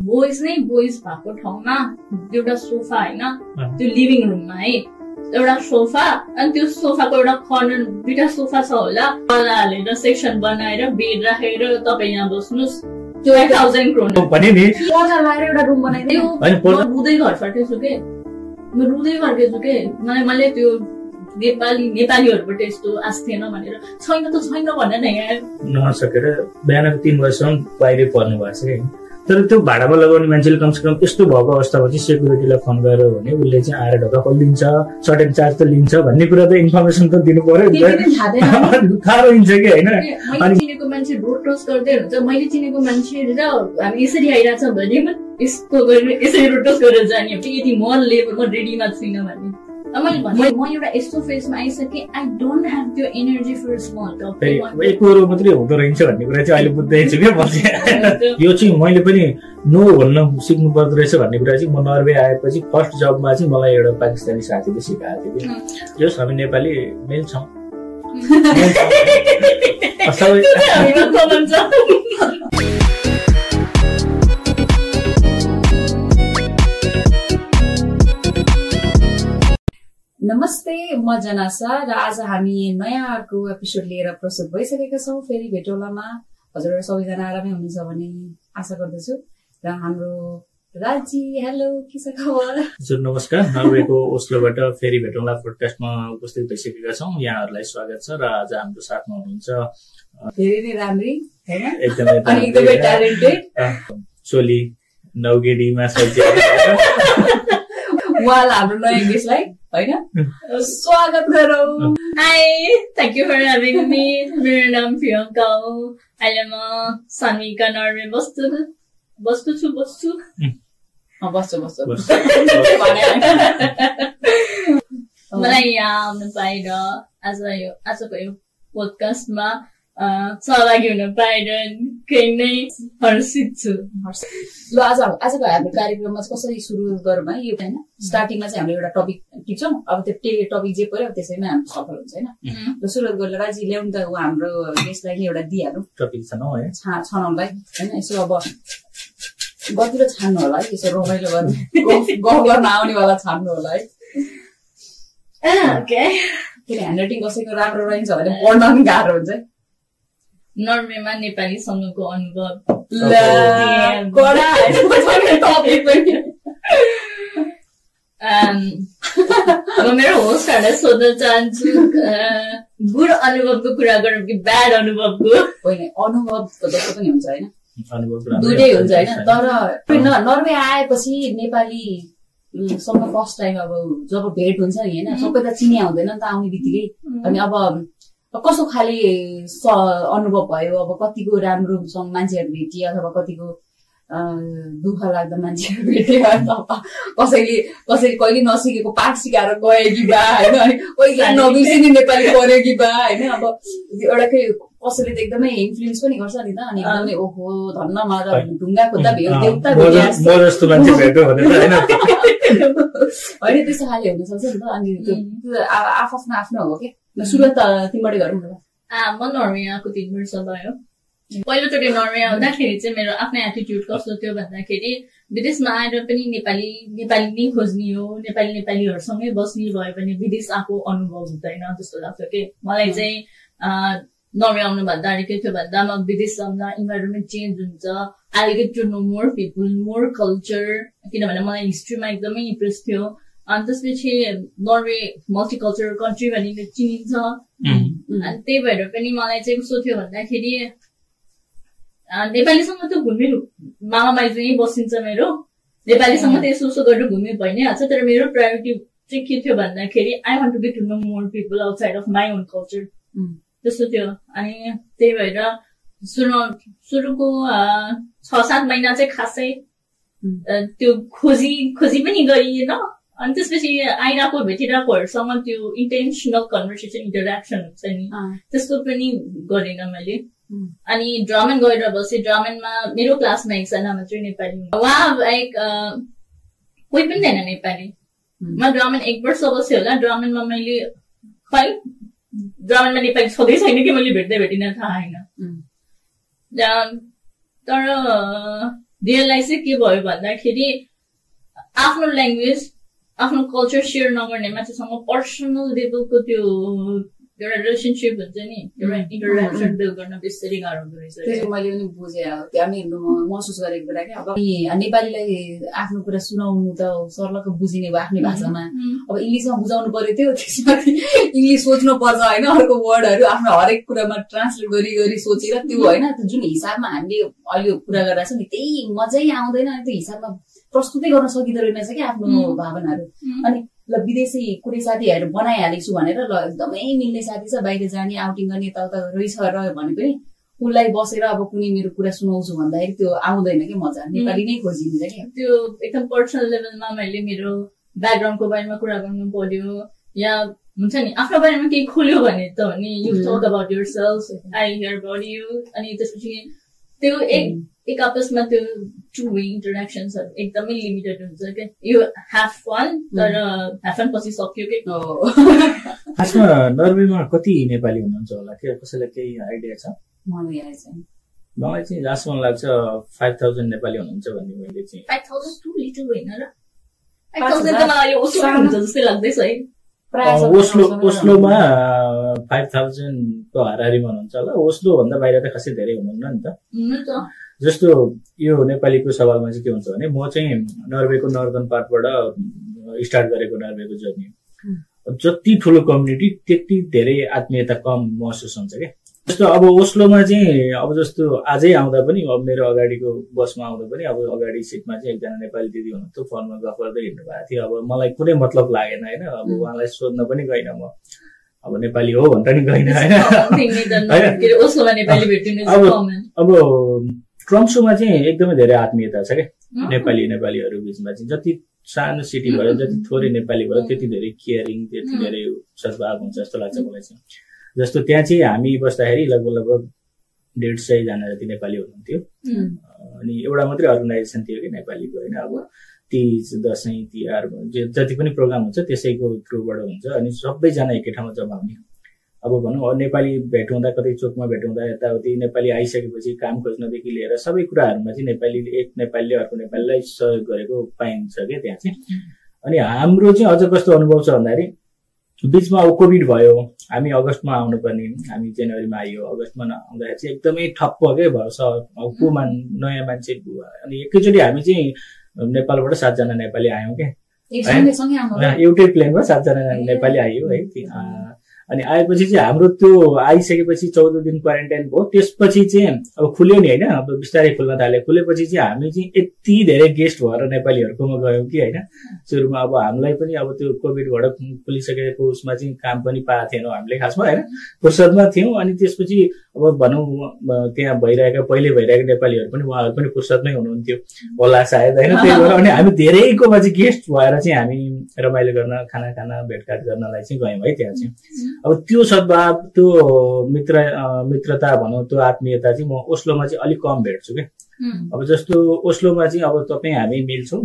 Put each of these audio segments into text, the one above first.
Boys भएको ठाउँमा एउटा सोफा हैन त्यो लिभिङ रुममा है एउटा सोफा अनि त्यो सोफाको एउटा कर्नर दुईटा सोफा छ होला पर्दा हालेर सेक्सन बनाएर बेड राखेर तपाईँ यहाँ बस्नुहोस् त्यो 1000 क्रोन पनि नि पर्दा लगाएर एउटा रुम बनाइदियो म रुँदै घर फर्केछु के मैले त्यो नेपालीहरुबाट यस्तो आश थिएन भनेर छैन भनेर नै यहाँ नसकेर बिहानको 3 बजेसम्म बाहिरै पर्नु भएको छ हैन तर त्यो भाडामा लगाउने मान्छेले कमसेकम यस्तो भएको अवस्थामा चाहिँ सेक्युरिटीलाई फोन गरेर भने उसले चाहिँ आएर ढोका खोलिदिन्छ सर्टेन चार्ज त लिन्छ भन्ने कुरा त इन्फर्मेसन त दिनु पर्यो नि थाहा हुन्छ कि हैन अनि चिनेको मान्छे रोड क्रस गर्दै हुन्छ मैले चिनेको मान्छे र हामी यसरी आइराछ भने यस्तो गरेर यसरी रोड क्रस गरेर जाने हो कि यदि म रेडीमा छुइनँ भने मैले म एउटा यस्तो फेजमा आइसके आई डोन्ट ह्याभ त्यो एनर्जी फर स्मल टक एकरो मात्रै हुँदो रहेछ भन्ने कुरा चाहिँ अहिले बुझ्दैछु के म यो चाहिँ मैले पनि नो भन्न सिक्नु पर्दो रहेछ भन्ने कुरा चाहिँ म नर्वे आएपछि फर्स्ट जबमा चाहिँ मलाई एउटा पाकिस्तानी साथीले सिकाएको थियो कि जस हामी नेपाली मेल छौं नमस्ते म जनासा र आज हामी नयाँ अर्को एपिसोड लिएर प्रस्तुत भइसकेका छौं फेरि भेटौलामा हजुरहरु सबैजना आरामै हुनुहुन्छ भन्ने आशा गर्दछु र हाम्रो राजी हेलो के छ खबर हजुर नमस्कार नर्वेको ओस्लोबाट फेरि भेटौला पोडकास्टमा उपस्थित भइसकेका छौं यहाँहरुलाई स्वागत छ र आज हाम्रो साथमा हुनुहुन्छ धेरै नै राम्री हैन एकदमै ट्यालेन्टेड सोली नौगेडीमा सजिलो उहाँलाई हाम्रो नयाँ गेस्टलाई हैन स्वागत गरौँ hi thank you for having me मेरो नाम प्रियङ्का हो अहिले म सनिका नर्वे बस्छु मलाई यहाँ आउनु पाएर आजको यो पोडकास्टमा सहभागी हुन पाएर केही नै हर्षित छु ल आजको हाम्रो कार्यक्रममा चाहिँ कसरी सुरु गरौँ है यो हैन स्टार्टिङमा चाहिँ हामीले एउटा टपिक टिप्छौँ अब त्यो टपिक जे पर्यो त्यसैमा हाम्रो सफल हुन्छ हैन र सुरुवात गरेर राजी ल्याउनु त हाम्रो गेस्टलाई नै एउटा दिइहालौँ टपिक छनौलाई हैन यसो अब गतिर छान्नु होला है यसो रमाइलो गर्नु गफ गर्न आउनेवाला छान्नु होला है ओके किन ह्यान्डराइटिङ कसैको राम्रो रहन्छ भने पढ्न पनि गाह्रो हुन्छ है नर्वेमा नेपालीसँगको अनुभव म मेरो होस्टहरूलाई सोध्न चाहन्छु गुड अनुभवको कुरा गरौँ कि ब्याड अनुभवको होइन अनुभवको जस्तो पनि हुन्छ होइन दुईटै हुन्छ होइन तर नर्वे आएपछि नेपाली सँग फर्स्ट टाइम अब जब भेट हुन्छ नि होइन सबै त चिने आउँदैन नि त आउने बित्तिकै अनि अब कस्तो खाले अनुभव भयो अब कतिको राम्रोसँग मान्छेहरू भेटियो अथवा कतिको दुःख लाग्दा मान्छेहरू भेट्यो कसैले कहिले नसिकेको पाठ सिकाएर गयो कि बा होइन कहिले नबिर्सिने नेपाली पढ्यो कि बा होइन अब एउटा कसैले त एकदमै इन्फ्लुएन्स पनि गर्छ नि त अनि एकदमै ओहो धन्न मलाई ढुङ्गा खोज्दा भेट्यो देउता होइन त्यस्तो खाले हुन सक्छ नि त अनि त्यो आफ्नो हो कि सुरुवात त तिमीबाटै गरौँ न म नर्वे आएको 3 वर्ष भयो पहिलोचोटि नर्वे आउँदाखेरि चाहिँ मेरो आफ्नै एटिट्युड कस्तो थियो भन्दाखेरि विदेशमा आएर पनि नेपाली नै खोज्ने हो नेपालीहरूसँगै बस्ने भयो भने विदेश आएको अनुभव हुँदैन जस्तो लाग्छ कि मलाई चाहिँ नर्वे आउनुभन्दा के थियो भन्दा म विदेश आउँदा इन्भाइरोमेन्ट चेन्ज हुन्छ I get to know more people more culture किनभने मलाई हिस्ट्रीमा एकदमै इन्ट्रेस्ट थियो अनि त्यसपछि नर्वे मल्टिकल्चरल कन्ट्री भनिने चिनिन्छ अनि त्यही भएर पनि मलाई चाहिँ कस्तो थियो भन्दाखेरि नेपालीसँग त घुम्ने मामा माइजू यहीँ बसिन्छ मेरो नेपालीसँग त यसो गरेर घुम्ने भइ नै हाल्छ तर मेरो प्रायोरिटी चाहिँ के थियो भन्दाखेरि I want to get to know more people outside of my own culture त्यस्तो थियो अनि त्यही भएर सुरुको 6-7 महिना चाहिँ खासै त्यो खोजी पनि गरिएन अनि त्यसपछि आइरहेको भेटिरहेकोहरूसँग त्यो इन्टेन्सनल कन्भर्सेसन इन्टरेक्सन हुन्छ नि त्यस्तो पनि गरेन मैले अनि ड्रामन गएर बसेँ ड्रामनमा मेरो क्लासमा एकजना मात्रै नेपाली उहाँ बाहेक कोही पनि थिएन नेपाली म ड्रामन 1 वर्ष बसेँ होला ड्रामनमा मैले खै ड्रामनमा नेपाली छँदै छैन कि मैले भेट्दिनँ थाहा होइन तर धेरैलाई चाहिँ के भयो भन्दाखेरि आफ्नो ल्याङ्ग्वेज आफ्नो कल्चर सेयर नगर्ने मान्छेसँग पर्सनल लेभलको त्यो एउटा रिलेसनसिप हुन्छ नि, एउटा इन्टरेक्सन बिल्ड गर्न बेसरी गाह्रो हुँदो रहेछ। त्यो मैले पनि बुझेँ, हामी महसुस गरेको कुरा क्या। अब नेपालीलाई आफ्नो कुरा सुनाउनु त सर्लक बुझिने भयो आफ्नै भाषामा, अब इङ्ग्लिसमा बुझाउनु पर्यो त्यो, त्यसमा इङ्ग्लिस सोच्नु पर्छ होइन, अर्को वर्डहरू आफ्नो हरेक कुरामा ट्रान्सलेट गरी सोचेर त्यो होइन, त्यो जुन हिसाबमा हामीले अहिले कुरा गरिरहेको छ नि त्यही मजै आउँदैन, त्यो हिसाबमा प्रस्तुतै गर्न सकिँदो रहेछ क्या आफ्नो भावनाहरू। अनि ल विदेशी कुनै साथीहरू बनाइहालेको छु भनेर ल एकदमै मिल्ने साथी छ, बाहिर जाने आउटिङ गर्ने यताउता रह्यो भने पनि उसलाई बसेर अब कुनै मेरो कुरा सुनाउँछु भन्दाखेरि त्यो आउँदैन कि मजा, नेपाली नै खोजिन्छ कि। त्यो एकदम पर्सनल लेभलमा मैले मेरो ब्याकग्राउन्डको बारेमा कुरा गर्नु पर्यो या हुन्छ नि आफ्नो बारेमा केही खोल्यो भने त हो नि, you talk about yourself, I hear about you, अनि त्यसपछि त्यो एक आपसमा त्यो टु वे इन्टरेक्सन्सहरू एकदमै लिमिटेड हुन्छ क्या। यु ह्याभ फन, तर ह्याभ फन पछि सक्यो कि। खासमा नर्वेमा कति नेपाली हुनुहुन्छ होला के, कसैलाई केही आइडिया छ? मलाई चाहिँ जहाँसम्म लाग्छ 5000 नेपाली हुनुहुन्छ भन्ने मैले चाहिँ। 5000 टु लिटल होइन र? 5000 त मलाई यो ओस्लो हुन्छ जस्तै लाग्दैछ है। ओस्लोमा 5000 को हाराहारीमा हुनुहुन्छ होला। ओस्लो भन्दा बाहिर त खासै धेरै हुनुहुन्न नि त। जस्तो यो नेपालीको सवालमा चाहिँ के हुन्छ भने म चाहिँ नर्वेको नर्दर्न पार्टबाट स्टार्ट गरेको नर्वेको जर्नी। जति ठुलो कम्युनिटी त्यति धेरै आत्मीयता कम महसुस हुन्छ क्या। जस्तो अब ओस्लोमा चाहिँ अब जस्तो आजै आउँदा पनि अब मेरो अगाडिको बसमा आउँदा पनि अब अगाडि सिटमा चाहिँ एकजना नेपाली दिदी हुनुहुन्थ्यो, फोनमा गफ गर्दै हिँड्नु भएको थियो। अब मलाई कुनै मतलब लागेन होइन, अब उहाँलाई सोध्न पनि गएन म, अब नेपाली हो भनेर नि गएन होइन। अब ट्रम्सोमा चाहिँ एकदमै धेरै आत्मीयता छ क्या नेपालीहरू बिचमा चाहिँ। जति सानो सिटी भयो, जति थोरै नेपाली भयो, त्यति धेरै केयरिङ, त्यति धेरै सद्भाव हुन्छ जस्तो लाग्छ मलाई चाहिँ। जस्तो त्यहाँ चाहिँ हामी बस्दाखेरि लगभग 150 जना जति नेपाली हुनुहुन्थ्यो, अनि एउटा मात्रै अर्गनाइजेसन थियो कि नेपालीको होइन। अब तीज, दसैँ, तिहार जति पनि प्रोग्राम हुन्छ त्यसैको थ्रुबाट हुन्छ, अनि सबैजना एकै ठाउँमा जम्मा हुने। अब भनौँ नेपाली भेट हुँदा, कतै चोकमा भेट हुँदा, यताउति नेपाली आइसकेपछि काम खोज्नदेखि लिएर सबै कुराहरूमा चाहिँ एक नेपालीले अर्को नेपालीलाई सहयोग गरेको पाइन्छ क्या त्यहाँ चाहिँ। अनि हाम्रो चाहिँ अझ कस्तो अनुभव छ भन्दाखेरि बिचमा अब कोभिड भयो, हामी अगस्तमा आउनुपर्ने, हामी जनवरीमा आइयो, अगस्तमा आउँदाखेरि चाहिँ एकदमै ठप्प के भयो को नयाँ मान्छे। अनि एकैचोटि हामी चाहिँ नेपालबाट 7 जना नेपाली आयौँ क्या, एउटै प्लेनमा 7 जना नेपाली आइयो है। अनि आएपछि चाहिँ हाम्रो त्यो आइसकेपछि 14 दिन क्वारेन्टाइन भयो। त्यसपछि चाहिँ अब खुल्यो नि होइन, अब बिस्तारै खुल्न थाल्यो। खुलेपछि चाहिँ हामी चाहिँ यति धेरै गेस्ट भएर नेपालीहरूकोमा गयौँ कि होइन। सुरुमा अब हामीलाई पनि अब त्यो कोभिडबाट खुलिसकेको उसमा चाहिँ काम पनि पाएको थिएनौँ हामीले खासमा होइन, फुर्सदमा थियौँ। अनि त्यसपछि अब भनौँ त्यहाँ पहिले भइरहेको नेपालीहरू पनि उहाँहरू पनि फुर्सदमै हुनुहुन्थ्यो होला सायद होइन। त्यही भएर अनि हामी धेरैकोमा चाहिँ गेस्ट भएर चाहिँ हामी रमाइलो गर्न, खाना भेटघाट गर्नलाई चाहिँ गयौँ है त्यहाँ चाहिँ। अब त्यो सद्भाव, त्यो मित्रता भनौँ, त्यो आत्मीयता चाहिँ म ओस्लोमा चाहिँ अलिक कम भेट्छु क्या। अब जस्तो ओस्लोमा चाहिँ अब तपाईँ हामी मिल्छौँ,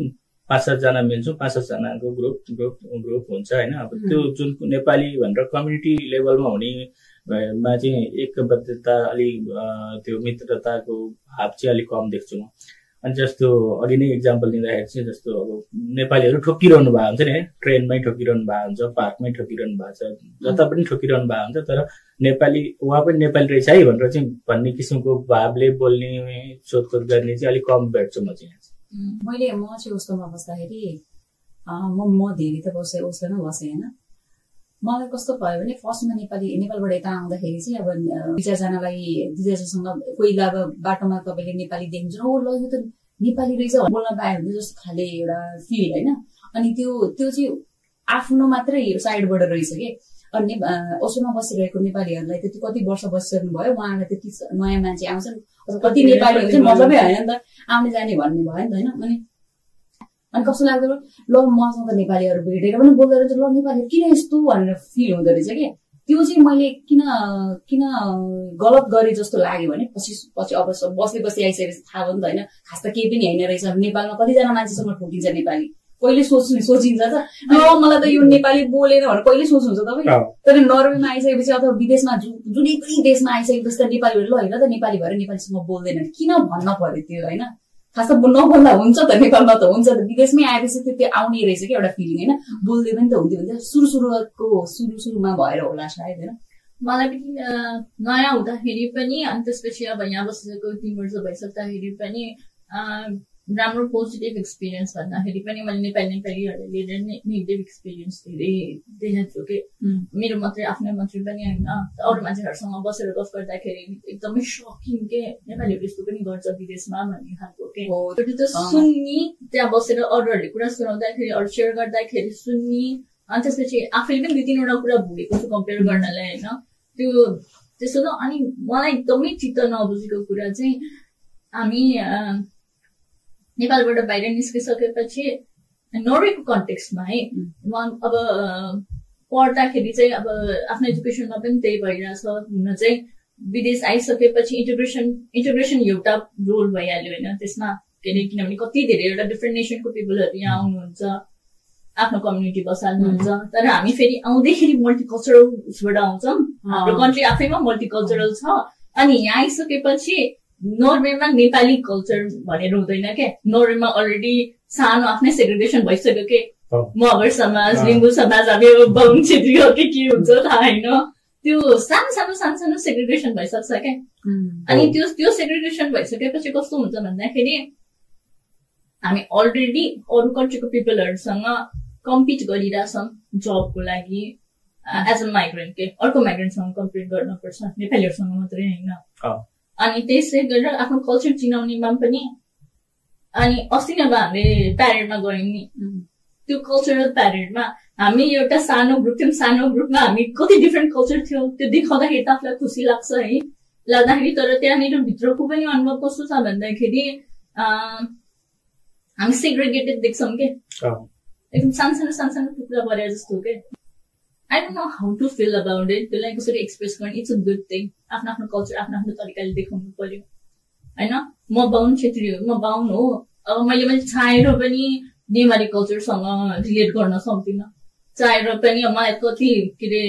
5-7 जना मिल्छौँ, 5-7 जनाको ग्रुप हुन्छ होइन। अब त्यो जुन नेपाली भनेर कम्युनिटी लेभलमा हुने मा चाहिँ एकबद्धता अलिक त्यो मित्रताको भाव चाहिँ अलिक कम देख्छु म। अनि जस्तो अघि नै इक्जाम्पल दिँदाखेरि चाहिँ जस्तो अब नेपालीहरू ठोकिरहनु भएको हुन्छ नि, ट्रेनमै ठोकिरहनु भएको हुन्छ, पार्कमै ठोकिरहनु भएको छ, जता पनि ठोकिरहनु भएको हुन्छ। तर नेपाली उहाँ पनि नेपाली रहेछ है भनेर चाहिँ भन्ने किसिमको भावले बोल्ने, सोधखोज गर्ने चाहिँ अलिक कम भेट्छु म चाहिँ। म चाहिँ ओस्लोमा बस्दाखेरि म धेरै त ओस्लोमा बसेँ होइन। मलाई कस्तो भयो भने फर्स्टमा नेपालबाट यता आउँदाखेरि चाहिँ अब 2-4जनासँग कोही अब बाटोमा तपाईँले नेपाली देख्नुहुन्छ, ओ ल यो त नेपाली रहेछ बोल्न पायो भने जस्तो खाले एउटा फिल होइन। अनि त्यो चाहिँ आफ्नो मात्रै साइडबाट रहेछ कि। अनि ओस्लोमा बसिरहेको नेपालीहरूलाई त्यति कति वर्ष बसिसक्नु भयो, उहाँहरूलाई त्यति नयाँ मान्छे आउँछन्, कति नेपाली हुन्छ मतलबै होइन नि त, आउने जाने भन्ने भयो नि त होइन। अनि कस्तो लाग्दो ल मसँग त नेपालीहरू भेटेर पनि बोल्दो रहेछ, ल नेपालीहरू किन यस्तो भनेर फिल हुँदो रहेछ कि। त्यो चाहिँ मैले किन गलत गरेँ जस्तो लाग्यो भने पछि अब बस्दै आइसकेपछि थाहा भयो नि त होइन, खास त केही पनि होइन रहेछ। नेपालमा कतिजना मान्छेसँग ठोकिन्छ नेपाली, कहिले सोचिन्छ त ल मलाई त यो नेपाली बोलेन भनेर कहिले सोच्नुहुन्छ तपाईँ। तर नर्वेमा आइसकेपछि अथवा विदेशमा जुनै पनि देशमा आइसकेपछि त नेपालीहरू ल होइन त नेपाली भएर नेपालीसँग बोल्दैन किन भन्न पर्यो त्यो होइन। खासमा नबोल्दा हुन्छ त नेपालमा त हुन्छ त विदेशमै आएपछि त्यो आउने रहेछ कि एउटा फिलिङ होइन बोल्दै पनि त हुन्थ्यो सुरुमा भएर होला सायद होइन मलाई पनि नयाँ हुँदाखेरि पनि अनि त्यसपछि अब यहाँ बसिसकेको 3 वर्ष भइसक्दाखेरि पनि राम्रो पोजिटिभ एक्सपिरियन्स भन्दाखेरि पनि मैले नेपालीहरूले लिएर नेगेटिभ एक्सपिरियन्स धेरै देखेको छु कि मेरो मात्रै आफ्नै मात्रै पनि होइन अरू मान्छेहरूसँग बसेर गफ गर्दाखेरि एकदमै सकिङ के नेपालीहरू यस्तो पनि गर्छ विदेशमा भन्ने खालको के त्यो सुन्ने त्यहाँ बसेर अरूहरूले कुरा सुनाउँदाखेरि अरू सेयर गर्दाखेरि सुन्ने अनि त्यसपछि आफैले पनि 2-3 कुरा भुलेको छु कम्पेयर गर्नलाई होइन त्यो त्यसो त अनि मलाई एकदमै चित्त नबुझेको कुरा चाहिँ हामी नेपालबाट बाहिर निस्किसकेपछि नर्वेको कन्टेक्स्टमा है अब पढ्दाखेरि चाहिँ अब आफ्नो एजुकेसनमा पनि त्यही भइरहेछ हुन चाहिँ विदेश आइसकेपछि इन्टिग्रेसन एउटा रोल भइहाल्यो होइन त्यसमा के अरे किनभने कति धेरैवटा डिफ्रेन्ट नेसनको पिपलहरू यहाँ आउनुहुन्छ आफ्नो कम्युनिटी बसाल्नुहुन्छ तर हामी फेरि आउँदैखेरि मल्टिकल्चरल उसबाट आउँछौँ हाम्रो कन्ट्री आफैमा मल्टिकल्चरल छ अनि यहाँ आइसकेपछि नर्वेमा नेपाली कल्चर भनेर हुँदैन क्या नर्वेमा अलरेडी सानो आफ्नै सेग्रिगेसन भइसक्यो के मगर समाज लिम्बू समाज अब बाहुन छेत्री हो के हुन्छ थाहा होइन त्यो सानो सेग्रिगेसन भइसक्छ क्या अनि त्यो सेग्रिगेसन भइसकेपछि कस्तो हुन्छ भन्दाखेरि हामी अलरेडी अरू कन्ट्रीको पिपलहरूसँग कम्पिट गरिरहेछौँ जबको लागि एज अ माइग्रेन्ट के अर्को माइग्रेन्टसँग कम्पिट गर्नुपर्छ नेपालीहरूसँग मात्रै होइन अनि त्यसै गरेर आफ्नो कल्चर चिनाउनेमा पनि अनि अस्ति नै अब हामीले प्यारेडमा गयौँ नि त्यो कल्चरल प्यारेडमा हामी एउटा सानो ग्रुप थियौँ सानो ग्रुपमा हामी कति डिफ्रेन्ट कल्चर थियो त्यो देखाउँदाखेरि त आफूलाई खुसी लाग्छ है लाग्दाखेरि तर त्यहाँनिर भित्रको पनि अनुभव कस्तो छ भन्दाखेरि हामी सेग्रिगेटेड देख्छौँ के एकदम सानो टुक्रा परे जस्तो के I don't know how to feel about it. त्यसलाई कसरी एक्सप्रेस गर्ने इट्स अ गुड थिङ आफ्नो कल्चर आफ्नो तरिकाले देखाउनु पर्यो होइन म बाहुन छेत्री हो म बाहुन हो अब मैले चाहेर पनि नेवारी कल्चरसँग रिलेट गर्न सक्दिनँ चाहेर पनि मलाई कति के अरे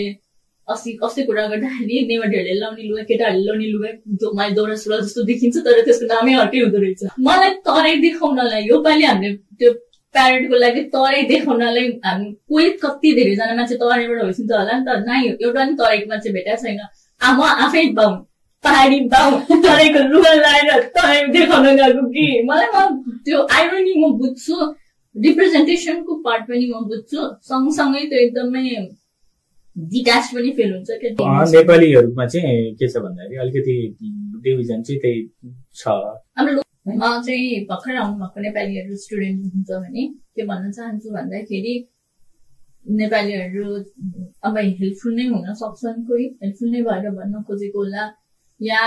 अस्ति कुरा गर्दाखेरि नेवारीहरूले लाउने लुगा केटाहरूले लाउने लुगा मलाई दौरा सुरुवाल जस्तो देखिन्छ तर त्यसको नामै अर्कै हुँदो रहेछ मलाई तराई देखाउनलाई योपालि हामीले त्यो प्यारेडको लागि तराई देखाउनलाई हामी कोही कति धेरैजना मान्छे तराईबाट होइसिन्छ होला नि त न एउटा पनि तराईको मान्छे भेटेको छैन म आफै बाहुन पहाडी बाहुन तराईको लुगा लगाएर तराई देखाउन गएको कि मलाई त्यो आइरोनी म बुझ्छु रिप्रेजेन्टेसनको पार्ट पनि म बुझ्छु सँगसँगै त्यो एकदमै डिट्याच पनि फिल हुन्छ क्या नेपालीहरूमा चाहिँ के छ भन्दाखेरि अलिकति डिभिजन चाहिँ त्यही छ हाम्रो म चाहिँ भर्खर आउनु भएको नेपालीहरू स्टुडेन्ट हुन्छ भने के भन्न चाहन्छु भन्दाखेरि नेपालीहरू अब हेल्पफुल नै हुन सक्छन् कोही हेल्पफुल नै भएर भन्न खोजेको होला या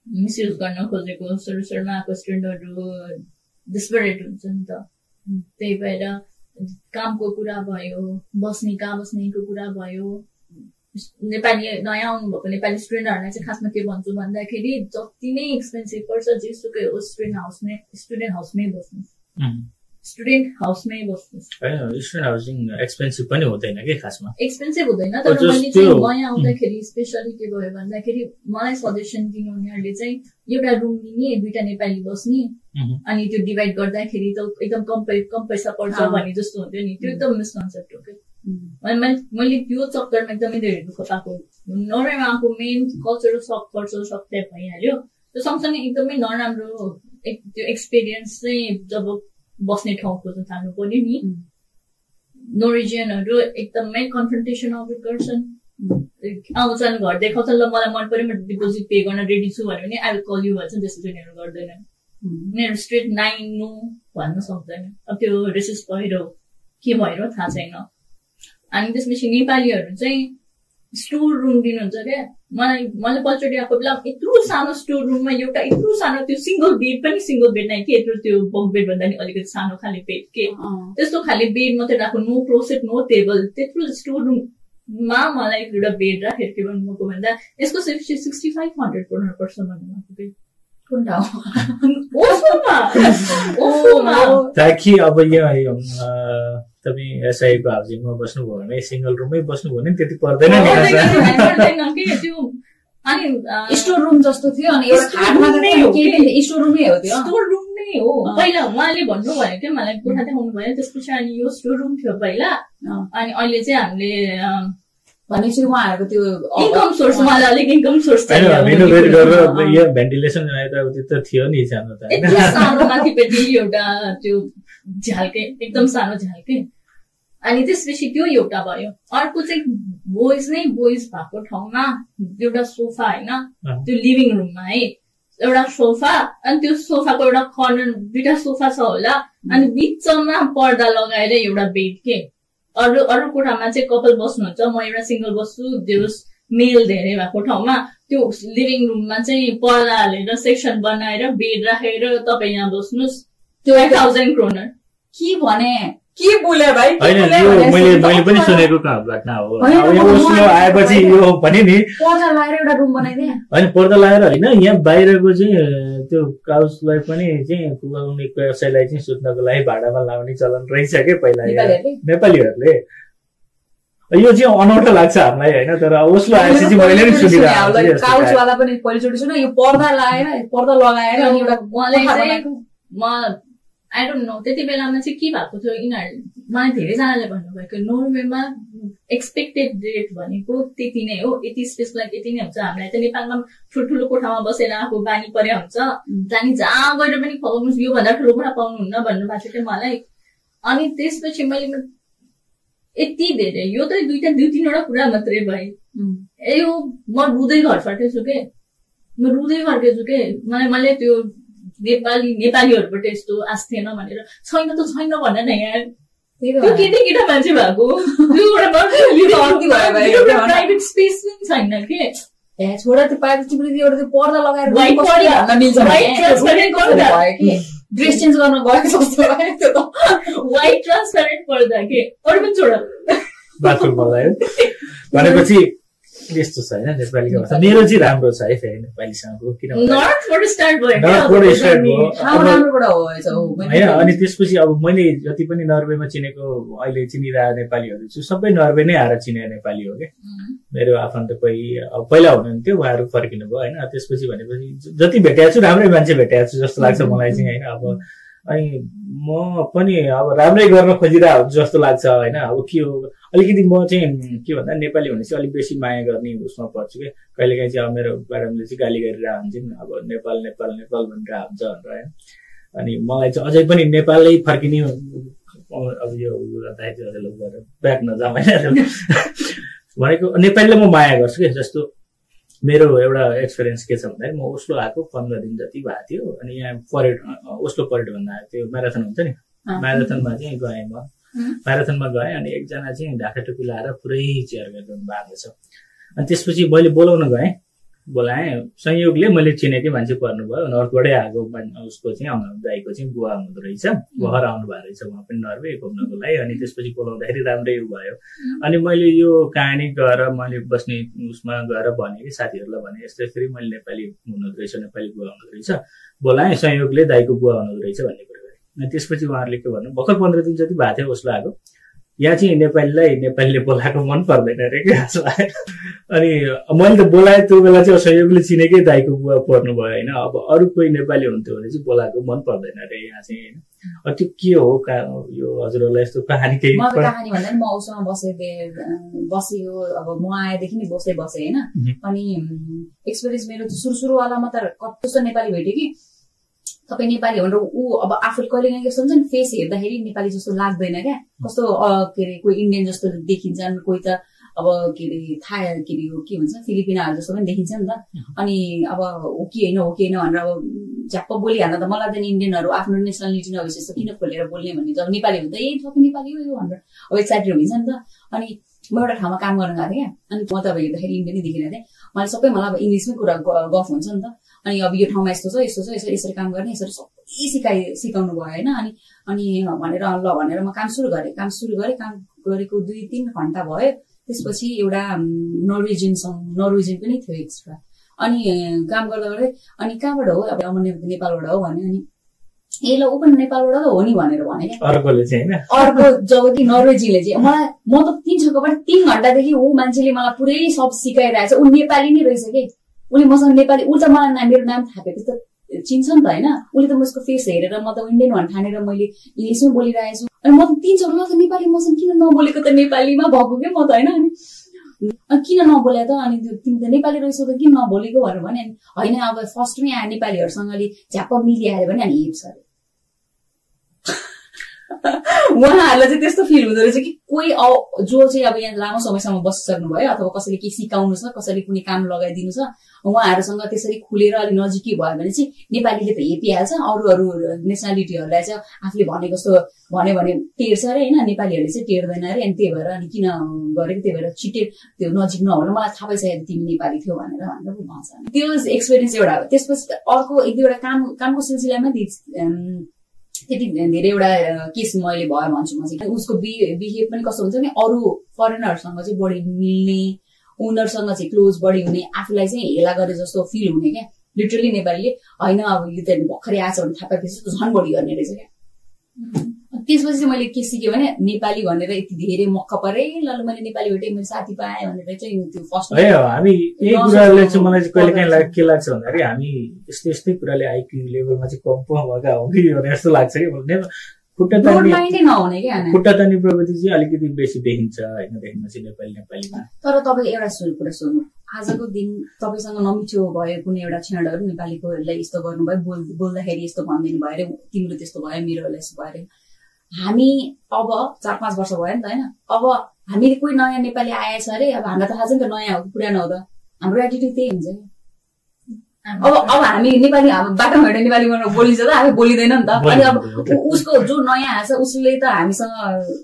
मिसयुज गर्न खोजेको सुरुमा आएको स्टुडेन्टहरू डिस्परेट हुन्छ नि त त्यही भएर कामको कुरा भयो कहाँ बस्नेको कुरा भयो नेपाली नयाँ आउनुभएको नेपाली स्टुडेन्टहरूलाई चाहिँ खासमा के भन्छु भन्दाखेरि जति नै एक्सपेन्सिभ पर्छ जेसुकै हो स्टुडेन्ट हाउसमै बस्नुहोस् स्टुडेन्ट हाउसमै बस्नुहोस् स्टुडेन्ट हाउसिङ एक्सपेन्सिभ पनि हुँदैन कि खासमा एक्सपेन्सिभ हुँदैन तर मैले चाहिँ नयाँ आउँदाखेरि स्पेसली के भयो भन्दाखेरि मलाई सजेसन दिनुहुनेहरूले चाहिँ एउटा रुम लिने 2टा नेपाली बस्ने अनि त्यो डिभाइड गर्दाखेरि त एकदम कम पैसा पर्छ भने जस्तो हुन्थ्यो नि त्यो एकदम मिसकन्सेप्ट हो कि मैले त्यो चक्करमा एकदमै धेरै दुःख पाएको नर्वेमा आएको मेन कल्चरल सक टाइप भइहाल्यो त्यो सँगसँगै एकदमै नराम्रो त्यो एक्सपिरियन्स चाहिँ जब बस्ने ठाउँ खोज्न थाल्नु पर्यो नि नर्वेजियनहरू एकदमै कन्फ्रन्टेसन अभोइड गर्छन् आउँछन् घर देखाउँछन् ल मलाई मन पर्यो म डिपोजिट पे गर्न रेडी छु भन्यो भने आई विल कल यु भन्छन् त्यस्तो चाहिँ उनीहरू गर्दैनन् उनीहरू स्ट्रेट नो भन्न सक्दैन अब त्यो रेसिस्ट भएर के भएर थाहा छैन अनि त्यसपछि नेपालीहरू चाहिँ स्टोर रुम दिनुहुन्छ क्या मलाई पल्चोटि आएको बेला यत्रो सानो स्टोर रुममा एउटा यत्रो सानो त्यो सिंगल बेड नै के यत्रो त्यो बङ्क बेड भन्दा नि अलिकति सानो खाले बेड के त्यस्तो खाले बेड मात्रै राख्नु नो क्लोसेट नो टेबल त्यत्रो स्टोर रुममा मलाई एउटा बेड राखेर के भन्नुभएको भन्दा यसको 6500 पर्छ भन्नुभएको ताकि अब यो तपाईँ एसआईको हाउसिङमा बस्नुभयो भने सिंगल रुममै बस्नुभयो भने त्यति पर्दैन अनि स्टोर रुम जस्तो थियो अनि एउटा खाटमा स्टोर रुमै हो त्यो स्टोर रुम नै हो पहिला उहाँले भन्नुभयो क्या मलाई कोठा देखाउनु भयो त्यसपछि अनि यो स्टोर रुम थियो पहिला अनि अहिले चाहिँ हामीले भनेपछि उहाँहरूको त्यो इन्कम सोर्स उहाँलाई अलिक इन्कम सोर्स भेन्टिलेसन थियो नि सानो माथिपट्टि एउटा त्यो झ्याल्के एकदम सानो झ्याल्के अनि त्यसपछि त्यो एउटा भयो अर्को चाहिँ बोइज भएको ठाउँमा एउटा सोफा होइन त्यो लिभिङ रुममा है एउटा सोफा अनि त्यो सोफाको एउटा कर्नर 2टा सोफा छ होला अनि बिचमा पर्दा लगाएर एउटा बेड के अरू कोठामा चाहिँ कपल बस्नुहुन्छ म एउटा सिंगल बस्छु त्यो मेल धेरै भएको ठाउँमा त्यो लिभिङ रुममा चाहिँ पर्दा हालेर सेक्सन बनाएर बेड राखेर तपाईँ यहाँ बस्नुहोस् त्यो 1000 kroner के भने के बोले भाइ मैले पनि सुनेको घटना हो आएपछि यो भने नि पर्दा लगाएर एउटा रुम बनाइदिए होइन पर्दा लगाएर होइन यहाँ बाहिरको चाहिँ त्यो काउसलाई पनि चाहिँ कुदाउने व्यवसायलाई चाहिँ सुत्नको लागि भाडामा लाउने चलन रहेछ क्या पहिला नेपालीहरूले यो चाहिँ अनौठो लाग्छ हामीलाई होइन तर ओस्लो आएपछि चाहिँ मैले पनि सुनिरहेको काउसवाला पनि पहिलोचोटि सुन यो पर्दा लगाएर अनि एउटा आई डोन्ट नो त्यति बेलामा चाहिँ के भएको थियो यिनीहरू मलाई धेरैजनाले भन्नुभएको नर्वेमा एक्सपेक्टेड रेट भनेको त्यति नै हो यति स्पेसको लागि यति नै हुन्छ हामीलाई त नेपालमा ठुल्ठुलो कोठामा बसेर आएको बानी परे हुन्छ जानी जहाँ गएर पनि खुवाउनुहोस् योभन्दा ठुलो कोठा पाउनुहुन्न भन्नुभएको थियो मलाई अनि त्यसपछि मैले यति धेरै यो त 2-3वटा कुरा मात्रै भए यो म रुँदै घर फर्केछु के मैले त्यो नेपालीहरूबाट यस्तो आश थिएन भनेर छैन त छैन भन न यार त्यो केटा मान्छे भएको प्राइभेट स्पेस पनि छैन के छोडा त्यो प्राइभेट एउटा त्यो पर्दा लगाएर ड्रेस चेन्ज गर्न गएको जस्तो लाग्यो त्यो त व्हाइट ट्रान्सपेरेन्ट पर्दा के अरू पनि छोड बाथरुम पर्दा भनेपछि यस्तो छ होइन नेपालीको भाषा मेरो चाहिँ राम्रो छ है फेरि नेपालीसँगको किनभने होइन अनि त्यसपछि अब मैले जति पनि नर्वेमा चिनेको अहिले चिनिरहेको नेपालीहरू छु सबै नर्वे नै आएर चिनेको नेपाली हो क्या मेरो आफन्त कोही अब पहिला हुनुहुन्थ्यो उहाँहरू फर्किनु भयो होइन त्यसपछि भनेपछि जति भेटेको छु राम्रै मान्छे भेटेको छु जस्तो लाग्छ मलाई चाहिँ होइन अब अनि म पनि अब राम्रै गर्न खोजिरहेको जस्तो लाग्छ होइन अब के हो अलिकति म चाहिँ के भन्दा नेपाली भनेपछि अलिक बेसी माया गर्ने उसमा पर्छु क्या कहिलेकाहीँ चाहिँ अब मेरो प्यारेन्टले चाहिँ गाली गरिरहेको हुन्छन् अब नेपाल भनेर हुन्छ भनेर होइन अनि मलाई चाहिँ अझै पनि नेपालै फर्किने अब यो ब्याक नजाउँ होइन भनेको नेपालीलाई म माया गर्छु क्या जस्तो मेरो एउटा एक्सपिरियन्स के छ भन्दाखेरि म ओस्लो आएको 15 दिन जति भएको थियो अनि यहाँ ओस्लो परेड भन्दा त्यो म्याराथन हुन्छ नि म्याराथनमा चाहिँ गएँ म म्याराथनमा गएँ अनि एकजना चाहिँ ढाका टोपी लाएर पुरै चेयर गरिदिनु भएको छ अनि त्यसपछि मैले बोलाएँ संयोगले मैले चिनेकै मान्छे पर्नुभयो नर्थबाटै आएको उसको चाहिँ दाइको चाहिँ बुवा हुँदो रहेछ भर आउनु भएको रहेछ उहाँ पनि नर्वे घुम्नको लागि अनि त्यसपछि बोलाउँदाखेरि राम्रै भयो अनि मैले यो कहानी गएर मैले बस्ने उसमा गएर भने कि साथीहरूलाई भने यस्तै फेरि मैले नेपाली हुनुहुँदो रहेछ नेपाली बुवा हुनुहुँदो रहेछ बोलाएँ संयोगले दाइको बुवा हुनुहुँदो रहेछ भन्ने कुरा गरेँ अनि त्यसपछि उहाँहरूले के भन्नु भर्खर 15 दिन जति भएको थियो उसलाई आएको यहाँ चाहिँ नेपालीले बोलाएको मन पर्दैन अरे क्या अनि मैले त बोलाएँ त्यो बेला चाहिँ सहयोगले चिनेकै दाइको बुवा पर्नु भयो होइन अब अरू कोही नेपाली हुन्थ्यो भने चाहिँ बोलाएको मन पर्दैन अरे यहाँ चाहिँ होइन त्यो के हो यो हजुरहरूलाई यस्तो कहानी केही कहानी भन्दा म उसँग बसेको अब म आएदेखि नै बसेँ होइन अनि एक्सपिरियन्स मेरो सुरुवालामा त कस्तो नेपाली भेट्यो कि तपाईँ नेपाली भनेर ऊ अब आफूले कहिले कस्तो हुन्छ नि फेस हेर्दाखेरि नेपाली जस्तो लाग्दैन क्या कस्तो के अरे कोही इन्डियन जस्तो देखिन्छन् कोही त अब के अरे थाहा के अरे के भन्छ फिलिपिनाहरू जस्तो पनि देखिन्छ नि त अनि अब हो कि होइन भनेर अब झ्याप्प बोलिहाल्न त मलाई त इन्डियनहरू आफ्नो नेसनालिटी नभएपछि यस्तो किन खोलेर बोल्ने भन्ने जब नेपाली हुन्छ थपी नेपाली हो यो भनेर अब एक्साइटेड हुन्छ नि त अनि म एउटा ठाउँमा काम गर्न गएको थिएँ क्या अनि म त अब हेर्दाखेरि इन्डियनै देखिरहेको थिएँ मलाई सबै मलाई अब इङ्ग्लिसमै कुरा गफ हुन्छ नि त अनि अब यो ठाउँमा यस्तो छ यसरी काम गर्ने यसरी सबै सिकाउनु भयो होइन अनि भनेर ल भनेर म काम सुरु गरेँ काम गरेको 2-3 घन्टा भयो त्यसपछि एउटा नर्वेजियन पनि थियो एक्स्ट्रा अनि काम गर्दा गर्दै अनि कहाँबाट हो अब नेपालबाट हो भने अनि ए ल ऊ पनि नेपालबाट त हो नि भनेर भने क्या अर्को जब कि नर्वेजीले चाहिँ मलाई म त 3 छक्कबाट 3 घन्टादेखि ऊ मान्छेले मलाई पुरै सब सिकाइरहेछ ऊ नेपाली नै रहेछ कि उसले मसँग नेपाली उल्टा मलाई मेरो नाम थाहा पाएपछि त चिन्छ नि त होइन उसले त उसको फेस हेरेर म त इन्डियन भन् ठानेर मैले इङ्ग्लिसमै बोलिरहेको छु अनि म त 3 चोटमा त नेपाली मसँग किन नबोलेको त नेपालीमा भएको के म त होइन अनि किन नबोले त अनि तिमी त नेपाली रहेछौ त किन नबोलेको भनेर भने होइन अब फर्स्टमै यहाँ नेपालीहरूसँग अलि झ्याप्प मिलिहाल्यो भने अनि हिप्स अरे उहाँहरूलाई चाहिँ त्यस्तो फिल हुँदो रहेछ कि कोही जो चाहिँ अब यहाँ लामो समयसम्म बसिसक्नु भयो अथवा कसैले केही सिकाउनु छ कसैले कुनै काम लगाइदिनु छ उहाँहरूसँग त्यसरी खुलेर अलिक नजिकै भयो भने चाहिँ नेपालीले त हेपिहाल्छ अरू नेसनालिटीहरूलाई चाहिँ आफूले भनेको जस्तो भन्यो भने टेर्छ अरे होइन नेपालीहरूले चाहिँ टेर्दैन अरे अनि त्यही भएर अनि किन गरेको त्यही भएर छिट्टै त्यो नजिक नहुनु मलाई थाहा पाइसक्यो तिमी नेपाली थियो भनेर भन्छ त्यो एक्सपिरियन्स एउटा हो त्यसपछि अर्को एक दुईवटा कामको सिलसिलामा त्यति धेरैवटा केस मैले भयो भन्छु म चाहिँ उसको बिहेभ पनि कस्तो हुन्छ भने अरू फरेनरहरूसँग चाहिँ बढी मिल्ने उनीहरूसँग चाहिँ क्लोज बढी हुने आफूलाई चाहिँ हेला गरे जस्तो फिल हुने क्या लिटरली नेपालीले होइन अब यो त भर्खरै आएछ भने थाहा पाएपछि झन् बढी गर्ने रहेछ क्या त्यसपछि चाहिँ मैले के सिकेँ भने नेपाली भनेर यति धेरै मक्का परे ल मैले नेपाली भेटेँ मैले साथी पाएँ भनेर चाहिँ त्यो फर्स्ट हामी यही कुराले चाहिँ मलाई चाहिँ कहिले काहीँ के लाग्छ भन्दाखेरि हामी यस्तै कुराले आइक्यू लेभलमा चाहिँ कम भएका हो कि भने जस्तो लाग्छ कि खुट्टा तान्ने प्रवृत्ति चाहिँ अलिकति बेसी देखिन्छ होइन देख्न चाहिँ नेपालीमा तर तपाईँ एउटा कुरा सोध्नु आजको दिन तपाईँसँग नमिठो भयो कुनै एउटा क्षणहरू नेपालीकोहरूलाई यस्तो गर्नुभयो बोल्दाखेरि यस्तो भनिदिनु भयो अरे तिम्रो त्यस्तो भयो मेरोहरूलाई यस्तो भयो अरे हामी अब 4-5 वर्ष भयो नि त होइन अब हामीले कोही नयाँ नेपाली आएछ अरे अब हामीलाई त थाहा छ नि त नयाँ हो कि पुरानो हो त हाम्रो एटिट्युड त्यही हुन्छ अब हामी नेपाली बाटोमा हिँड्ने नेपाली बोलिन्छ त हामी बोलिँदैन नि त अनि अब उसको जो नयाँ आएछ उसले त हामीसँग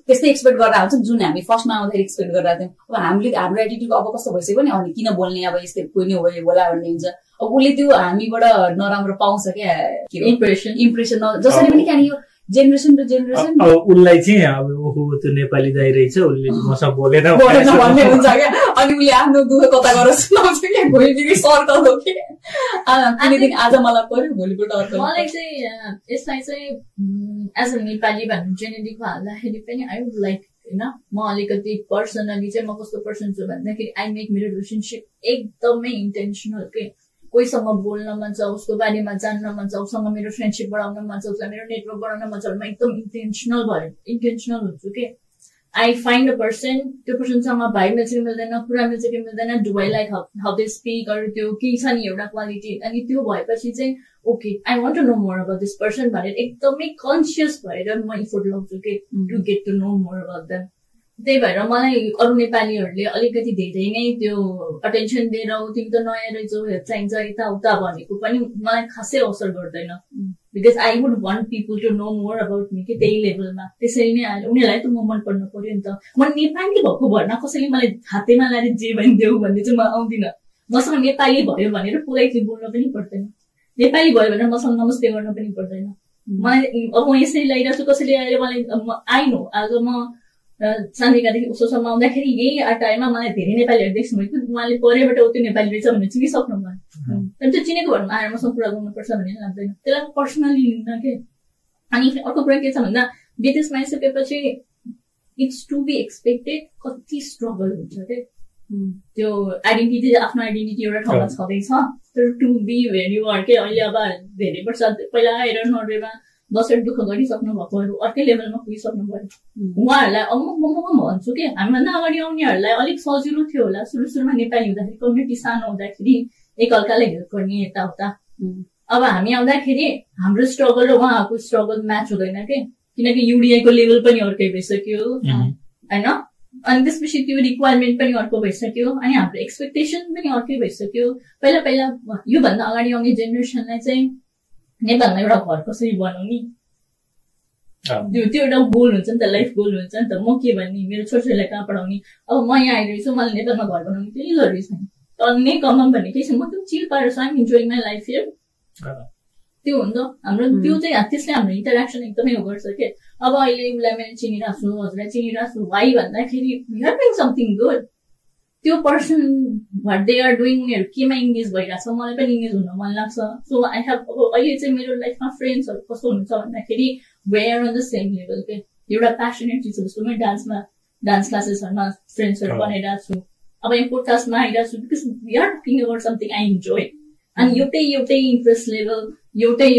त्यस्तै एक्सपेक्ट गरेर आउँछ जुन हामी फर्स्टमा आउँदाखेरि एक्सपेक्ट गरेर थियौँ अब हामीले हाम्रो एटिट्युड अब कस्तो भइसक्यो भने अनि किन बोल्ने अब यस्तै कोही नै हो बोला भन्ने हुन्छ अब उसले त्यो हामीबाट नराम्रो पाउँछ क्या इम्प्रेसन जसरी पनि किन यो जेनेरेसन टु जेनेरेसन उसलाई चाहिँ अब त्यो नेपाली दाइ रहेछ उसले मसँग बोलेन भन्ने हुन्छ क्या अनि उसले आफ्नो दुःख कता गरेर सुनाउँछ क्या भोलिदेखि सर्कल हो कि कुनै आज मलाई पर्यो भोलिपल्ट अर्को मलाई चाहिँ यसलाई चाहिँ एज अ नेपाली भन्नु जेनेटिकमा हाल्दाखेरि पनि आई वुड लाइक होइन म अलिकति पर्सनली चाहिँ म कस्तो पर्सन छु भन्दाखेरि आई मेक मेरो रिलेसनसिप एकदमै इन्टेन्सनल के कोहीसँग बोल्न मन छ उसको बारेमा जान्न मन छ उसँग मेरो फ्रेन्डसिप बढाउन मन छ उसलाई मेरो नेटवर्क बढाउन मन छ म एकदम इन्टेन्सनल हुन्छु के आई फाइन्ड अ पर्सन त्यो पर्सनसँग भाइ मिल्छ कि मिल्दैन कुरा मिल्छ कि मिल्दैन do I like how they speak अरू त्यो के छ नि एउटा क्वालिटी अनि त्यो भएपछि चाहिँ okay I want to know more about this person भनेर एकदमै कन्सियस भएर म इफोर्ट लाउँछु कि to get to know more about them त्यही भएर मलाई अरू नेपालीहरूले अलिकति धेरै नै त्यो अटेन्सन दिएर तिमी त नयाँ रहेछौ चाहिन्छ यताउता भनेको पनि मलाई खासै असर गर्दैन because I would want people to know more about me कि त्यही लेभलमा त्यसरी नै उनीहरूलाई त म मन पर्नु पर्यो नि त म नेपाली भएको भर्ना कसैले मलाई हातेमा लाएर जे भनिदेऊ भन्ने चाहिँ म आउँदिनँ मसँग नेपाली भयो भनेर पोलाइटली बोल्न पनि पर्दैन नेपाली भयो भनेर मसँग नमस्ते गर्न पनि पर्दैन मलाई अब म यसरी ल्याइरहेको छु कसैले आएर मलाई आइनो आज म सानैकादेखि उसोसम्म आउँदाखेरि यही टाइममा मलाई धेरै नेपालीहरू देख्छु मैले उहाँले परेबाट त्यो नेपाली रहेछ भनेर चिनिसक्नु भयो तर त्यो चिनेको भरमा आएर मसँग कुरा गर्नुपर्छ भन्ने लाग्दैन त्यसलाई पर्सनली लिन्न के अनि अर्को कुरा के छ भन्दा विदेशमा आइसकेपछि इट्स टु बी एक्सपेक्टेड कति स्ट्रगल हुन्छ के त्यो आइडेन्टिटी आफ्नो आइडेन्टिटी एउटा ठाउँमा छँदैछ तर टु बी भेरी वार के अहिले अब धेरै वर्ष पहिला आएर नर्वेमा बसेर दुःख गरिसक्नु भएकोहरू अर्कै लेभलमा पुगिसक्नु भयो उहाँहरूलाई अब म भन्छु कि हामीभन्दा अगाडि आउनेहरूलाई अलिक सजिलो थियो होला सुरुमा नेपाली हुँदाखेरि कम्युनिटी सानो हुँदाखेरि एकअर्कालाई हेल्प गर्ने यताउता अब हामी आउँदाखेरि हाम्रो स्ट्रगल र उहाँहरूको स्ट्रगल म्याच हुँदैन के किनकि युडिआईको लेभल पनि अर्कै भइसक्यो होइन अनि त्यसपछि त्यो रिक्वायरमेन्ट पनि अर्को भइसक्यो अनि हाम्रो एक्सपेक्टेसन पनि अर्कै भइसक्यो पहिला योभन्दा अगाडि आउने जेनेरेसनलाई चाहिँ नेपालमा एउटा घर कसरी बनाउने त्यो एउटा गोल हुन्छ नि त लाइफ गोल हुन्छ नि त म के भन्ने मेरो छोरीलाई कहाँ पढाउने अब म यहाँ आइरहेछु मलाई नेपालमा घर बनाउने केही जरुरी छैन अन्य कमाम भन्ने केही छैन म एकदम चिल पाएर छु I'm enjoying my life here त्यो हुन्छ हाम्रो त्यो चाहिँ त्यसले हाम्रो इन्टरेक्सन एकदमै उ गर्छ के अब अहिले उसलाई मैले चिनिरहेको छु हजुरलाई चिनिरहेको छु भाइ भन्दाखेरि we are doing something good त्यो person what they are doing उनीहरू केमा इङ्गेज भइरहेको छ मलाई पनि इङ्गेज हुन मन लाग्छ सो आई हेभ अब अहिले चाहिँ मेरो लाइफमा फ्रेन्ड्सहरू कस्तो हुन्छ भन्दाखेरि we are on the same level के एउटा प्यासनेट चिज जस्तो म डान्स क्लासेसहरूमा फ्रेन्ड्सहरू बनाइरहेको छु अब यहाँ पोडकास्टमा आइरहेको छु because we are talking about something I enjoy अनि एउटै इन्ट्रेस्ट लेभल एउटै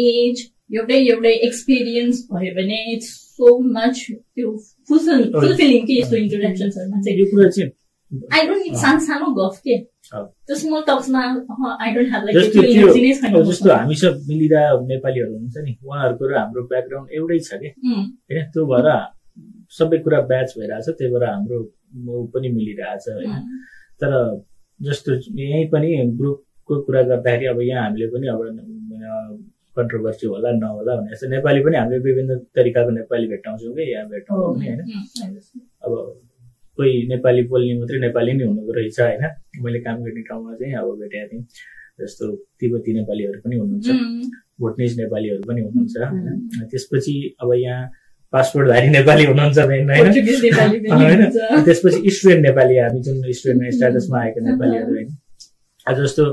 एज एउटै एक्सपिरियन्स भयो भने इट्स सो मच त्यो फुलफिलिङ कि यस्तो इन्टरेक्सन्सहरूमा चाहिँ यो कुरा चाहिँ आई डोन्ट निड सानो गफ के त्यो स्मल टक्समा आई डोन्ट हैव लाइक त्यो एनर्जी नै छैन जस्तो हामीसँग मिलिरा नेपालीहरू हुनुहुन्छ नि उहाँहरूको र हाम्रो ब्याकग्राउन्ड एउटै छ के हैन त्यो भएर सबै कुरा ब्याच भइरहेछ त्यही भएर हाम्रो पनि मिलिरहेछ हैन तर जस्तो यही पनि ग्रुपको कुरा गर्दाखेरि अब यहाँ हामीले पनि अब कन्ट्रोभर्सी होला नहोला भने जस्तो नेपाली पनि हामीले विभिन्न तरिकाको नेपाली भेट्टाउँछौँ कि यहाँ भेट्टाउँछौँ नि हैन अब कोही नेपाली बोल्ने मात्रै नेपाली नै हुनुको रहेछ हैन मैले काम गर्ने ठाउँमा चाहिँ अब भेटेको थिएँ जस्तो तिब्बती नेपालीहरू पनि हुनुहुन्छ भोटनिज नेपालीहरू पनि हुनुहुन्छ हैन त्यसपछि अब यहाँ पासपोर्टधारी नेपाली हुनुहुन्छ हैन त्यसपछि स्टुडेन्ट नेपाली हामी जुन स्टुडेन्ट स्ट्याटसमा आएको नेपालीहरू हैन जस्तो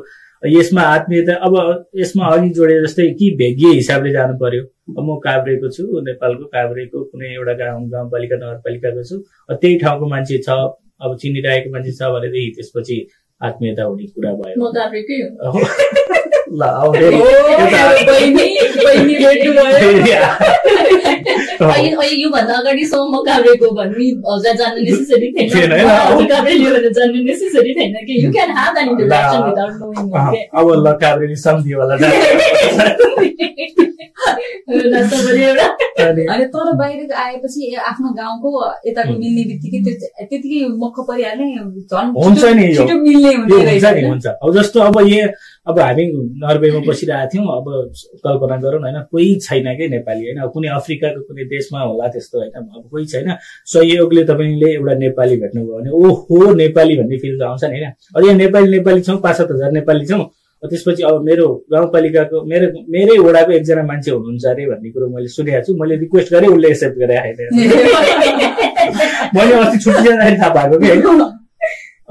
यसमा आत्मीयता अब यसमा अघि जोडे जस्तै कि भेगीय हिसाबले जानु पर्यो अब म काभ्रेको छु नेपालको काभ्रेको कुनै एउटा गाउँपालिका नगरपालिकाको छु त्यही ठाउँको मान्छे छ अब चिनिरहेको मान्छे छ भनेदेखि त्यसपछि आत्मीयता हुने कुरा भयो म काभ्रेकै हो योभन्दा अगाडि म काभ्रेको भन्ने हजुर जान्नु नेसेसरी थिएन काभ्रेले भनेर जान्नु नेसेसरी थिएन कि you can have an introduction without knowing अब ल काभ्रेले सम्झियो होला अनि तर बाहिर आएपछि आफ्नो गाउँको यताको मिल्ने बित्तिकै त्यतिकै मक्ख परिहाल्ने झन् हुन्छ नि छिटो मिल्ने हुन्छ अब जस्तो अब हामी नर्वेमा बसिरहेको थियौँ अब कल्पना गरौँ होइन कोही छैन कि नेपाली होइन कुनै अफ्रिकाको कुनै देशमा होला त्यस्तो होइन अब कोही छैन सहयोगले तपाईँले एउटा नेपाली भेट्नुभयो भने ओहो नेपाली भन्ने फिल आउँछ नि होइन अब यहाँ नेपाली छौँ 5-7 हजार नेपाली छौँ त्यसपछि अब मेरो गाउँपालिकाको मेरै वडाको एकजना मान्छे हुनुहुन्छ अरे भन्ने कुरो मैले सुनेको छु मैले रिक्वेस्ट गरेँ उसले एक्सेप्ट गरे मैले अस्ति छुट्टी जाँदाखेरि थाहा पाएको कि होइन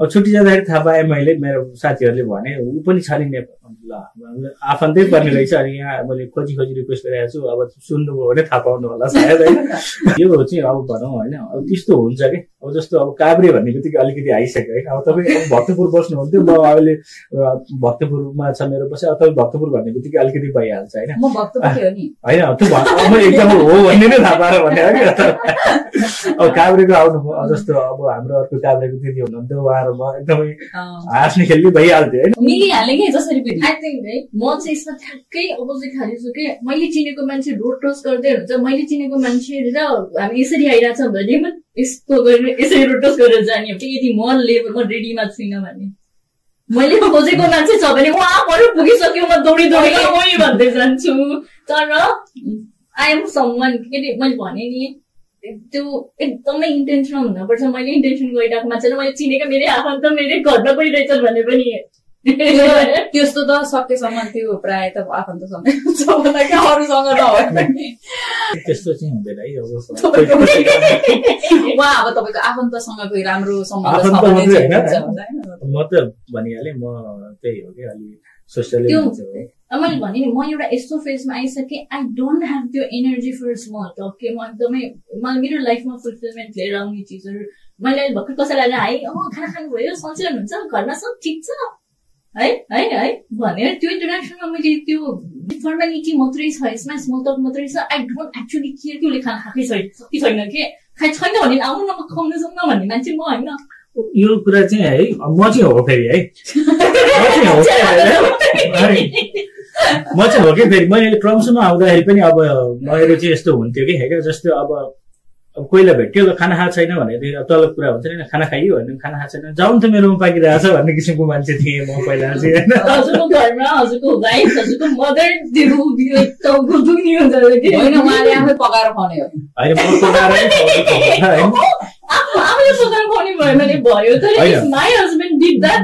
अब छुट्टी जाँदाखेरि थाहा पाएँ मैले मेरो साथीहरूले भने ऊ पनि छ नि ल आफन्तै पर्ने रहेछ अनि यहाँ मैले खोजी रिक्वेस्ट गरिरहेको छु अब सुन्नुभयो भने थाहा पाउनु होला सायद होइन यो चाहिँ अब भनौँ होइन अब त्यस्तो हुन्छ कि अब जस्तो अब काभ्रे भन्ने बित्तिकै अलिकति आइसक्यो है अब तपाईँ भक्तपुर बस्नुहुन्थ्यो म अहिले भक्तपुरमा छ मेरो बस अब तपाईँ भक्तपुर भन्ने बित्तिकै अलिकति भइहाल्छ होइन होइन त्यो एकदम हो भन्ने नै थाहा पाएर भने अब काभ्रेको आउनुभयो जस्तो अब हाम्रो अर्को काभ्रेको दिदी हुनुहुन्थ्यो उहाँहरूमा एकदमै हाँस्ने खेल्ने भइहाल्थ्यो होइन आई थिङ्क है म चाहिँ यसमा ठ्याक्कै अपोजिट खाले छु कि मैले चिनेको मान्छे रोड क्रस गर्दै हुन्छ मैले चिनेको मान्छे र हामी यसरी आइरहेछ भने यस्तो गरेर यसरी रोड क्रस गरेर जाने हो कि यदि म रेडीमा छुइनँ भने मैले खोजेको मान्छे छ भने उहाँ पर पुगिसक्यो म दौडी भन्दै जान्छु तर आई एम समवन के मैले भने नि त्यो एकदमै इन्टेन्सनल हुनुपर्छ मैले इन्टेन्सन गरिरहेको मान्छे मैले चिनेको मेरै आफन्त मेरै घरमा गइरहेछन् भने पनि त्यस्तो त सकेसम्म त्यो प्रायः त आफन्तसँग अरूसँग त्यस्तो चाहिँ हुँदैन है उहाँ अब तपाईँको आफन्तसँग कोही राम्रो म त भनिहालेँ म त्यही हो कि अलि सोसियली मैले भने नि म एउटा यस्तो फेजमा आइसकेँ आई डोन्ट ह्याभ त्यो एनर्जी फर स्मल टक के म एकदमै मलाई मेरो लाइफमा फुलफिलमेन्ट लिएर आउने चिजहरू मैले अहिले भर्खर कसैलाई है खाना खानुभयो सन्चै हुनुहुन्छ घरमा सब ठिक छ है भनेर त्यो इन्टरेक्सनमा मैले त्यो फर्मालिटी मात्रै छ यसमा स्मल टक मात्रै छ आई डोन्ट एक्चुअली केयर कि उसले खाना खाएकै छैन कि छैन के छैन भने आउनु न म खुवाउनु जाउँ न भन्ने मान्छे म होइन यो कुरा चाहिँ है म चाहिँ हो फेरि है म चाहिँ हो कि फेरि मैले ट्रम्सोमा आउँदाखेरि पनि अब मेरो चाहिँ यस्तो हुन्थ्यो कि क्या जस्तो अब कोहीलाई भेट्यो खाना खाएको छैन भनेदेखि अब तलब कुरा हुन्छ नि खाना खाइयो भने खाना खाएको छैन जाउँ त मेरोमा पाकिरहेछ भन्ने किसिमको मान्छे थिएँ म पहिला चाहिँ हजुरको घरमा हजुरको वाइफ हजुरको मदर उहाँले आफै पकाएर खुवाउने हो होइन म पकाएर आफूले पकाएर खुवाउने भयो भने भयो तर माई हस्बेन्ड डिड द्याट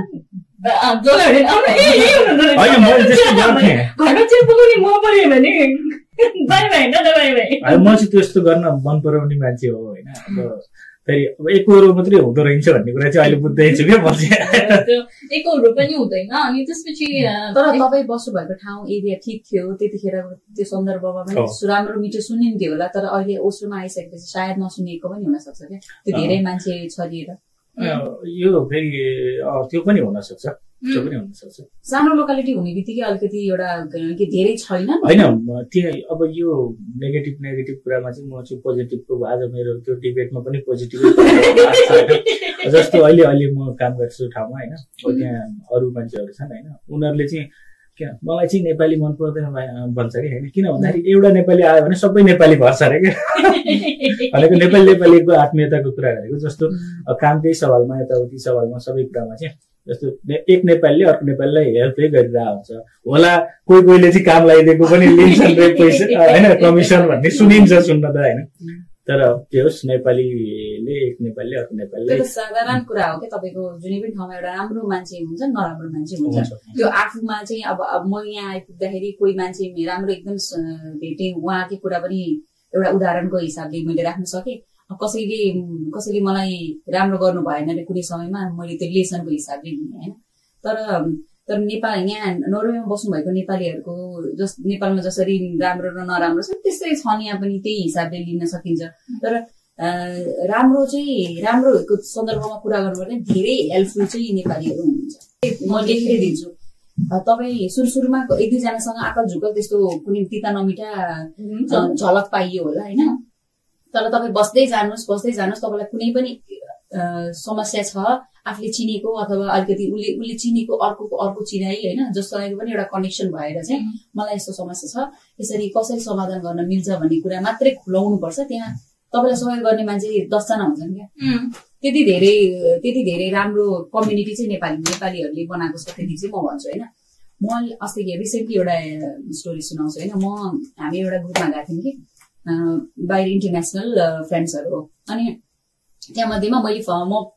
घरमा चाहिँ पकाउने म पऱ्यो भने म चाहिँ त्यस्तो गर्न मन पराउने मान्छे हो होइन अब फेरि एकहोरो मात्रै हुँदो रहेछ भन्ने कुरा चाहिँ अहिले बुझ्दैछु क्या म चाहिँ एकहोरो पनि हुँदैन अनि त्यसपछि तर तपाईँ बस्नु भएको ठाउँ एरिया ठिक थियो त्यतिखेर त्यो सन्दर्भमा पनि राम्रो मिठो सुनिन्थ्यो होला तर अहिले ओस्रोमा आइसकेपछि सायद नसुनिएको पनि हुन सक्छ क्या त्यो धेरै मान्छे छरिएर यो फेरि त्यो पनि हुनसक्छ, त्यो पनि हुनसक्छ। सानो लोकालिटी हुने बित्तिकै अलिकति एउटा धेरै छैन होइन। त्यो अब यो नेगेटिभ कुरामा चाहिँ म चाहिँ पोजिटिभको आज मेरो त्यो डिबेटमा पनि पोजिटिभ जस्तो अहिले म काम गर्छु ठाउँमा होइन, त्यहाँ अरू मान्छेहरू छन् होइन, उनीहरूले चाहिँ मलाई चाहिँ नेपाली मन पर्दैन भन्छ कि होइन, किन भन्दाखेरि एउटा नेपाली आयो भने सबै नेपाली भर्छ अरे क्या भनेको नेपालीको आत्मीयताको कुरा गरेको। जस्तो कामकै सवालमा यताउति सवालमा सबै कुरामा चाहिँ जस्तो एक नेपालीले अर्को नेपालीलाई हेल्पै गरिरहेको हुन्छ होला, कोहीले चाहिँ काम लगाइदिएको पनि लिन्छन् पैसा होइन, कमिसन भन्ने सुनिन्छ सुन्न त होइन, तर त्यो होस् नेपालीले एक नेपालीले अर्को नेपालीलाई साधारण कुरा हो कि तपाईँको जुनै पनि ठाउँमा एउटा राम्रो मान्छे हुन्छ नराम्रो मान्छे हुन्छ, त्यो आफूमा चाहिँ अब म यहाँ आइपुग्दाखेरि कोही मान्छे राम्रो एकदम भेटेँ, उहाँकै कुरा पनि एउटा उदाहरणको हिसाबले मैले राख्न सकेँ। कसैले मलाई राम्रो गर्नु भएन अरे कुनै समयमा, मैले त्यो लेसनको हिसाबले लिने होइन। तर नेपाल यहाँ नर्वेमा बस्नु भएको नेपालीहरूको नेपालमा जसरी राम्रो र नराम्रो छ त्यस्तै छन्, यहाँ पनि त्यही हिसाबले लिन सकिन्छ। तर राम्रोको सन्दर्भमा कुरा गर्नुपर्दा धेरै हेल्पफुल चाहिँ नेपालीहरू हुनुहुन्छ। म लेखेर दिन्छु, तपाईँ सुरुमा एक दुईजनासँग आकल झुकल त्यस्तो कुनै तिता नमिठा झलक पाइयो होला होइन, तर तपाईँ बस्दै जानुहोस् तपाईँलाई कुनै पनि समस्या छ, आफूले चिनेको अथवा अलिकति उसले चिनेको अर्को चिनाइ होइन, जससँग पनि एउटा कनेक्सन भएर चाहिँ मलाई यस्तो समस्या छ यसरी कसरी समाधान गर्न मिल्छ भन्ने कुरा मात्रै खुलाउनु पर्छ। त्यहाँ तपाईँलाई सहयोग गर्ने मान्छे 10 जना हुन्छन् क्या, त्यति धेरै राम्रो कम्युनिटी चाहिँ नेपालीहरूले बनाएको छ, त्यति चाहिँ म भन्छु होइन। म अस्ति रिसेन्टली एउटा स्टोरी सुनाउँछु होइन। हामी एउटा ग्रुपमा गएको थियौँ कि बाहिर इन्टरनेसनल फ्रेन्ड्सहरू हो, अनि त्यहाँ मध्येमा म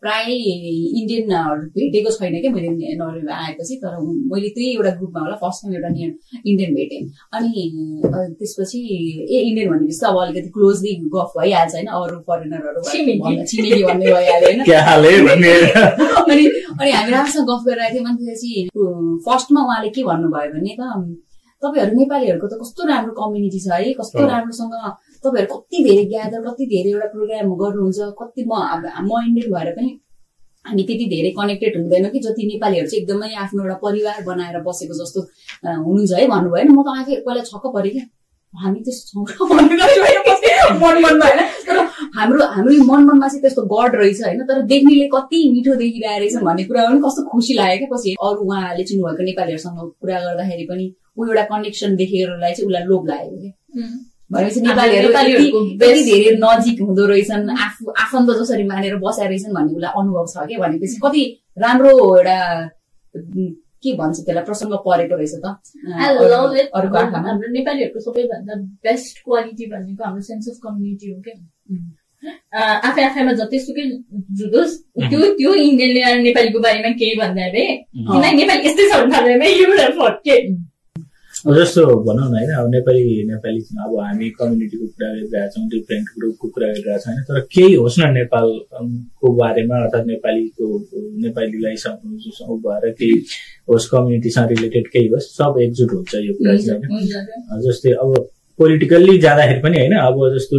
प्राय इन्डियनहरू भेटेको छैन क्या मैले नर्वेमा आएपछि, तर मैले त्यही एउटा ग्रुपमा होला फर्स्ट टाइम एउटा इन्डियन भेटेँ। अनि त्यसपछि इन्डियन भनेपछि अब अलिकति क्लोजली गफ भइहाल्छ होइन, अरू फरेनरहरू चिनेकी भन्ने भइहाल्यो होइन। अनि हामी राम्रोसँग गफ गरिरहेको थियौँ। अनि त्यसपछि फर्स्टमा उहाँले के भन्नुभयो भने त तपाईँहरू नेपालीहरूको त कस्तो राम्रो कम्युनिटी छ है, कस्तो राम्रोसँग तपाईँहरू कति धेरै ग्यादर कति धेरै एउटा प्रोग्राम गर्नुहुन्छ, कति म इन्डियन भएर पनि हामी त्यति धेरै कनेक्टेड हुँदैनौँ कि जति नेपालीहरू चाहिँ एकदमै आफ्नो एउटा परिवार बनाएर बसेको जस्तो हुनुहुन्छ है भन्नुभयो। नि म त आफै पहिला छक्क परेँ क्या, हामी त्यस्तो मनमा होइन, तर हाम्रो मनमा चाहिँ त्यस्तो गड रहेछ होइन, तर देख्नेले कति मिठो देखिरहेको रहेछ भन्ने कुरा पनि कस्तो खुसी लाग्यो क्या। पछि अरू उहाँले चिन्नुभएको नेपालीहरूसँग कुरा गर्दाखेरि पनि ऊ एउटा कनेक्सन देखेरलाई चाहिँ उसलाई लोभ लागेको क्या, भनेपछि नेपालीहरू त्यति धेरै नजिक हुँदो रहेछन्, आफन्त जसरी मानेर बसेर रहेछन् भन्ने उसलाई अनुभव छ क्या। भनेपछि कति राम्रो एउटा के भन्छ त्यसलाई प्रसङ्ग परेको रहेछ त। हाम्रो नेपालीहरूको सबैभन्दा बेस्ट क्वालिटी भनेको हाम्रो सेन्स अफ कम्युनिटी हो क्या। आफैमा जतिसुकै जुदोस् त्यो इन्डियनले नेपालीको बारेमा केही भन्दा भए किनकि नेपाली यस्तै छ भने जस्तो भनौँ न होइन, अब नेपाली अब हामी कम्युनिटीको कुरा गरिरहेका छौँ, डिफ्रेन्ट ग्रुपको कुरा गरिरहेका छौँ होइन, तर केही होस् न नेपालको बारेमा अर्थात् नेपालीलाई भएर केही होस्, कम्युनिटीसँग रिलेटेड केही होस्, सब एकजुट हुन्छ यो कुरा चाहिँ होइन। जस्तै अब पोलिटिकल्ली जाँदाखेरि पनि होइन, अब जस्तो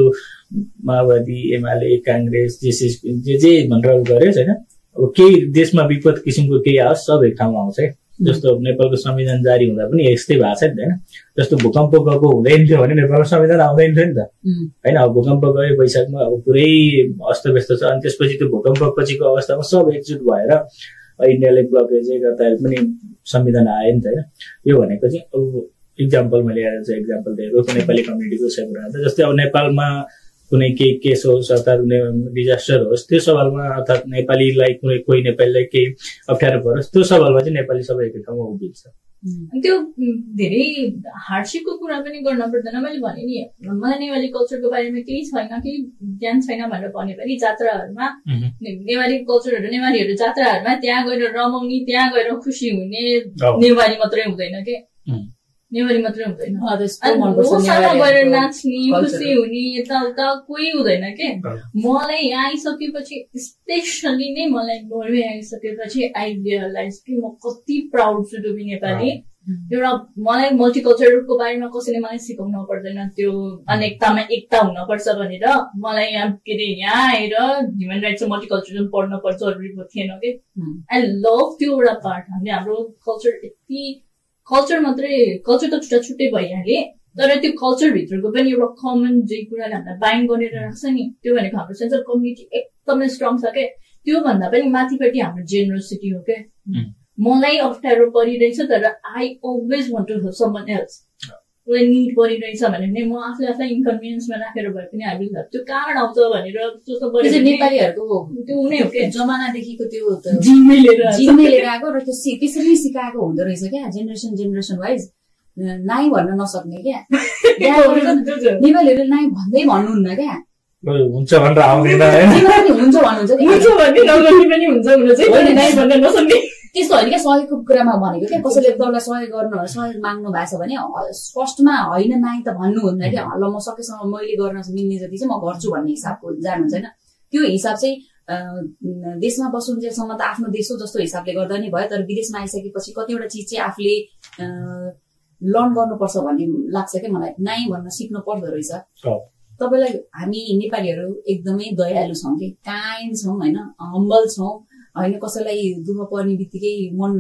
माओवादी एमाले काङ्ग्रेस जे भनेर गऱ्योस् होइन, अब केही देशमा विपद किसिमको केही आओस् सब एक ठाउँमा आउँछ है। जस्तो नेपालको संविधान जारी हुँदा पनि यस्तै भएको छ नि त होइन। जस्तो भूकम्प गएको हुँदैन थियो भने नेपालको संविधान आउँदैन थियो नि त होइन। अब भूकम्प गयो वैशाखमा, अब पुरै अस्तव्यस्त छ, अनि त्यसपछि त्यो भूकम्प पछिको अवस्थामा सब एकजुट भएर इन्डियाले ब्लकेज गर्दा पनि संविधान आयो नि त होइन। यो भनेको चाहिँ अब इक्जाम्पल मैले इक्जाम्पल दिएको नेपाली कम्युनिटीको कुरा त, जस्तै अब नेपालमा कुनै केही केस होस् अर्थात् डिजास्टर होस्, त्यो सवालमा अर्थात् नेपालीलाई कोही नेपालीलाई केही अप्ठ्यारो परोस्, त्यो सवालमा चाहिँ नेपाली सबै एकै ठाउँमा उभिन्छ। त्यो धेरै हार्डसिपको कुरा पनि गर्न पर्दैन। मैले भने नि मलाई नेपाली कल्चरको बारेमा केही छैन, केही ज्ञान छैन भनेर भने पनि जात्राहरूमा नेपाली कल्चरहरू नेवारीहरू जात्राहरूमा त्यहाँ गएर रमाउने, त्यहाँ गएर खुसी हुने नेवारी मात्रै हुँदैन के, नेवारी मात्रै हुँदैन, गएर नाच्ने खुसी हुने यताउता कोही हुँदैन के। मलाई यहाँ आइसकेपछि स्पेसली नै मलाई नर्वे आइसकेपछि आई रियलाइज कि म कति प्राउड छु टु बी नेपाली। एउटा मलाई मल्टिकल्चरको बारेमा कसैले मलाई सिकाउनु पर्दैन त्यो अनेकतामा एकता हुनपर्छ भनेर मलाई यहाँ के अरे यहाँ आएर ह्युमन राइट्स र मल्टिकल्चरल पढ्न पर्छ जरुरी थिएन कि आई लभ त्यो एउटा पार्ट हामीले हाम्रो कल्चर यति कल्चर मात्रै कल्चर त छुट्टा छुट्टै भइहाले तर त्यो कल्चर भित्रको पनि एउटा कमन जे कुराले हामीलाई बाइन्ड गरेर राख्छ नि त्यो भनेको हाम्रो सेन्स अफ कम्युनिटी एकदमै स्ट्रङ छ के त्यो भन्दा पनि माथिपट्टि हाम्रो जेनरसिटी हो क्या मलाई अप्ठ्यारो परिरहेछ तर I always want to help someone else उसलाई निड परिरहेछ भने पनि म आफूलाई इन्कन्भिनियन्समा राखेर भए पनि हामी त्यो कहाँबाट आउँछ भनेर सोच्नु पर्यो नेपालीहरूको त्यो नै हो क्या जमानादेखिको त्यो जिम्मेलिएर आएको र त्यो त्यसरी सिकाएको हुँदो रहेछ क्या जेनेरेसन वाइज नाइ भन्न नसक्ने क्या नेपालीहरू नाइ भन्दै भन्नुहुन्न क्या हुन्छ भनेर आउँदैन हुन्छ भन्नुहुन्छ त्यस्तो होइन क्या सहयोगको कुरामा भनेको क्या कसैले तपाईँलाई सहयोग माग्नु भएको छ भने फर्स्टमा होइन नाइ त भन्नुहुन्न क्या ल म सकेसम्म मैले गर्न मिल्ने जति चाहिँ म गर्छु भन्ने हिसाबको जानुहुन्छ होइन त्यो हिसाब चाहिँ देशमा बसुन्जेलसम्म त आफ्नो देश हो जस्तो हिसाबले गर्दा नि भयो तर विदेशमा आइसकेपछि कतिवटा चिज चाहिँ आफूले लर्न गर्नुपर्छ भन्ने लाग्छ क्या मलाई नाइ भन्न सिक्नु पर्दो रहेछ तपाईँलाई हामी नेपालीहरू एकदमै दयालु छौँ कि काइन्ड छौँ होइन हम्बल छौँ होइन कसैलाई दुःख पर्ने बित्तिकै मन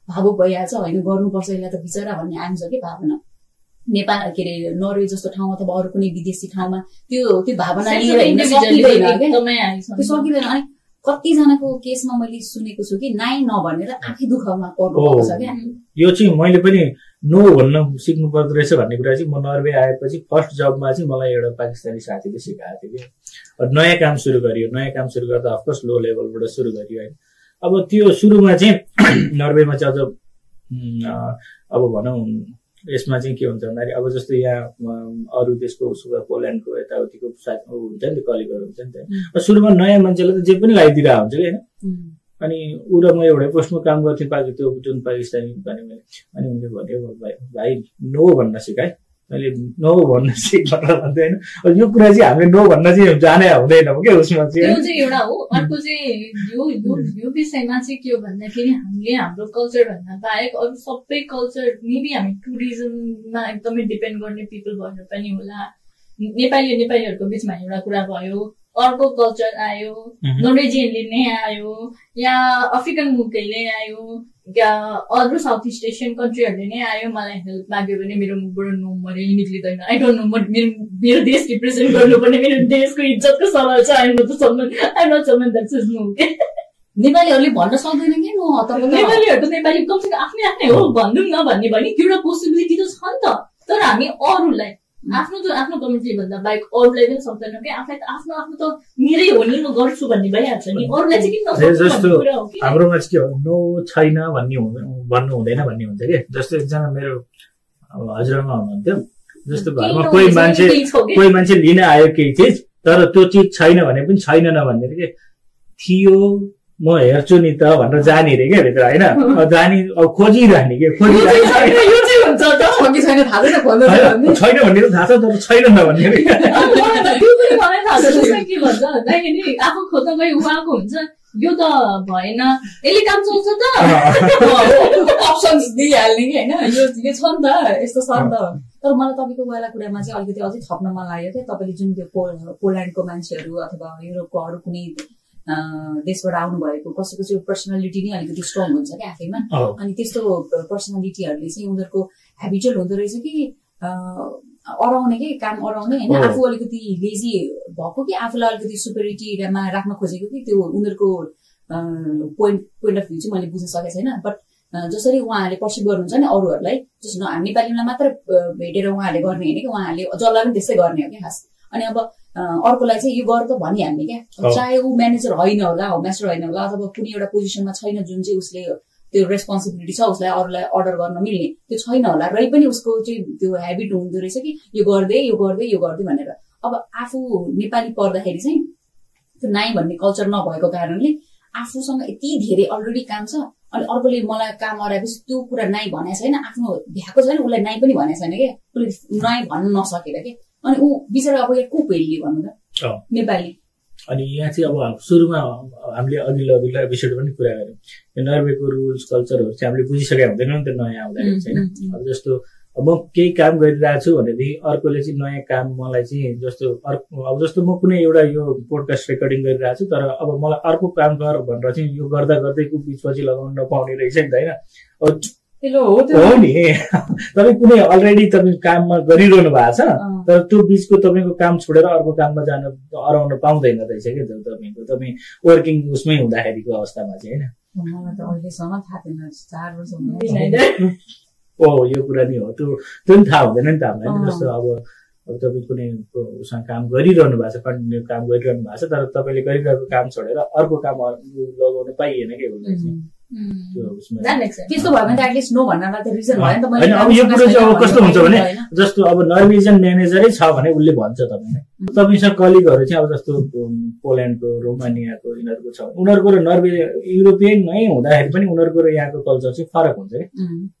भावुक भइहाल्छ होइन गर्नुपर्छ यसलाई त बिचरा भन्ने आउँछ कि भावना नेपाल के अरे नर्वे जस्तो ठाउँ अथवा अरू कुनै विदेशी ठाउँमा त्यो भावना लिएर हिँड्न सकिँदैन अनि कतिजनाको केसमा मैले सुनेको छु कि नाइ नभनेर आफै दुःखमा पर्नुपर्छ क्या यो चाहिँ मैले पनि नो भन्न सिक्नु पर्दो रहेछ भन्ने कुरा चाहिँ म नर्वे आएपछि फर्स्ट जबमा चाहिँ मलाई एउटा पाकिस्तानी साथीले सिकाएको थियो कि नयाँ काम सुरु गरियो नयाँ काम सुरु गर्दा अफकोर्स लो लेभलबाट सुरु गरियो होइन अब त्यो सुरुमा चाहिँ नर्वेमा चाहिँ अझ अब भनौँ यसमा चाहिँ के हुन्छ भन्दाखेरि अब जस्तो यहाँ अरू देशको पोल्यान्डको यताउतिको हुन्छ नि त कलिगहरू हुन्छ नि त सुरुमा नयाँ मान्छेलाई त जे पनि लगाइदिरहेको हुन्छ कि होइन अनि ऊ र म एउटै पोस्टमा काम गर्थेँ त्यो जुन पाकिस्तानी भने मैले अनि उनले भन्यो भाइ नो भन्न सिकाएँ मैले नो भन्न सिक्न भन्दै होइन यो कुरा चाहिँ हामीले नो भन्न चाहिँ जाने हुँदैन क्या उसमा चाहिँ एउटा हो अर्को चाहिँ यो विषयमा चाहिँ के हो भन्दाखेरि हामीले हाम्रो कल्चर भन्दा बाहेक अरू सबै कल्चर मेबी हामी टुरिज्ममा एकदमै डिपेन्ड गर्ने पिपल भएर पनि होला नेपालीहरूको बिचमा एउटा कुरा भयो अर्को कल्चर आयो नर्वेजियनले नै आयो या अफ्रिकन मुलकले आयो या अरू साउथ इस्ट एसियन कन्ट्रीहरूले नै आयो मलाई हेल्प माग्यो भने मेरो मुखबाट नो मैले निक्लिँदैन आई डोन्ट नो मेरो देश रिप्रेजेन्ट गर्नुपर्ने मेरो देशको इज्जतको सवाल छ I'm not someone that's is no नेपालीहरूले भन्न सक्दैन कि नेपालीहरूको नेपाली कमसेकम आफ्नै हो भनौँ न भन्ने भने एउटा पोसिबिलिटी त छ नि त तर हामी अरूलाई आफ्नो कम्युनिटी भन्दा बाहेक अरूलाई पनि सक्दैन कि आफूलाई त आफ्नो त मेरै हो नि म गर्छु भन्ने भइहाल्छ नि अरूलाई चाहिँ किन हाम्रोमा चाहिँ के हो नो छैन भन्नु हुँदैन भन्ने हुन्छ कि जस्तो एकजना मेरो हजुरआमा हुनुहुन्थ्यो जस्तो घरमा कोही मान्छे लिन आयो केही चिज तर त्यो चिज छैन भने पनि छैन नभन्ने के थियो म हेर्छु नि त भनेर जाने रे क्या भित्र होइन जाने अब खोजिरहने के छैन भन्ने त थाहा छ तर छैन नभन्ने के भन्छ भन्दाखेरि आफू खोज्दा गई उहाँको हुन्छ यो त भएन यसले काम चल्छ त अप्सन्स दिइहाल्ने कि होइन यो छ नि त यस्तो छ नि त तर मलाई तपाईँको वाला कुरामा चाहिँ अलिकति अझै थप्न मन लाग्यो क्या तपाईँले जुन त्यो पोल्यान्डको मान्छेहरू अथवा युरोपको अरू कुनै देशबाट आउनु भएको कसैको चाहिँ पर्सनालिटी नै अलिकति स्ट्रङ हुन्छ क्या आफैमा अनि त्यस्तो पर्सनालिटीहरूले चाहिँ उनीहरूको हेबिचुअल हुँदो रहेछ कि अराउने के काम अराउने होइन आफू अलिकति लेजी भएको कि आफूलाई अलिकति सुपेरिटीमा राख्न खोजेको कि त्यो उनीहरूको पोइन्ट अफ भ्यू चाहिँ मैले बुझ्न सकेको छैन बट जसरी उहाँहरूले पर्सिभ गर्नुहुन्छ नि अरूहरूलाई जस्तो हामी नेपालीलाई मात्र भेटेर उहाँहरूले गर्ने होइन कि उहाँहरूले जसलाई पनि त्यस्तै गर्ने हो क्या खास अनि अब अर्कोलाई चाहिँ यो गर त भनिहाल्ने क्या चाहे ऊ म्यानेजर होइन होला होम मास्टर होइन होला अथवा कुनै एउटा पोजिसनमा छैन जुन चाहिँ उसले त्यो रेस्पोन्सिबिलिटी छ उसलाई अरूलाई अर्डर गर्न मिल्ने त्यो छैन होला र पनि उसको चाहिँ त्यो हेबिट हुँदो रहेछ कि यो गर्दै भनेर अब आफू नेपाली पर्दाखेरि चाहिँ त्यो नाइ भन्ने कल्चर नभएको कारणले आफूसँग यति धेरै अलरेडी काम छ अनि अर्कोले मलाई काम अराएपछि त्यो कुरा नाइ भनेको छैन आफ्नो भ्याएको छैन उसलाई नाइ पनि भनेको छैन क्या उसले नाइ भन्न नसकेर के अनि ऊ बिचरा अब को पेलिए भन्नु त नेपाली अनि यहाँ चाहिँ अब सुरुमा हामीले अघिल्लो एपिसोड पनि कुरा गर्यौँ यो नर्वेको रुल्स कल्चरहरू चाहिँ हामीले बुझिसकेका हुँदैनौँ नि त नयाँ आउँदाखेरि चाहिँ अब जस्तो अब म केही काम गरिरहेको छु भनेदेखि अर्कोले चाहिँ नयाँ काम मलाई चाहिँ जस्तो म कुनै एउटा यो पोडकास्ट रेकर्डिङ गरिरहेको छु तर अब मलाई अर्को काम गर भनेर चाहिँ यो गर्दा गर्दैको बिचपछि लगाउन नपाउने रहेछ नि त होइन हो नि तपाईँ कुनै अलरेडी तपाईँ काममा गरिरहनु भएको छ तर त्यो बिचको तपाईँको काम छोडेर अर्को काममा जान अराउन पाउँदैन रहेछ कि तपाईँ वर्किङ उसमै हुँदाखेरिको अवस्थामा चाहिँ होइन यो कुरा नि हो त्यो पनि थाहा हुँदैन नि त हामीलाई जस्तो अब तपाईँ कुनै उसमा काम गरिरहनु भएको छ कन्टिन्यू काम गरिरहनु भएको छ तर तपाईँले गरिरहेको काम छोडेर अर्को काम लगाउनु पाइएन कि उसले त्यस्तो भयो भने त एटलिस्ट नो भन्नलाई त रिजन भयो नि त हैन अब यो कुरा चाहिँ अब कस्तो हुन्छ भने जस्तो अब नर्वेजियन म्यानेजरै छ भने उसले भन्छ तपाईलाई तपाईसँग कलिगहरु चाहिँ अब जस्तो पोल्यान्डको रोमानियाको यिनीहरुको छ उनीहरुको र नर्वे युरोपियन नै हुँदाखेरि पनि उनीहरुको र यहाँको कल्चर चाहिँ फरक हुन्छ के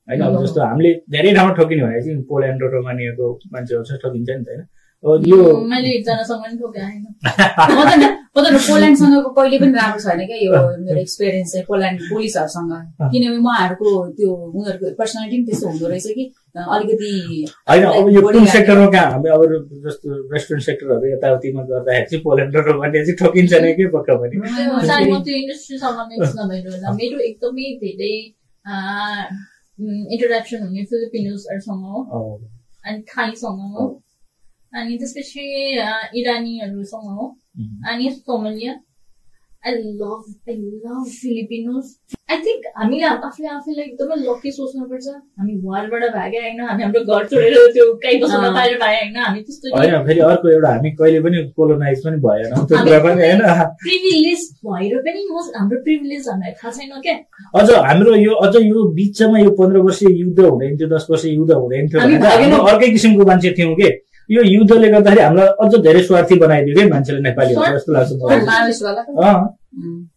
हैन अब जस्तो हामीले धेरै ठाउँमा ठोकिने भने चाहिँ पोल्यान्ड र रोमानियाको मान्छेहरु चाहिँ ठोकिन्छ नि त हैन अब यो मैले एकजनासँग पनि ठोकाएन पोल्यान्डसँगको कहिले पनि राम्रो छैन क्या यो मेरो एक्सपिरियन्स चाहिँ पोल्यान्ड पुलिसहरुसँग किनभने उहाँहरुको त्यो उनीहरुको पर्सनालिटी पनि त्यस्तो हुँदो रहेछ कि अलिकति हैन अब यो कुन सेक्टरमा कहाँ हामी अब जस्तो रेस्टुरेन्ट सेक्टरहरु यताउतिमा गर्दाखेरि चाहिँ पोल्यान्ड र रोमानिया चाहिँ ठोकिन्छ नै के पक्का पनि म त्यो इन्डस्ट्रीसँग मिक्स नभइरहला मेरो एकदमै धेरै इन्टरेक्सन हुने फिलिपिनोसहरुसँग हो अनि थाईसँग हो अनि त्यसपछि इरानीहरुसँग हो अनि Somalia I love Filipinos. I think हामीले आफूलाई एकदमै लकी सोच्नुपर्छ हामी घरबाट भागे हैन हामी हाम्रो घर छोडेर त्यो कहीँ बस्न नपाएर भागे हैन हामी त्यस्तो हैन फेरि अर्को एउटा हामी कहिले पनि कोलोनाइज पनि भएन त्यो कुरा पनि हैन प्रिभिलेज भएर पनि हाम्रो प्रिभिलेज हामीलाई थाहा छैन के अझ यो बीचमा यो 15 वर्षीय युद्ध हुँदैन थियो 10 वर्षीय युद्ध हुँदैन थियो भने अर्कै किसिमको मान्छे थियौं के यो युद्धले गर्दाखेरि हामीलाई अझ धेरै स्वार्थी बनाइदियो के मान्छेले नेपालीहरु जस्तो लाग्छ मलाई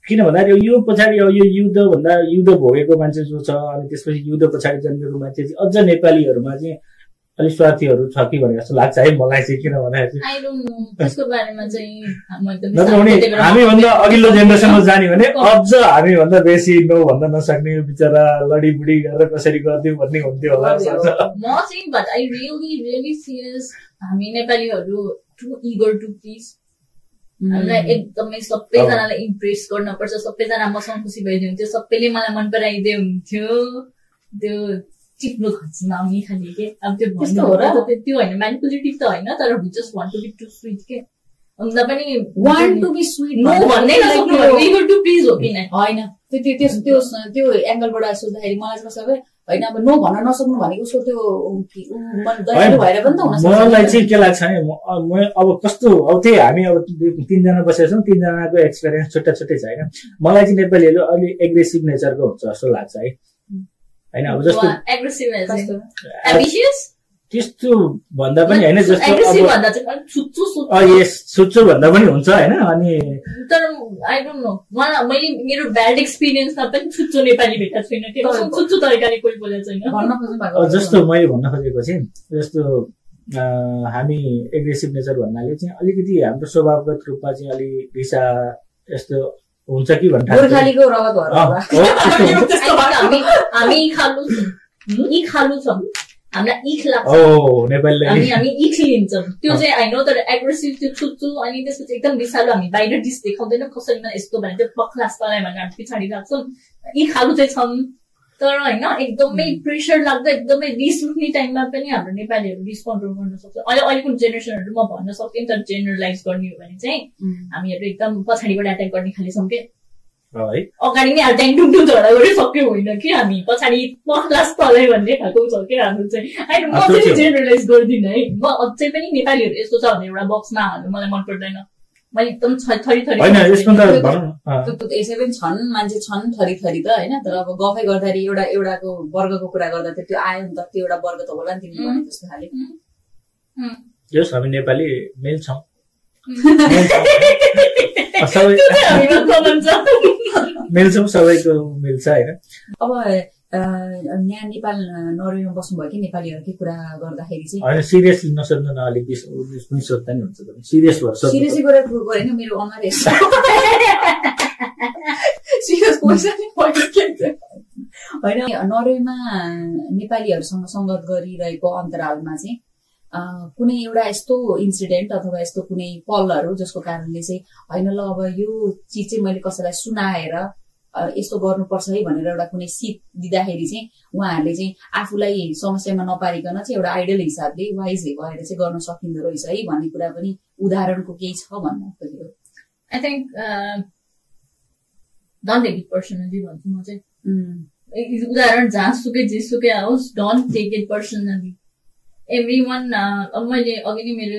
किन भन्दाखेरि यो पछाडि यो युद्ध भोगेको मान्छे जो छ अनि त्यसपछि युद्ध पछाडि जन्मेको मान्छे चाहिँ अझ नेपालीहरुमा चाहिँ अलिक स्वार्थीहरु छ कि भने जस्तो लाग्छ है मलाई चाहिँ किन भन्दाखेरि आई डोन्ट नो त्यसको बारेमा चाहिँ हामी भन्दा अघिल्लो जेनेरेसनमा जाने भने अझ हामी भन्दा बेसी नो भन्न नसक्ने बिचरा लडीबुडी गरेर कसरी गर्दियौ भन्ने हुन्थ्यो होला म चाहिँ बट आई रियली सिरियस हामी नेपालीहरु टु इगर टु प्लिज हामीलाई एकदमै सबैजनालाई इम्प्रेस गर्नुपर्छ सबैजना मसँग खुसी भइदिनुहुन्थ्यो सबैले मलाई मन पराइदिए हुन्थ्यो त्यो चिप्लो खर्चमा आउने खाले के अब त्यो भन्नु हो र त्यो हैन म्यानिपुलेटिभ त हैन तर we just want to be too sweet के अन्त पनि want to be sweet no भन्नै नसक्नु इगर टु प्लिज हो किन हैन त्यो एंगलबाट सोच्दाखेरि मलाई चाहिँ सबै हैन अब नो भन्न नसक्नु भनेको उसको त्यो दयालु भएर पनि त हुन सक्छ मलाई चाहिँ के लाग्छ भने म अब कस्तो अब त्यही हामी अब 3 जना बसेका छौं 3 जनाको एक्सपिरियन्स छुट्टै छुट्टै छ हैन मलाई चाहिँ नेपालीहरु अलि एग्रेसिभ नेचरको हुन्छ जस्तो लाग्छ है हैन अब जस्तो एग्रेसिभ एम्बिशियस त्यस्तो भन्दा पनि हैन जस्तो एग्रेसिभ भन्दा चाहिँ छुच्चो यस छुच्चो भन्दा पनि हुन्छ हैन अनि तर आई डोन्ट नो मैले मेरो ब्याड एक्सपिरियन्समा पनि छुच्चो नेपाली भेटेको छैन के छुच्चो तरिकाले कोही बोलेको छैन भन्न खोज्नु भएको जस्तो मैले भन्न खोजेको चाहिँ जस्तो हामी एग्रेसिभ नेचर भन्नाले चाहिँ अलिकति हाम्रो स्वभावगत रूपमा चाहिँ अलि रिसा यस्तो हुन्छ कि भन्दा गोर्खालीको रगत भएर हामी खालु छौं हामीलाई इख लाग्छ हामी इख लिन्छौँ त्यो चाहिँ होइन तर एग्रेसिभ त्यो छुच्चो अनि त्यसपछि एकदम विषालु हामी बाहिर डिस देखाउँदैनौँ कसैमा यस्तो भने त्यो पक्लास तलाई भनेर हामी पछाडि राख्छौँ यी खालु चाहिँ छन् तर होइन एकदमै प्रेसर लाग्दा एकदमै रिस उठ्ने टाइममा पनि हाम्रो नेपालीहरू रिस कन्ट्रोल गर्न सक्छ अहिलेको जेनेरेसनहरू म भन्न सक्दिनँ तर जेनरलाइज गर्ने हो भने चाहिँ हामीहरू एकदम पछाडिबाट एट्याक गर्ने खाले छौँ के अगाडि नै ट्याङ टुङ झगडा गरे सक्यो होइन कि हामी पछाडि पक्लास तलै भन्ने खालको छ कि हाम्रो चाहिँ होइन म चाहिँ जेनरलाइज गर्दिनँ है म अझै पनि नेपालीहरू यस्तो छ भने एउटा बक्समा हाल्नु मलाई मन पर्दैन मैले एकदम थरी यसै पनि छन् मान्छे छन् थरी त होइन तर अब गफै गर्दाखेरि एउटाको वर्गको कुरा गर्दा त्यो आयो नि त त्यो एउटा वर्ग त होला नि तिमीले भने जस्तो खाले यस हामी नेपाली मिल्छौँ मिल्छौँ सबैको मिल्छ होइन अब यहाँ नेपाल नर्वेमा बस्नुभयो कि नेपालीहरूकै कुरा गर्दाखेरि चाहिँ होइन सिरियसली नसोध्नु न अलिक पनि सोध्दा नि हुन्छ सिरियस भएर सिरियसली गरेर होइन मेरो अनुहार सिरियस होइन नर्वेमा नेपालीहरूसँग संगत गरिरहेको अन्तरालमा चाहिँ कुनै एउटा यस्तो इन्सिडेन्ट अथवा यस्तो कुनै पलहरू जसको कारणले चाहिँ होइन ल अब यो चिज चाहिँ मैले कसैलाई सुनाएर यस्तो गर्नुपर्छ है भनेर एउटा कुनै सिप दिँदाखेरि चाहिँ उहाँहरूले चाहिँ आफूलाई समस्यामा नपारिकन चाहिँ एउटा आइडल हिसाबले वाइज भएर चाहिँ गर्न सकिँदो रहेछ है भन्ने कुरा पनि उदाहरणको केही छ भन्नु खोजेको I think don't take it personally भन्छु म चाहिँ उदाहरण जहाँसुकै जेसुकै आओस् don't take it personally everyone अब मैले अघि नै मेरो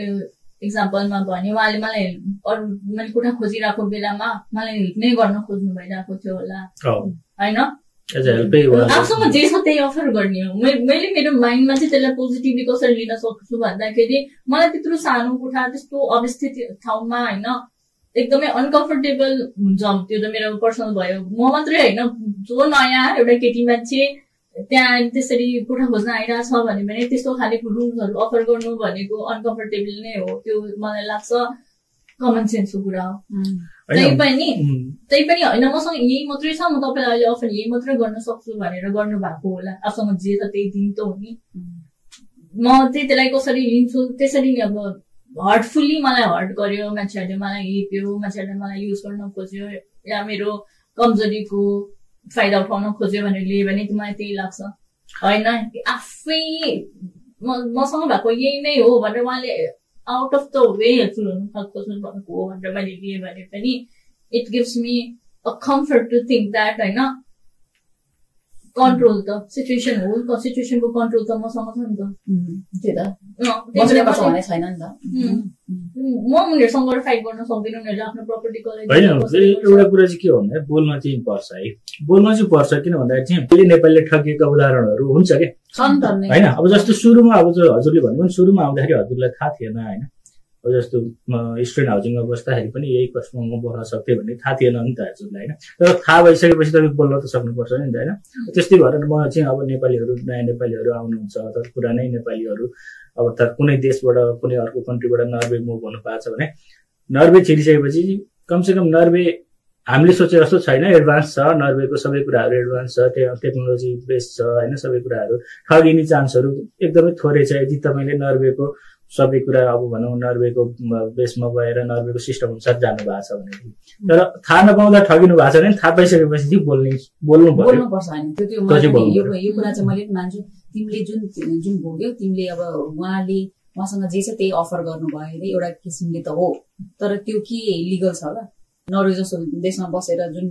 इक्जाम्पलमा भने उहाँले मलाई अरू मैले कोठा खोजिरहेको बेलामा मलाई हेल्प नै गर्न खोज्नु भइरहेको थियो होला होइन आफूसँग जे छ त्यही अफर गर्ने हो मैले मेरो माइन्डमा चाहिँ त्यसलाई पोजिटिभली कसरी लिन सक्छु भन्दाखेरि मलाई त्यत्रो सानो कोठा त्यस्तो अवस्थित ठाउँमा होइन एकदमै अनकम्फर्टेबल हुन्छ त्यो त मेरो पर्सनल भयो म मात्रै होइन जो नयाँ एउटा केटी मान्छे त्यहाँ त्यसरी कोठा खोज्न आइरहेछ भने त्यस्तो खाले रुमहरू अफर गर्नु भनेको अनकम्फर्टेबल नै हो त्यो मलाई लाग्छ कमन सेन्सको कुरा हो त्यही पनि होइन मसँग यही मात्रै छ म तपाईँलाई अहिले अफर यही मात्रै गर्न सक्छु भनेर गर्नु भएको होला आफूसँग जे छ त्यही दिन त हो नि म चाहिँ त्यसलाई कसरी लिन्छु त्यसरी नै अब हर्टफुल्ली मलाई हर्ट गर्यो मान्छेहरूले मलाई हेप्यो मान्छेहरूले मलाई युज गर्न खोज्यो या मेरो कमजोरीको फाइदा उठाउन खोज्यो भनेर लियो भने मलाई त्यही लाग्छ होइन आफै मसँग भएको यही नै हो भनेर उहाँले out of the way helpful हुनु खोज्नु भएको हो भनेर मैले लिएँ भने पनि it gives me a comfort to think that होइन कन्ट्रोल त सिचुएसन हो सिचुएसनको कन्ट्रोल त मसँग छ नि त म उनीहरूसँग फाइट गर्न सक्दैन उनीहरूले आफ्नो प्रपर्टीको लागि होइन एउटा कुरा चाहिँ के हो भन्दा बोल्न चाहिँ पर्छ है बोल्न चाहिँ पर्छ किन भन्दाखेरि चाहिँ अहिले नेपालीले ठगिएका उदाहरणहरू हुन्छ क्या होइन अब जस्तो सुरुमा अब हजुरले भन्नुभयो नि सुरुमा आउँदाखेरि हजुरलाई थाहा थिएन होइन अब जस्तो स्टुडेन्ट हाउसिङमा बस्दाखेरि पनि यही कस्टमा म बस्न सक्थेँ भन्ने थाहा थिएन नि त हजुरलाई होइन तर थाहा भइसकेपछि तपाईँ बोल्न त सक्नुपर्छ नि त होइन त्यस्तै भएर म चाहिँ अब नेपालीहरू नयाँ नेपालीहरू आउनुहुन्छ अथवा पुरानै नेपालीहरू अब त कुनै देशबाट कुनै अर्को कन्ट्रीबाट नर्वे मुभ हुनु पाएको छ भने नर्वे छिरिसकेपछि कमसेकम नर्वे हामीले सोचे जस्तो छैन एडभान्स छ नर्वेको सबै कुराहरू एडभान्स छ टेक्नोलोजी बेस्ड छ होइन सबै कुराहरू ठगिने चान्सहरू एकदमै थोरै छ यदि तपाईँले नर्वेको सबै कुरा अब भनौँ नर्वेको बेसमा गएर नर्वेको सिस्टम अनुसार जानु भएको छ भने तर थाहा नपाउँदा ठगिनु भएको छ भने थाहा पाइसकेपछि बोल्नुपर्छ होइन यो कुरा चाहिँ मैले मान्छु तिमीले जुन भोग्यौ तिमीले अब उहाँसँग जे छ त्यही अफर गर्नुभयो अरे एउटा किसिमले त हो तर त्यो के लिगल छ र नर्वे जस्तो देशमा बसेर जुन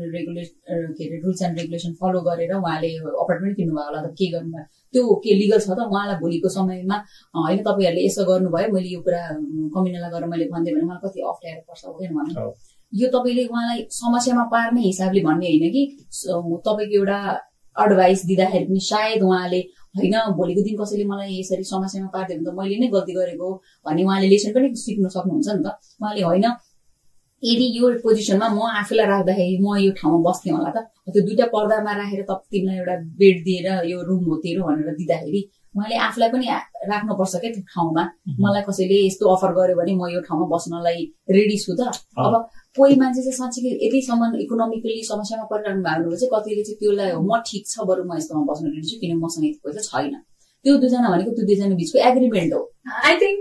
रुल्स एन्ड रेगुलेसन फलो गरेर उहाँले अपार्टमेन्ट किन्नुभयो होला त के गर्नुभयो त्यो के लिगल छ त उहाँलाई भोलिको समयमा होइन तपाईँहरूले यसो गर्नुभयो मैले यो कुरा कम्युनललाई गरेर मैले भनिदिएँ भने मलाई कति अप्ठ्यारो पर्छ होइन भन्नु यो तपाईँले उहाँलाई समस्यामा पार्ने हिसाबले भन्ने होइन कि तपाईँको एउटा एडभाइस दिँदाखेरि पनि सायद उहाँले होइन भोलिको दिन कसैले मलाई यसरी समस्यामा पारिदियो भने त मैले नै गल्ती गरेको भन्ने उहाँले लेसन पनि सिक्न सक्नुहुन्छ नि त उहाँले होइन यदि यो पोजिसनमा म आफूलाई राख्दाखेरि म यो ठाउँमा बस्थेँ होला त त्यो दुईटा पर्दामा राखेर तिमीलाई एउटा बेड दिएर यो रुम हो तेरो भनेर दिँदाखेरि उहाँले आफूलाई पनि राख्नुपर्छ क्या त्यो ठाउँमा मलाई कसैले यस्तो अफर गर्यो भने म यो ठाउँमा बस्नलाई रेडी छु त अब कोही मान्छे चाहिँ साँच्चै यतिसम्म इकोनोमिकली समस्यामा परिरहनु भएको चाहिँ कतिले चाहिँ त्यसलाई म ठिक छ बरु म यस्तोमा बस्न रेडी छु किनभने मसँग यति पैसा छैन त्यो दुईजना भनेको त्यो दुईजना बिचको एग्रिमेन्ट हो आई थिङ्क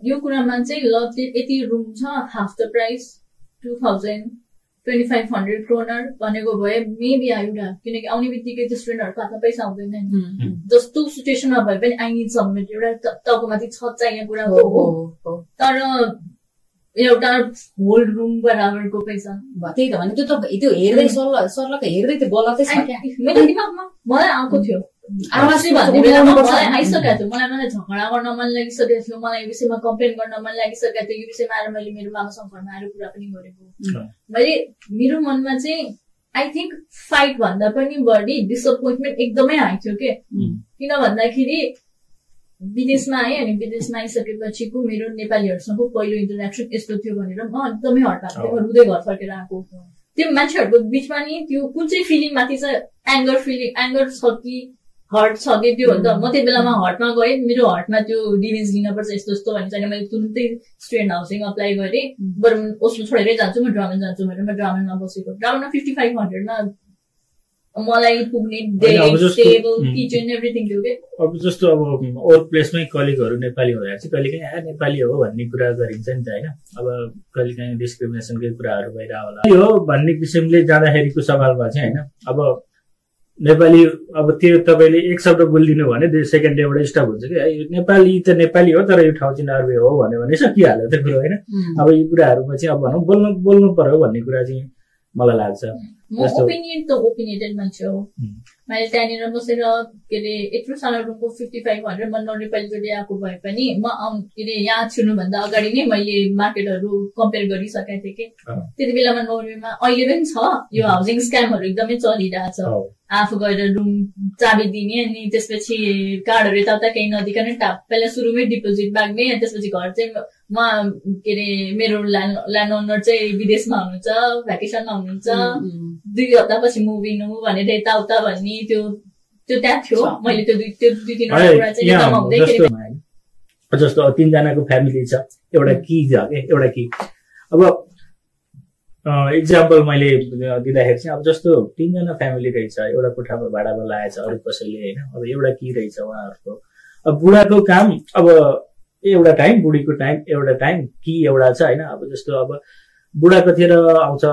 यो कुरामा चाहिँ ल यति रुम छ हाफ द प्राइस 2,000-2,500 kroner भनेको भए मेबी आई वुड हैव किनकि आउने बित्तिकै त्यो स्टुडेन्टहरूको हातमा पैसा हुँदैन नि जस्तो सिचुएसनमा भए पनि आई निड सबमिट एउटा टाउकोमाथि छत चाहिने कुरा हो तर एउटा होल रुम बराबरको पैसा त्यही त भने त्यो हेर्दै सर्लक हेर्दै त्यो गलतै छ मेरो दिमागमा मलाई आएको थियो आवासै भन्ने बेलामा मलाई आइसकेको थियो मलाई झगडा गर्न मन लागिसकेको थियो मलाई यो विषयमा कम्प्लेन गर्न मन लागिसकेको थियो यो विषयमा आएर मैले मेरो मामासँग घरमा आएर कुरा पनि गरेको मैले मेरो मनमा चाहिँ आई थिङ्क फाइट भन्दा पनि बढी डिसअपोइन्टमेन्ट एकदमै आएको थियो किन भन्दाखेरि विदेशमा आएँ अनि विदेशमा आइसकेपछिको मेरो नेपालीहरूसँग पहिलो इन्टरेक्सन यस्तो थियो भनेर म एकदमै हतार थिएँ रुँदै घर फर्केर आएको त्यो मान्छेहरूको बिचमा नि त्यो कुन चाहिँ फिलिङ माथि छ, एङ्गर छ कि हर्ट छ कि त्यो हो नि त। म त्यो बेलामा हर्टमा गएँ, मेरो हर्टमा त्यो रिभेन्ज लिनुपर्छ यस्तो यस्तो भने चाहिँ मैले तुरुन्तै स्टुडेन्ट हाउसिङ अप्लाई गरेँ। बरु ओस्लो छोडेरै जान्छु, म ड्रामन जान्छु भनेर म ड्रामनमा बसेको। ड्रामनमा 5500 मा मलाई पुग्ने टेबल किचन एभ्रिथिङ थियो कि। अब जस्तो अब वर्क प्लेसमै कलिगहरू नेपाली हुँदा चाहिँ कहिलेकाहीँ नेपाली हो भन्ने कुरा गरिन्छ नि त होइन। अब कहिलेकाहीँ डिस्क्रिमिनेसनकै कुराहरू भइरह होला यो भन्ने किसिमले जाँदाखेरिको सवालमा चाहिँ होइन, अब नेपाली अब त्यो तपाईँले एक शब्द बोलिदिनु भने सेकेन्ड डेबाट स्टप हुन्छ कि नेपाली त नेपाली हो तर यो ठाउँ चाहिँ नर्वे हो भन्यो भने सकिहाल्यो त्यो कुरो होइन। अब यो कुराहरूमा चाहिँ अब भनौँ बोल्नु पर्यो भन्ने कुरा चाहिँ मलाई लाग्छ। म ओपिनियन त ओपिनियटेड मान्छे हो। मैले त्यहाँनिर बसेर के अरे यत्रो सानो रुमको 5500 म नेपालीचोटि आएको भए पनि म के अरे यहाँ छिर्नुभन्दा अगाडि नै मैले मार्केटहरू कम्पेयर गरिसकेको थिएँ कि। त्यति बेलामा नर्वेमा अहिले पनि छ यो हाउसिङ स्क्यामहरू एकदमै चलिरहेछ। आफू गएर रुम चाबी दिने अनि त्यसपछि कार्डहरू यताउता केही नदिकन पहिला सुरुमै डिपोजिट माग्ने अनि त्यसपछि घर चाहिँ के अरे मेरो ल्यान्ड ओनर चाहिँ विदेशमा हुनुहुन्छ, भ्याकेसनमा हुनुहुन्छ, 2 हप्तापछि मुभिङ भनेर यताउता भन्ने त्यो त्यहाँ थियो। मैले त्यो 2-3 कुरा चाहिँ जस्तो 3 जनाको फ्यामिली छ, एउटा कि छ के एउटा कि। अब इक्जाम्पल मैले दिँदाखेरि चाहिँ अब जस्तो 3 जना फ्यामिली रहेछ, एउटा कोठामा भाडामा लगाएछ अरू कसैले होइन। अब एउटा कि रहेछ उहाँहरूको, अब बुढाको काम अब एउटा टाइम, बुढीको टाइम एउटा टाइम, कि एउटा छ होइन। अब जस्तो अब बुढा कतिखेर आउँछ,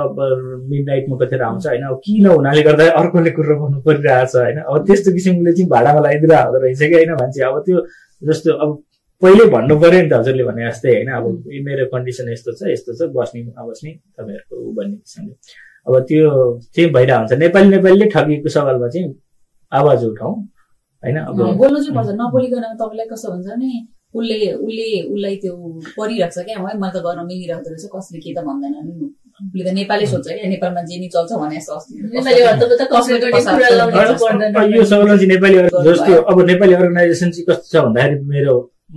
मिड नाइटमा कतिखेर आउँछ होइन। अब कि नहुनाले गर्दा अर्कोले कुरो गर्नु परिरहेछ होइन। अब त्यस्तो किसिमले चाहिँ भाडामा लगाइदिएर हुँदो रहेछ कि होइन मान्छे। अब त्यो जस्तो अब पहिले भन्नु पर्यो नि त हजुरले भने जस्तै होइन। अब मेरो कन्डिसन यस्तो छ बस्ने नबस्ने तपाईँहरूको भन्ने किसिमले अब त्यो चाहिँ भइरहेको हुन्छ। नेपालीले ठगिएको सवालमा चाहिँ आवाज उठाउँ होइन। अब बोल्नु चाहिँ पर्छ, नबोलिकन तपाईँलाई कस्तो भन्छ भने उसलाई त्यो परिरहेको छ क्या, है मैले त गर्न मिलिरहेको रहेछ, कसले के त भन्दैन नि। उसले त नेपाली सोध्छ क्या, नेपालमा जे नि चल्छ भने जस्तो अस्ति यो सवालमा चाहिँ नेपालीहरू जस्तो अब नेपाली अर्गनाइजेसन चाहिँ कस्तो छ भन्दाखेरि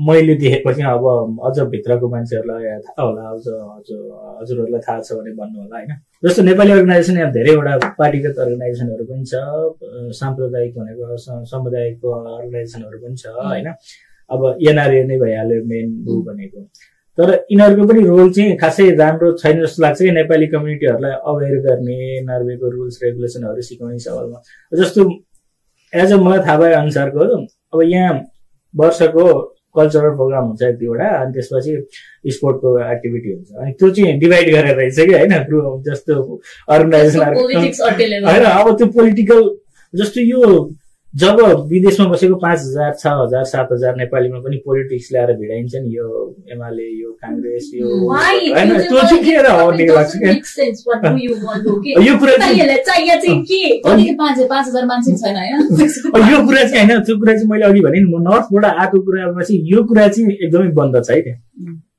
मैले देखेको चाहिँ अब अझ भित्रको मान्छेहरूलाई थाहा होला, हजुरहरूलाई थाहा छ भने भन्नु होला होइन। जस्तो नेपाली अर्गनाइजेसन यहाँ धेरैवटा पार्टीगत अर्गनाइजेसनहरू पनि छ, साम्प्रदायिक भनेको समुदायको अर्गनाइजेसनहरू पनि छ होइन। अब एनआरए नै भइहाल्यो मेन भनेको। तर यिनीहरूको पनि रोल चाहिँ खासै राम्रो छैन जस्तो लाग्छ कि नेपाली कम्युनिटीहरूलाई अवेर गर्ने, नर्वेको रुल्स रेगुलेसनहरू सिकाउने सवालमा। जस्तो एज अ मलाई थाहा भए अनुसारको अब यहाँ वर्षको कल्चरल प्रोग्राम हुन्छ 1-2वटा, अनि त्यसपछि स्पोर्टको एक्टिभिटी हुन्छ। अनि त्यो चाहिँ डिभाइड गरेर रहेछ कि होइन जस्तो अर्गनाइजेसनहरू होइन। अब त्यो पोलिटिकल जस्तो यो जब विदेशमा बसेको 5000, 6000, 7000 नेपालीमा पनि पोलिटिक्स ल्याएर भिडाइन्छ नि, यो एमाले, यो काङ्ग्रेस, यो होइन त्यो चाहिँ के हो भन्ने लाग्छ क्या। यो कुरा चाहिँ 5000 मान्छे छैन होइन। यो कुरा चाहिँ होइन, त्यो कुरा चाहिँ मैले अघि भने नि म नर्थबाट आएको कुरामा चाहिँ यो कुरा चाहिँ एकदमै बन्द छ है त्यहाँ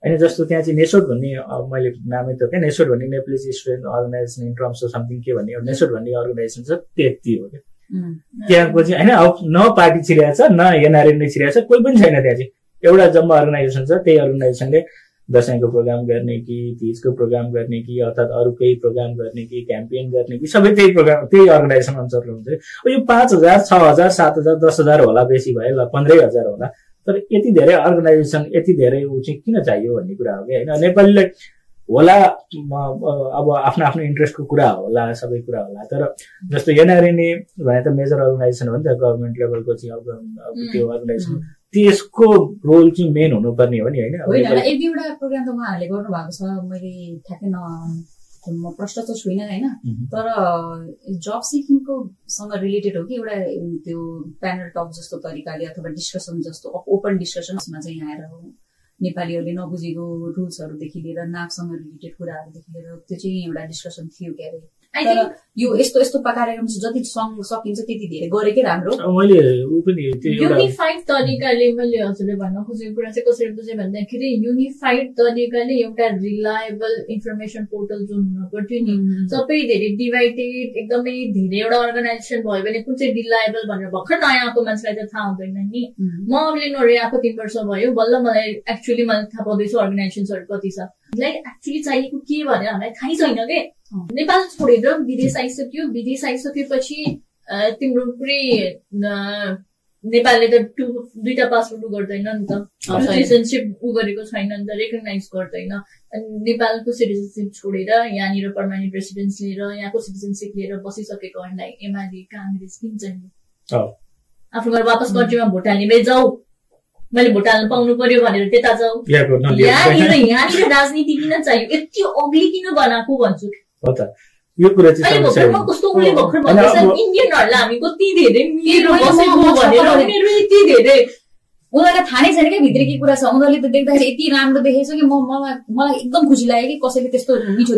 होइन। जस्तो त्यहाँ चाहिँ नेसोट भन्ने मैले नामै त क्या, नेसोट भन्ने Nepalese student organization in terms of something के भन्ने नेसोट भन्ने अर्गनाइजेसन छ, त्यति हो क्या। त्यहाँको चाहिँ होइन अब न पार्टी छिरेको छ न एनआरएन नै छिरेको छ, कोही पनि छैन त्यहाँ चाहिँ। एउटा जम्मा अर्गनाइजेसन छ, त्यही अर्गनाइजेसनले दसैँको प्रोग्राम गर्ने कि तीजको प्रोग्राम गर्ने कि अर्थात् अरू केही प्रोग्राम गर्ने कि क्याम्पेन गर्ने कि सबै त्यही प्रोग्राम त्यही अर्गनाइजेसन अनुसारले हुन्छ। यो 5000, 6000, 7000, 10000 होला, बेसी भयो ल 15000 होला, तर यति धेरै अर्गनाइजेसन यति धेरै ऊ चाहिँ किन चाहियो भन्ने कुरा हो कि होइन। नेपालीले होला अब आफ्नो आफ्नो इन्ट्रेस्टको कुरा होला, सबै कुरा होला, तर जस्तो एनआरएनए भने त मेजर अर्गनाइजेसन हो नि त, गभर्मेन्ट लेभलको चाहिँ अब त्यो अर्गनाइजेसन, त्यसको रोल चाहिँ मेन हुनुपर्ने हो नि होइन। 1-2वटा प्रोग्राम त उहाँहरूले गर्नुभएको छ, मैले ठ्याक्कै म प्रश्न त छुइनँ होइन। तर जब सिकिङको सँग रिलेटेड हो कि एउटा त्यो प्यानल टक जस्तो तरिकाले अथवा डिस्कसन जस्तो ओपन डिस्कसनमा चाहिँ आएर नेपालीहरूले नबुझेको रुल्सहरूदेखि लिएर नाकसँग रिलेटेड कुराहरूदेखि लिएर त्यो चाहिँ एउटा डिस्कसन थियो क्या अरे। तर यो यस्तो कार्यक्रम जति सकिन्छ त्यति धेरै गरेकै राम्रो। मैले युनिफाइड तरिकाले मैले हजुरले भन्न खोजेको कुरा चाहिँ कसरी बुझेँ भन्दाखेरि युनिफाइड तरिकाले एउटा रिलायबल इन्फर्मेसन पोर्टल जुन हुनु पर्थ्यो नि, सबै धेरै डिभाइडेड एकदमै धेरैवटा अर्गनाइजेसन भयो भने कुन चाहिँ रिलायबल भनेर भर्खर नयाँ आएको मान्छेलाई त थाहा हुँदैन नि। म अहिले नर्वे आएको 3 वर्ष भयो, बल्ल मलाई एक्चुअली मैले थाहा पाउँदैछु अर्गनाइजेसनहरू कति छ। हामीलाई एक्चुअली चाहिएको के भनेर हामीलाई थाहै छैन के नेपाल छोडेर विदेश आइसक्यो विदेश आइसकेपछि तिम्रो पुरै नेपालले त दुईटा पासपोर्ट गर्दैन नि त सिटिजनसिप गरेको छैन नि त रेकगनाइज गर्दैन नेपालको सिटिजनसिप छोडेर यहाँनिर पर्मानेन्ट रेसिडेन्स लिएर यहाँको सिटिजनसिप लिएर बसिसकेकोहरूलाई एमाले कांग्रेस किन चाहियो आफ्नो घर वापस कन्ट्रीमा भोट हाल्ने जाऊ मैले भोट हाल्न पाउनु पर्यो भनेर त्यता जाऊ यहाँनिर राजनीति किन चाहियो यति अग्ली किन बनाएको भन्छु यो कुरा चाहिँ कस्तो उसले भर्खर भन्दैछ इन्डियनहरूलाई हामी कति धेरै मिलेर बसेको भनेर उनीहरू यति धेरै उनीहरूलाई थाहा नै छैन क्या भित्र के कुरा छ उनीहरूले त देख्दाखेरि यति राम्रो देखेछ कि मलाई एकदम खुसी लाग्यो कि कसैले त्यस्तो मिठो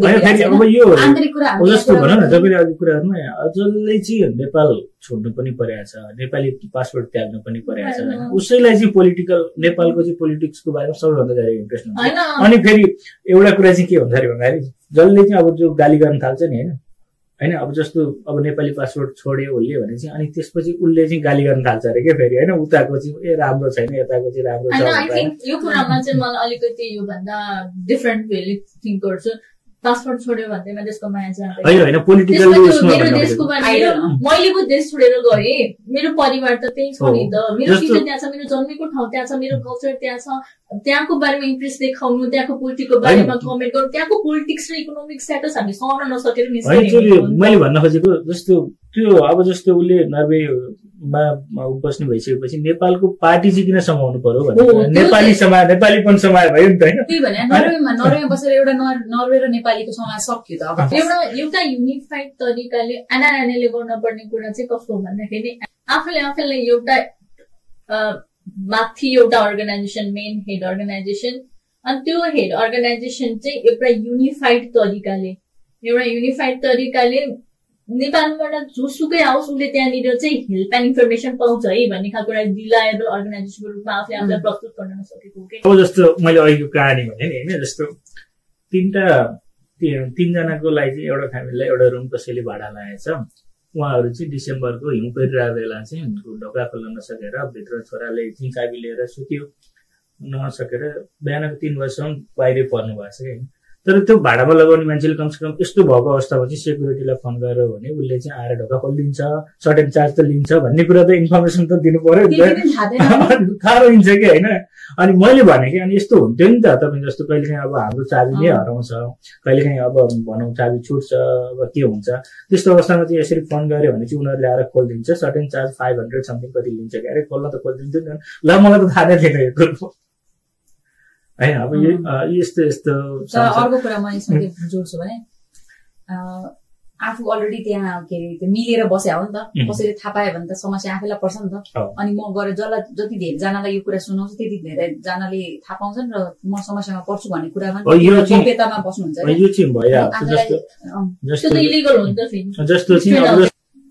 आन्तरिक कुरा जस्तो भनौँ न तपाईँले अघि कुराहरूमा अझै चाहिँ नेपाल छोड्नु पनि परेको छ नेपाली पासपोर्ट त्याग्नु पनि परेको छ उसैलाई चाहिँ पोलिटिकल नेपालको चाहिँ पोलिटिक्सको बारेमा सबैभन्दा धेरै इन्ट्रेस्ट हुन्छ अनि फेरि एउटा कुरा चाहिँ के हुन्छ अरे भन्दाखेरि जसले चाहिँ अब जो गाली गर्न थाल्छ नि होइन अब जस्तो अब नेपाली पासपोर्ट छोड्यो उसले भने चाहिँ अनि त्यसपछि उसले चाहिँ गाली गर्न थाल्छ अरे क्या फेरि होइन उताको चाहिँ राम्रो छैन यताको चाहिँ राम्रो छ यो कुरामा चाहिँ मलाई अलिकति यो भन्दा डिफरेन्ट वेले थिङ्क गर्छु पासपोर्ट छोड्यो भन्दैमा देशको माया जाँदैन पोलिटिकल मेरो देशको मैले पो देश छोडेर गएँ मेरो परिवार त त्यही छ नि त मेरो फ्युचर त्यहाँ छ मेरो जन्मेको ठाउँ त्यहाँ छ मेरो कल्चर त्यहाँ छ त्यहाँको बारेमा इन्ट्रेस्ट देखाउनु त्यहाँको पोलिटिकको बारेमा कमेन्ट गर्नु त्यहाँको पोलिटिक्स र इकोनोमिक स्ट्याटस हामी सहन नसकेर मैले भन्न खोजेको जस्तो त्यो अब जस्तो उसले नर्वेमा बस्नु भइसकेपछि नेपालको पार्टी चाहिँ किन समाउनु पर्यो भने नेपालीपन समाए भयो नि त होइन त्यही भने नर्वेमा बसेर एउटा नर्वे र नेपालीको समाज सक्यो त अब एउटा युनिफाइड तरिकाले एनआरएनएले गर्न पर्ने कुरा चाहिँ कस्तो भन्दाखेरि आफूले एउटा माथि एउटा अर्गनाइजेसन मेन हेड अर्गनाइजेसन अनि त्यो हेड अर्गनाइजेसन चाहिँ एउटा युनिफाइड तरिकाले नेपालबाट जोसुकै आओस् उसले त्यहाँनिर चाहिँ हेल्प एन्ड इन्फर्मेसन पाउँछ है भन्ने खालको एउटा रिलायबल अर्गनाइजेसनको रूपमा आफूलाई प्रस्तुत गर्न नसकेको अब जस्तो मैले अहिलेको कहानी भने नि होइन जस्तो तीनजनाको लागि एउटा फ्यामिलीलाई एउटा रुम कसैले भाडा लगाएछ उहाँहरू चाहिँ डिसेम्बरको हिउँ परिरहेको बेला चाहिँ ढोका खोल्न नसकेर भित्र छोराले चाहिँ चाबी लिएर सुत्यो नसकेर बिहानको 3 बजीसम्म बाहिरै पर्नु भएको छ होइन तर त्यो भाडामा लगाउने मान्छेले कमसेकम यस्तो भएको अवस्थामा चाहिँ सेक्युरिटीलाई फोन गरेर भने उसले चाहिँ आएर ढोका खोलिदिन्छ सर्टेन चार्ज त लिन्छ भन्ने कुरा त इन्फर्मेसन त दिनु पर्यो नि त गाह्रो हुन्छ कि होइन अनि मैले भने कि अनि यस्तो हुन्थ्यो नि त तपाईँ जस्तो कहिलेकाहीँ अब हाम्रो चाबी नै हराउँछ कहिलेकाहीँ अब भनौँ चाबी छुट्छ अब के हुन्छ त्यस्तो अवस्थामा चाहिँ यसरी फोन गऱ्यो भने चाहिँ उनीहरूले आएर खोलिदिन्छ सर्टेन चार्ज 500 समथिङ कति लिन्छ कि अरे खोल्न त खोलिदिन्थ्यो नि ल मलाई त थाहा नै थिएन यो कुरो होइन अब यस्तो अर्को कुरा म यसमा के जोड्छु भने आफू अलरेडी त्यहाँ के अरे त्यो मिलेर बस्या हो नि त कसैले थाहा पायो भने त समस्या आफैलाई पर्छ नि त अनि म गएर जति धेरैजनालाई यो कुरा सुनाउँछु त्यति धेरैजनाले थाहा पाउँछन् र म समस्यामा पर्छु भन्ने कुरामा गोप्यतामा बस्नुहुन्छ जस्तो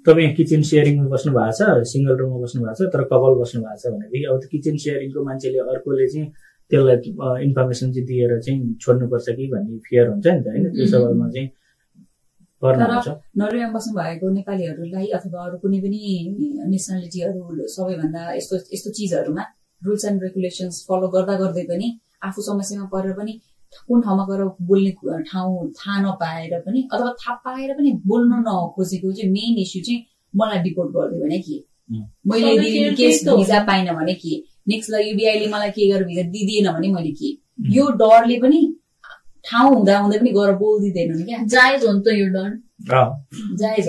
तपाईँ किचन सेयरिङमा बस्नु भएको छ सिंगल रुममा बस्नु भएको छ तर कपल बस्नु भएको छ भनेदेखि अब किचन सेयरिङको मान्छेले अर्कोले चाहिँ त्यसलाई इन्फर्मेसन चाहिँ दिएर चाहिँ छोड्नुपर्छ कि भन्ने फियर हुन्छ नि त होइन त्यो सवालमा चाहिँ नर्वेमा बस्नु भएको नेपालीहरूलाई अथवा अरू कुनै पनि नेसनालिटीहरू सबैभन्दा यस्तो चिजहरूमा रुल्स एन्ड रेगुलेसन्स फलो गर्दा गर्दै पनि आफू समस्यामा परेर पनि कुन ठाउँमा गएर बोल्ने ठाउँ थाहा नपाएर पनि अथवा थाहा पाएर पनि बोल्न नखोजेको चाहिँ मेन इस्यु चाहिँ मलाई डिपोर्ट गरिदियो भने के मैले केस भिजा पाइनँ भने के नेक्स्ट ल युबिआईले मलाई के गरेर भिजा दिदिएन भने मैले के यो डरले पनि ठाउँ हुँदा हुँदै पनि गएर बोलिदिँदैन क्या जायज हो नि त यो डर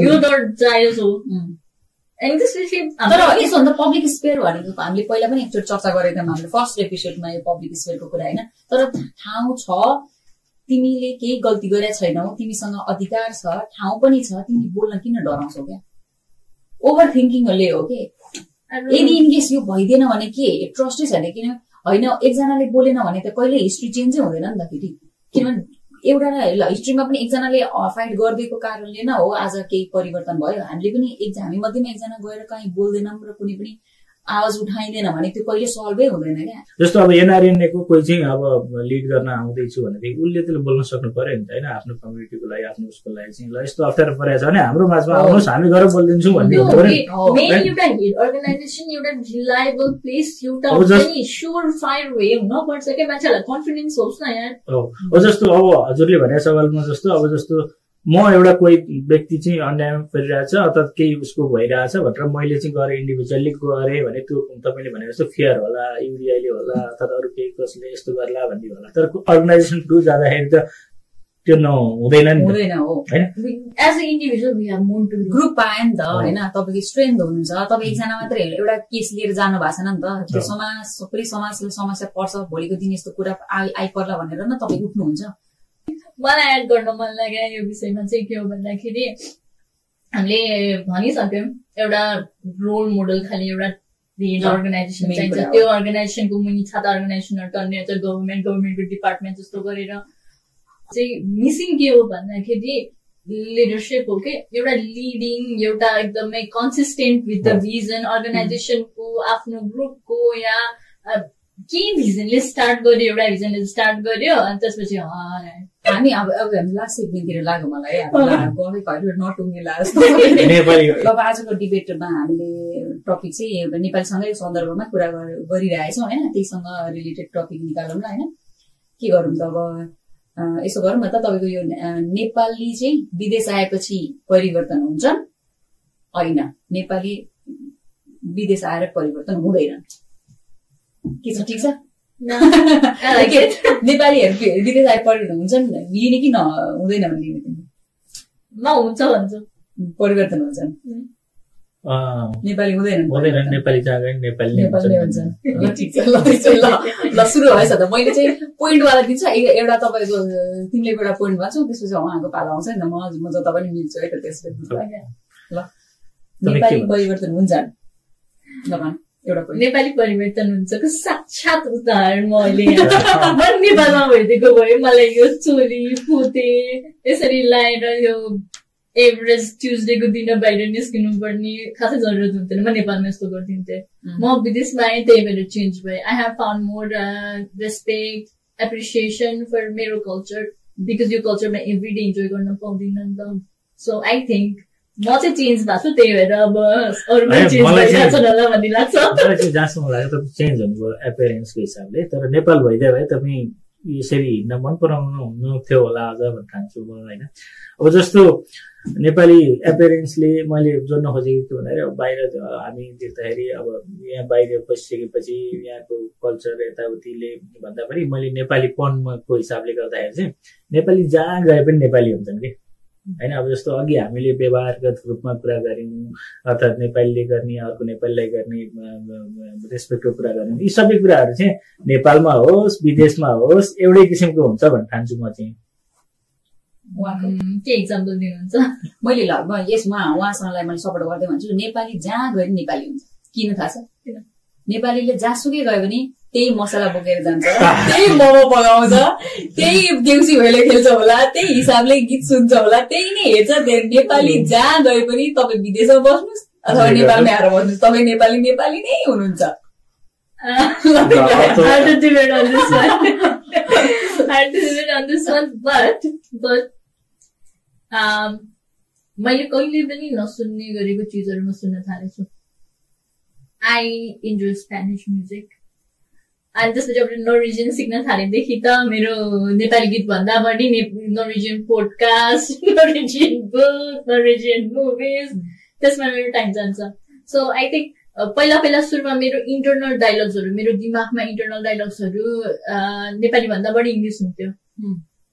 यो डर जायज हो तर यसभन्दा पब्लिक स्पेयर भनेको हामीले पहिला पनि एकचोटि चर्चा गरेको थियौँ हामीले फर्स्ट एपिसोडमा यो पब्लिक स्पेयरको कुरा होइन तर ठाउँ छ तिमीले केही गल्ती गरेका छैनौ तिमीसँग अधिकार छ ठाउँ पनि छ तिमी बोल्न किन डराउँछौ क्या ओभर थिङ्किङले हो कि यदि इनकेस यो भइदिएन भने के ट्रस्टै छैन किन होइन एकजनाले बोलेन भने त कहिले हिस्ट्री चेन्जै हुँदैन नि त फेरि किनभने एउटा हिस्ट्रीमा पनि एकजनाले फाइट गरिदिएको कारणले नै हो आज केही परिवर्तन भयो हामीले पनि हामी मध्येमा एकजना गएर कहीँ बोल्दैनौँ र कुनै पनि आवाज उठाइँदैन भने त्यो कहिले सल्भै हुँदैन क्या। जस्तो अब एनआरएनएको कोही चाहिँ अब लिड गर्न आउँदैछु भनेदेखि उसले त्यसले बोल्न सक्नु पर्यो नि त होइन, आफ्नो कम्युनिटीको लागि आफ्नो उसको लागि चाहिँ ल यस्तो अप्ठ्यारो परेको छ भने हाम्रो माझमा आउनुहोस् हामी गएर बोलिदिन्छौँ भन्ने हुनु पर्यो। एउटा हेड अर्गनाइजेसन, एउटा रिलायबल प्लेस, एउटा पनि स्योर फायर वे हुनपर्छ क्या, मान्छेहरूलाई कन्फिडेन्स होस् न यार। हो जस्तो अब हजुरले भनेको सवालमा जस्तो अब जस्तो म एउटा कोही व्यक्ति चाहिँ अन्यायमा परिरहेछ अथवा केही उसको भइरहेछ भनेर मैले चाहिँ गएर इन्डिभिजुअली गरेँ भने त्यो तपाईँले भने जस्तो फियर होला, युडिआईले होला अथवा अरू केही कसले यस्तो गर्ला भन्ने होला। तर अर्गनाइजेसन थ्रु जाँदाखेरि त त्यो हुँदैन नि, हुँदैन हो हैन। As a individual we have more to group पाए नि त हैन, तपाईको स्ट्रेन्थ हुनुहुन्छ। तपाईँ एकजना मात्रै एउटा केस लिएर जानु भएको छैन नि त, त्यो समाज पुरै समाजले समस्या पर्छ, भोलिको दिन यस्तो कुरा आइपर्ला भनेर न तपाईँ उठ्नुहुन्छ। मलाई एड गर्न मन लाग्यो यो विषयमा चाहिँ के हो भन्दाखेरि हामीले भनिसक्यौँ एउटा रोल मोडल खालि एउटा अर्गनाइजेसन चाहिन्छ। त्यो अर्गनाइजेसनको मुनि छाता अर्गनाइजेसनहरू टन्ने गभर्मेन्टको डिपार्टमेन्ट जस्तो गरेर चाहिँ मिसिङ के हो भन्दाखेरि लिडरसिप हो कि एउटा लिडिङ, एउटा एकदमै कन्सिस्टेन्ट विथ द भिजन, अर्गनाइजेसनको आफ्नो ग्रुपको या केही भिजनले स्टार्ट गर्यो, एउटा भिजनले स्टार्ट गर्यो अनि त्यसपछि हामी अब हामी लास्ट सेगमेन्टतिर लाग्यो मलाई नटुङ्गेला जस्तो। अब आजको डिबेटमा हामीले टपिक चाहिँ नेपालीसँगै सन्दर्भमा कुरा गरिरहेछौँ होइन, त्यहीसँग रिलेटेड टपिक निकालौँ ल होइन। के गरौँ त अब यसो गरौँ न त, तपाईँको यो नेपाली चाहिँ विदेश आएपछि परिवर्तन हुन्छन् होइन, नेपाली विदेश आएर परिवर्तन हुँदैन, के छ ठिक छ? नेपालीहरू विदेश आएर परिवर्तन हुन्छन् लिने कि हुँदैन भने लिने? म हुन्छ भन्छु, परिवर्तन हुन्छन्, नेपाली हुँदैन। नेपाली नेपाली हुन्छन्। ठिक छ ल सुरु भएछ त। मैले चाहिँ पोइन्टवाला दिन्छु एउटा, तपाईँको तिमीले एउटा पोइन्ट भन्छौ, त्यसपछि उहाँको पाला आउँछ नि त, म जता पनि मिल्छु है त त्यसपछि। ल नेपाली परिवर्तन हुन्छन् नेपाली परिवर्तन हुन्छको साक्षात उदाहरण म अहिले नेपालमा भइदिएको भए मलाई यो चोली पोते यसरी लाएर यो एभरेज ट्युजडेको दिन बाहिर निस्किनु पर्ने खासै जरुरत हुन्थेन, म नेपालमा यस्तो गरिदिन्थेँ। म विदेशमा आएँ त्यही भएर चेन्ज भएँ। I have found more respect, appreciation for मेरो कल्चर, बिकज यो कल्चरमा एभ्री डे इन्जोय गर्न पाउँदिनँ नि त। सो आई थिङ्क म चाहिँ चेन्ज भएको छु, त्यही भएर अब अरूमा चेन्ज भइरहेछन् होला भन्ने लाग्छ। मलाई चाहिँ जहाँसम्म लाग्यो तपाईँ चेन्ज हुनुभयो एपियरेन्सको हिसाबले, तर नेपाल भइदियो भए तपाईँ यसरी हिँड्न मन पराउनु हुन्थ्यो होला अझ भन्ने ठान्छु म होइन। अब जस्तो नेपाली एपियरेन्सले मैले जोड्न खोजेको के भन्दाखेरि अब बाहिर हामी देख्दाखेरि अब यहाँ बाहिर बसिसकेपछि यहाँको कल्चर यताउतिले भन्दा पनि मैले नेपालीपनको हिसाबले गर्दाखेरि चाहिँ नेपाली जहाँ गए पनि नेपाली हुन्छन् कि होइन। अब जस्तो अघि हामीले व्यवहारगत रूपमा कुरा गऱ्यौँ अर्थात् नेपालीले गर्ने अर्को नेपालीलाई गर्ने रेस्पेक्टको कुरा गऱ्यौँ, यी सबै कुराहरू चाहिँ नेपालमा होस् विदेशमा होस् एउटै किसिमको हुन्छ भन्ने ठान्छु म चाहिँ। के एक्जाम्पल दिनुहुन्छ? मैले ल यसमा उहाँसँगलाई मैले सपोर्ट गर्दै भन्छु, नेपाली जहाँ गयो नि नेपाली हुन्छ। किन थाहा छ? नेपालीले जहाँसुकै गयो भने त्यही मसला बोकेर जान्छ, त्यही मोमो पकाउँछ, त्यही देउसी भैलो खेल्छ होला, त्यही हिसाबले गीत सुन्छ होला, त्यही नै हेर्छ। नेपाली जहाँ गए पनि तपाईँ विदेशमा बस्नुहोस् अथवा नेपालमै आएर बस्नुहोस्, तपाईँ नेपाली नेपाली नै हुनुहुन्छ। मैले कहिले पनि नसुन्ने गरेको चिजहरू म सुन्न थालेछु। आई इन्जोय स्पेनिस म्युजिक अनि त्यसपछि अब नर्वेजियन सिक्न थालेदेखि त मेरो नेपाली गीत भन्दा बढी Norwegian podcast, Norwegian book, Norwegian movies, त्यसमा मेरो टाइम जान्छ। सो आई थिङ्क पहिला पहिला सुरुमा मेरो इन्टरनल डायलग्सहरू, मेरो दिमागमा इन्टरनल डायलग्सहरू नेपाली भन्दा बढी इङ्ग्लिस हुन्थ्यो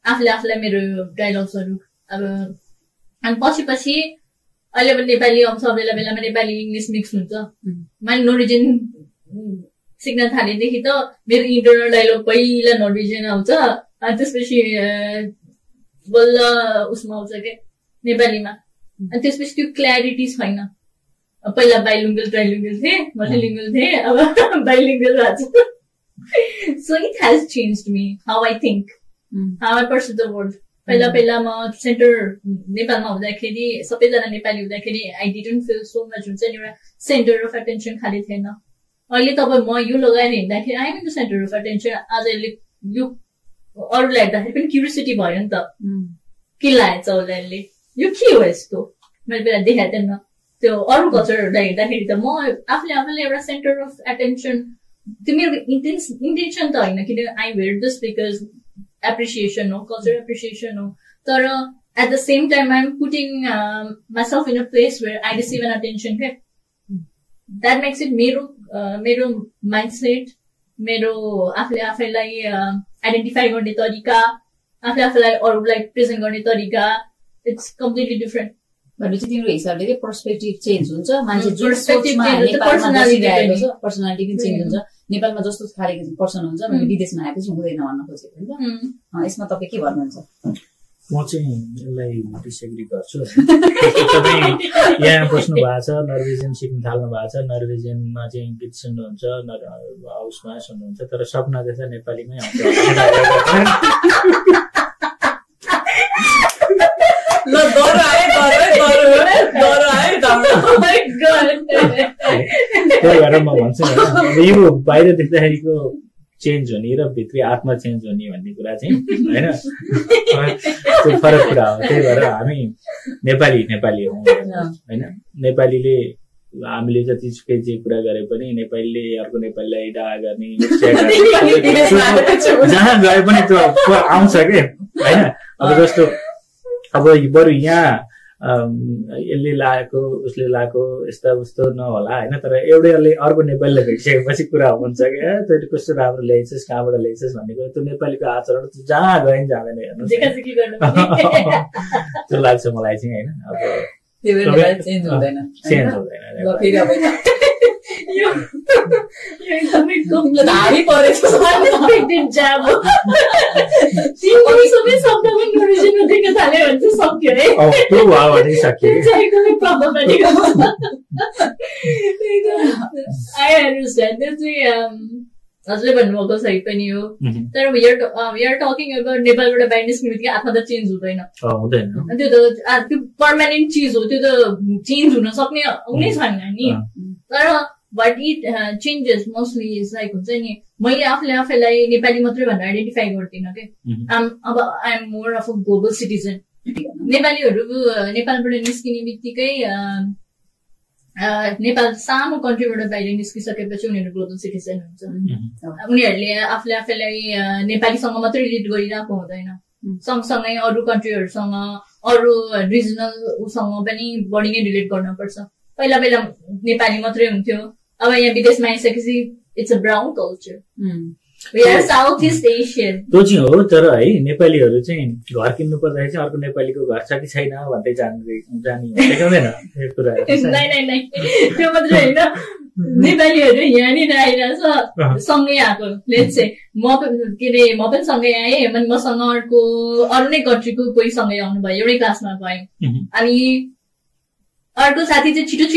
आफूलाई मेरो डायलग्सहरू। अब अनि पछि अहिले अब नेपाली आउँछ, बेला बेलामा नेपाली इङ्ग्लिस मिक्स हुन्छ। मैले नर्वेजियन सिक्न थालेदेखि त मेरो इन्टरनल डायलग पहिला नर्वेजियन आउँछ अनि त्यसपछि बल्ल उसमा आउँछ के नेपालीमा। अनि त्यसपछि त्यो क्ल्यारिटी छैन। पहिला बाइलिङ्गुअल ट्राइलिङ्गुअल थिएँ, मल्टिलिङ्गुअल थिएँ, अब बाइलिङ्गुअल भएको छ। So it has changed me how I think, how I perceive the world. पहिला पहिला म सेन्टर नेपालमा हुँदाखेरि सबैजना नेपाली हुँदाखेरि I didn't feel so much हुन्छ नि, एउटा सेन्टर अफ एटेन्सन खालि थिएन। अहिले तपाईँ म यो लगाएर हिँड्दाखेरि I'm in the centre of attention आज यो अरूलाई हेर्दाखेरि पनि क्युरियोसिटी भयो नि त के लागेछ उसलाई यो के हो यस्तो मैले पहिला देखाएको थिएन त्यो अरू कल्चरहरूलाई हेर्दाखेरि त म आफूले एउटा सेन्टर अफ एटेन्सन त्यो मेरो इन्टेन्सन त होइन किन I wear this because appreciation हो कल्चर एप्रिसिएसन हो तर at the same time I am putting myself in a place where I receive an attention क्या द्याट मेक्स इट मेरो माइन्डसेट मेरो आफूलाई आइडेन्टिफाई गर्ने तरिका आफूलाई अरूलाई प्रेजेन्ट गर्ने तरिका इट्स कम्प्लिटली डिफरेन्ट भनेपछि तिम्रो हिसाबले के पर्सपेक्टिभ चेन्ज हुन्छ मान्छे पर्सनालिटी पनि चेन्ज हुन्छ नेपालमा जस्तो खालको पर्सन हुन्छ भने विदेशमा आएपछि हुँदैन भन्न खोजेको नि त यसमा तपाईँ के भन्नुहुन्छ म चाहिँ यसलाई डिसएग्री गर्छु तपाईँ यहाँ बस्नु भएको छ नर्वेजियन सिक्न थाल्नु भएको छ नर्वेजियनमा चाहिँ गीत सुन्नुहुन्छ हाउसमा सुन्नुहुन्छ तर सपना देख्दा नेपालीमै आउँछ त्यही भएर म भन्छु यो बाहिर देख्दाखेरिको चेन्ज हुने र भित्री आत्मा चेन्ज हुने भन्ने कुरा चाहिँ होइन त्यो फरक कुरा हो त्यही भएर हामी नेपाली हौँ होइन नेपालीले हामीले जतिसुकै जे कुरा गरे पनि नेपालीले अर्को नेपालीलाई डाहा गर्ने जहाँ गए पनि त्यो आउँछ के होइन अब जस्तो अब बरु यहाँ यसले लगाएको उसले लगाएको यस्ता उस्तो नहोला होइन तर एउटैले अर्को नेपालीलाई भेटिसकेपछि कुरा हुन्छ क्या तैँले कस्तो राम्रो ल्याइछस् कहाँबाट ल्याइछस् भन्ने कुरा त्यो नेपालीको आचरण जहाँ गए पनि जाँदैन हेर्नु त्यो लाग्छ मलाई चाहिँ होइन अब चेन्ज हुँदैन धामी परेछ सबै शब्दमा नोरिजिन देख्न थाल्यो भने चाहिँ सक्यो है आई अन्डरस्ट्यान्ड त्यो चाहिँ हजुरले भन्नुभएको सही पनि हो तर वी आर टकिङ अबाउट नेपालबाट बाहिर निस्किने बित्तिकै आत्मा त चेन्ज हुँदैन त्यो त त्यो पर्मानेन्ट चिज हो त्यो त चेन्ज हुन सक्ने हुनै छैन नि तर what it changes mostly is like हुन्छ नि मैले आफूलाई नेपाली मात्रै भनेर आइडेन्टिफाई गर्दिनँ क्या अब I am more of a global citizen नेपालीहरू नेपालबाट निस्किने बित्तिकै नेपाल सानो कन्ट्रीबाट बाहिर निस्किसकेपछि उनीहरू ग्लोबल सिटिजन हुन्छ उनीहरूले आफूलाई नेपालीसँग मात्रै रिलेट गरिरहेको हुँदैन सँगसँगै अरू कन्ट्रीहरूसँग अरू रिजनल उसँग पनि बढी नै रिलेट गर्नुपर्छ पहिला नेपाली मात्रै हुन्थ्यो अब यहाँ विदेशमा आइसकेपछि it's a brown culture we are south east Asian त्यो चाहिँ हो तर है नेपालीहरू चाहिँ घर किन्नु पर्दाखेरि चाहिँ अर्को नेपालीको घर छ कि छैन भन्दै जाने देखाउँदैन यो कुरा नै त्यो मात्रै होइन नेपालीहरू यहाँनिर आइरहेछ सँगै आएको लेट्स से म पनि सँगै आएँ मसँग अरू नै कन्ट्रीको कोही सँगै आउनु भयो एउटै क्लासमा गयौँ अनि अर्को साथी चाहिँ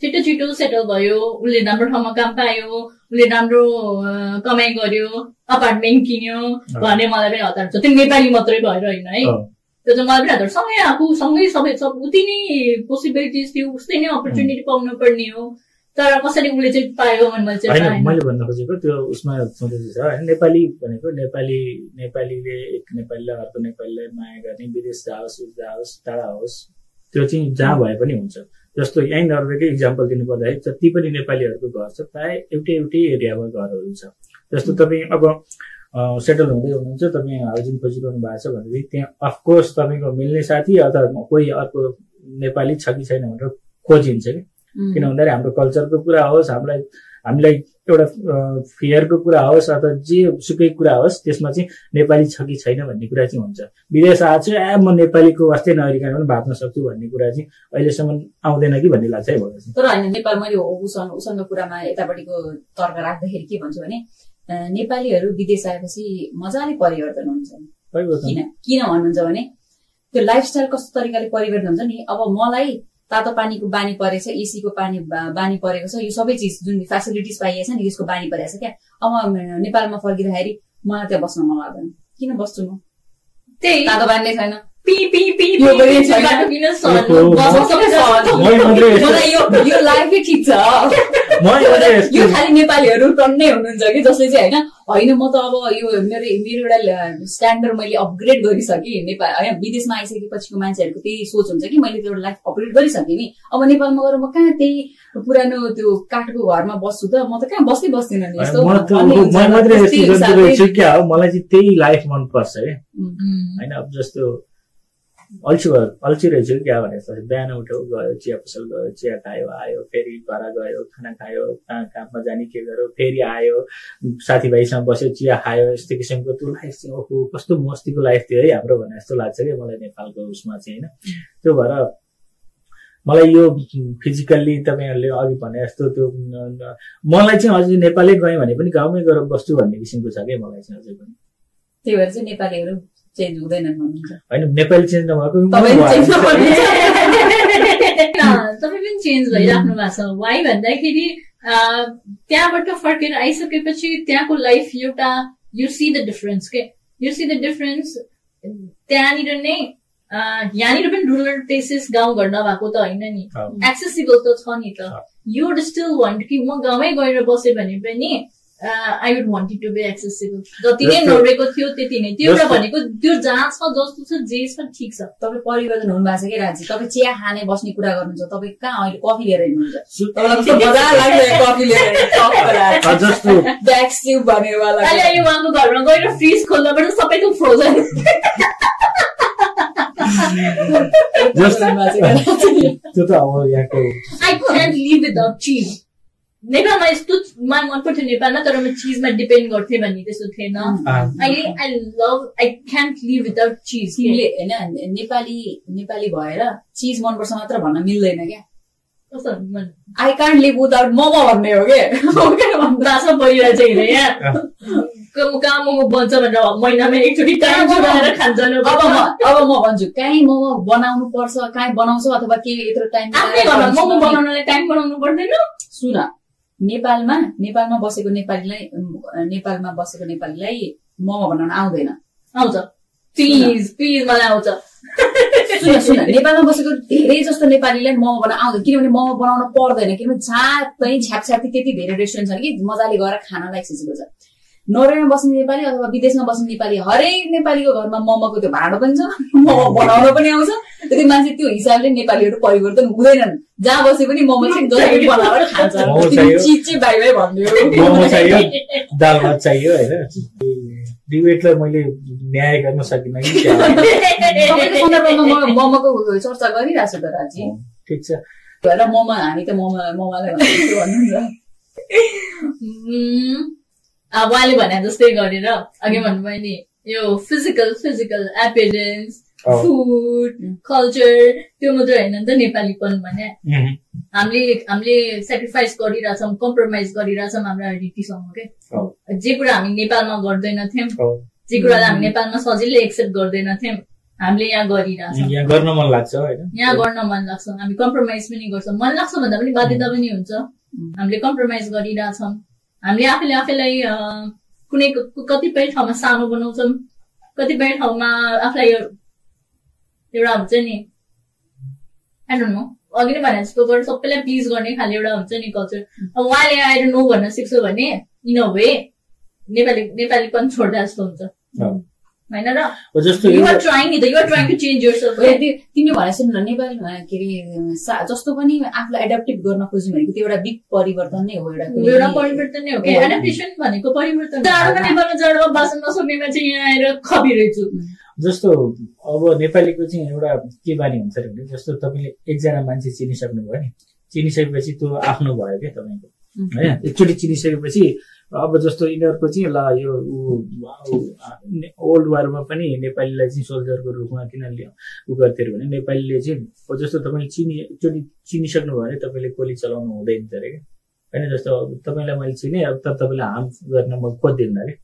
छिटो सेटल भयो उसले राम्रो ठाउँमा काम पायो उसले राम्रो कमाइ गर्यो अपार्टमेन्ट किन्यो भने मलाई पनि हतार छ त्यो नेपाली मात्रै भएर होइन है त्यो चाहिँ मलाई पनि हतार सँगै आएको सँगै सबै उति नै पोसिबिलिटिज थियो उस्तै नै अपर्च्युनिटी पाउनु पर्ने हो तर कसरी उसले चाहिँ पायो भने मैले भन्न खोजेको त्यो उसमा सोधेको छ होइन नेपाली भनेको नेपालीले एक नेपालीलाई अर्को नेपालीलाई माया गर्ने विदेश जाओस् टाढा होस् त्यो चाहिँ जहाँ भए पनि हुन्छ जस्तो यहीँ नर्वेकै इक्जाम्पल दिनु पर्दाखेरि जति पनि नेपालीहरूको घर छ प्रायः एउटै एरियामा घरहरू छ जस्तो तपाईँ अब सेटल हुँदै हुनुहुन्छ तपाईँ हाउसिङ खोजिरहनु भएको छ भनेदेखि त्यहाँ अफकोर्स तपाईँको मिल्ने साथी अथवा कोही अर्को नेपाली छ कि छैन भनेर खोजिन्छ कि किन भन्दाखेरि हाम्रो कल्चरको कुरा होस् हामीलाई एउटा फियरको कुरा होस् अथवा जे सुकै कुरा होस् त्यसमा चाहिँ नेपाली छ कि छैन भन्ने कुरा चाहिँ हुन्छ विदेश आएको छु म नेपालीको वास्तै नगरिकन पनि बाँच्न सक्छु भन्ने कुरा चाहिँ अहिलेसम्म आउँदैन कि भन्ने लाग्छ है मलाई तर होइन नेपाल मैले उसँग कुरामा यतापट्टिको तर्क राख्दाखेरि के भन्छु भने नेपालीहरू विदेश आएपछि मजाले परिवर्तन हुन्छ किन भन्नुहुन्छ भने त्यो लाइफस्टाइल कस्तो तरिकाले परिवर्तन हुन्छ नि अब मलाई तातो पानीको बानी परेछ एसीको बानी परेको छ यो सबै चिज जुन फेसिलिटिज पाइएछ नि यसको बानी परेको छ क्या अब नेपालमा फर्किँदाखेरि मलाई त्यहाँ बस्न मन लाग्दैन किन बस्छु म त्यही तातो बानी छैन यो लाइफै ठिक छ। यो खालि नेपालीहरू टन्नै हुनुहुन्छ कि जसले चाहिँ होइन म त अब यो मेरो एउटा स्ट्यान्डर्ड मैले अपग्रेड गरिसकेँ। नेपाल होइन विदेशमा आइसकेपछिको मान्छेहरूको त्यही सोच हुन्छ कि मैले त्यो एउटा लाइफ अपग्रेड गरिसकेँ नि, अब नेपालमा गएर म कहाँ त्यही पुरानो त्यो काठको घरमा बस्छु त, म त कहाँ बस्दिनँ नि यस्तो। मलाई चाहिँ त्यही लाइफ मनपर्छ क्या होइन। अब जस्तो अल्छी रहेछ क्या भने बिहान उठ्यो गयो चिया पसल गयो, चिया खायो आयो, फेरि घर गयो खाना खायो, कहाँ काममा जाने के गर्यो, फेरि आयो साथीभाइसँग बस्यो चिया खायो, यस्तो किसिमको त्यो लाइफ चाहिँ ओहो कस्तो मस्तीको लाइफ थियो है हाम्रो भने जस्तो लाग्छ क्या मलाई नेपालको उसमा चाहिँ होइन। त्यो भएर मलाई यो फिजिकल्ली तपाईँहरूले अघि भने जस्तो त्यो मलाई चाहिँ अझै नेपालै गएँ भने पनि गाउँमै गएर बस्छु भन्ने किसिमको छ क्या मलाई चाहिँ अझै पनि। त्यही भएर चाहिँ नेपालीहरू चेन्ज हुँदैनन् भन्नुहुन्छ होइन, नेपाली चेन्ज नभएको तपाईँ पनि चेन्ज भइराख्नु भएको छ। वाइ भन्दाखेरि त्यहाँबाट फर्केर आइसकेपछि त्यहाँको लाइफ एउटा यु सी द डिफरेन्स के, यु सी द डिफरेन्स। त्यहाँनिर नै यहाँनिर पनि रुरल प्लेसेस गाउँघर नभएको त होइन नि, एक्सेसिबल त छ नि त। यु वुड स्टिल वान्ट कि म गाउँमै गएर बसेँ भने पनि I would want it to be accessible. जति नै नर्वेको थियो त्यति नै, त्यो एउटा भनेको त्यो जहाँ छ जस्तो छ जे छ ठिक छ। तपाईँ परिवर्तन हुनुभएको छ कि राजी, तपाईँ चिया खाने बस्ने कुरा गर्नुहुन्छ, तपाईँ कहाँ अहिले कफी लिएर हिँड्नुहुन्छ? अहिले उहाँको घरमा गएर फ्रिज खोल्दा पनि सबै त्यो फ्रोजन। त्यो त अब यहाँको I can't live without cheese. नेपालमा यस्तो मलाई मन पर्थ्यो नेपालमा, तर म चिजमा डिपेन्ड गर्थेँ भन्ने त्यस्तो थिएन। आई क्यान्ट लिभ विदाउट चिज। होइन नेपाली भएर चिज मनपर्छ मात्र भन्न मिल्दैन क्या। I can't live without momo भन्ने हो क्या। बासमा परिरहेको छ हिँडेँ यहाँ कहाँ मोमो बन्छ भनेर महिनामा एकचोटि टाइम जुगाएर खान्छ। अब म भन्छु कहीँ मोमो बनाउनु पर्छ, कहीँ बनाउँछ अथवा के यत्रो टाइम आफ्नै घरमा मोमो बनाउनलाई टाइम बनाउनु पर्दैन। सुन, नेपालमा बसेको नेपालीलाई मोमो बनाउन आउँदैन। आउँछ प्लिज मलाई आउँछ। सुन नेपालमा बसेको धेरै जस्तो नेपालीलाई मोमो बनाउन आउँदैन, किनभने मोमो बनाउन पर्दैन, किनभने जहाँ पनि छ्यापछ्यापी त्यति धेरै रेस्टुरेन्ट छ कि मजाले गएर खानलाई एक्सेसिबल छ। नर्वेमा बस्ने नेपाली अथवा विदेशमा बस्ने नेपाली हरेक नेपालीको घरमा मोमोको त्यो भाँडो पनि छ, मोमो बनाउन पनि आउँछ। त्यति मान्छे त्यो हिसाबले नेपालीहरू परिवर्तन हुँदैनन्, जहाँ बसे पनि मोमो चाहिँ जसरी बनाएर खान्छ। चिज चाहिँ बाई बाई भनिदियो, मोमो चाहियो, दाल भात चाहियो होइन। डिबेटलाई मैले न्याय गर्न सकिनँ कि सन्दर्भमा मोमोको चर्चा गरिरहेको छु त राजी। ठिक छ, मोमो हामी त मोमोलाई भन्नुहुन्छ। उहाँले भने जस्तै गरेर अघि भन्नुभयो नि यो फिजिकल एपियरेन्स, फुड, कल्चर त्यो मात्रै होइन नि त नेपालीपन भने। हामीले सेक्रिफाइस गरिरहेछौँ, कम्प्रोमाइज गरिरहेछौँ हाम्रो आइडेन्टिटीसँग के। जे कुरा हामी नेपालमा गर्दैनथ्यौँ, जे कुरालाई हामी नेपालमा सजिलै एक्सेप्ट गर्दैनथ्यौँ, हामीले यहाँ गरिरहेछौँ। यहाँ गर्न मन लाग्छ होइन, यहाँ गर्न मन लाग्छ, हामी कम्प्रोमाइज पनि गर्छौँ। मन लाग्छ भन्दा पनि बाध्यता पनि हुन्छ, हामीले कम्प्रोमाइज गरिरहेछौँ। हामीले आफैलाई कुनै कतिपय ठाउँमा सानो बनाउँछौँ, कतिपय ठाउँमा आफूलाई एउटा हुन्छ नि आई डोन्ट नो, अघि नै भने जस्तो गरेर सबैलाई प्लिज गर्ने खाले एउटा हुन्छ नि कल्चर। अब उहाँले आई डोन्ट नो भन्न सिक्छ भने इन अ वे नेपालीपन छोड्दा जस्तो हुन्छ होइन र। You're trying to change yourself. तिमीले भनेको न नेपालीमा के अरे जस्तो पनि आफूलाई एडाप्टिभ गर्न खोज्नु भनेको त्यो एउटा बिग परिवर्तन नै हो, एउटा परिवर्तन नै हो कि एडाप्टेसन भनेको परिवर्तन। नेपालमा जाडोमा बाँच्न नसक्ने मान्छे यहाँ आएर खबिरहेछु। जस्तो अब नेपालीको चाहिँ एउटा के बानी हुन्छ अरे भने जस्तो तपाईँले एकजना मान्छे चिनिसक्नुभयो नि, चिनिसकेपछि त्यो आफ्नो भयो क्या तपाईँको होइन। एकचोटि चिनिसकेपछि अब जस्तो यिनीहरूको चाहिँ ल यो ओल्ड वारमा पनि नेपालीलाई चाहिँ सोल्जरको रूपमा किन उ गर्थ्यो भने नेपालीले चाहिँ जस्तो तपाईँले एकचोटि चिनिसक्नुभयो भने तपाईँले गोली चलाउनु हुँदैन अरे क्या होइन। जस्तो अब तपाईँलाई मैले चिने, अब तपाईँलाई हार्म गर्न म खोज्दिनँ अरे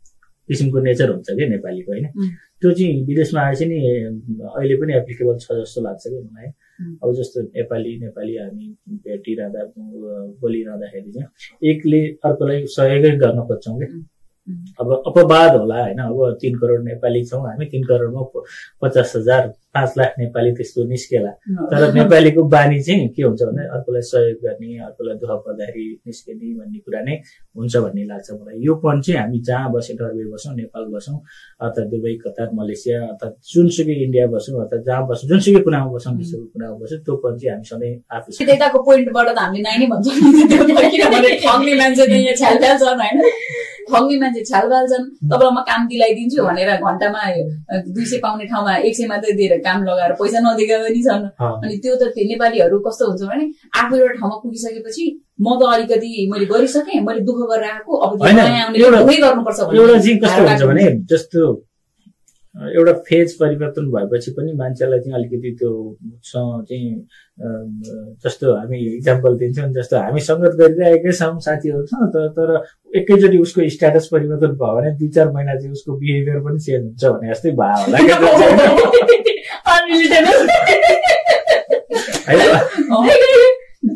किसिमको नेचर हुन्छ क्या नेपालीको होइन। त्यो चाहिँ विदेशमा आएपछि नि अहिले पनि एप्लिकेबल छ जस्तो लाग्छ कि मलाई। अब जस्तो नेपाली हामी भेटिरहँदा बोलिरहँदाखेरि चाहिँ एकले अर्कोलाई सहयोगै गर्न खोज्छौँ क्या अब अपवाद होला होइन। अब 3 करोड नेपाली छौँ हामी, 3 करोडमा 50,000 5 लाख नेपाली त्यस्तो निस्केला। तर नेपालीको बानी चाहिँ के हुन्छ भने अर्कोलाई सहयोग गर्ने, अर्कोलाई दुःख पर्दाखेरि निस्किने भन्ने कुरा नै हुन्छ भन्ने लाग्छ मलाई। यो पोइन्ट चाहिँ हामी जहाँ बसे, नर्वे बसौँ, नेपाल बसौँ, अर्थात् दुबई, कतार, मलेसिया, अर्थात् जुनसुकै इन्डिया बसौँ, अर्थात् जहाँ बसौँ, जुनसुकै कुनामा बसौँ, विश्वको कुनामा बसौँ, त्यो पोइन्ट चाहिँ हामी सधैँ आफू त्यताको पोइन्टबाट त हामीले नाइ नै भन्छौँ, किनभने ठग्ने मान्छे त यहाँ छ्यालछ्याल छन् होइन, ठग्ने मान्छे छ्यालबाल छन्। तपाईँलाई म काम दिलाइदिन्छु भनेर घन्टामा 200 पाउने ठाउँमा 100 मात्रै दिएर काम लगाएर पैसा नदिएका पनि छन्। अनि त्यो त नेपालीहरू कस्तो हुन्छ भने आफू एउटा ठाउँमा पुगिसकेपछि म त अलिकति मैले गरिसकेँ, मैले दुःख गरेर आएको, अब दुःखै गर्नुपर्छ। एउटा चाहिँ कस्तो हुन्छ भने जस्तो एउटा फेज परिवर्तन भएपछि पनि मान्छेलाई चाहिँ अलिकति त्यो चाहिँ जस्तो हामी इक्जाम्पल दिन्छौँ, जस्तो हामी सङ्गत गरिरहेकै छौँ, साथीहरू छ, तर एकैचोटि उसको स्ट्याटस परिवर्तन भयो भने 2-4 महिना चाहिँ उसको बिहेभियर पनि चेन्ज हुन्छ भने जस्तै भयो होला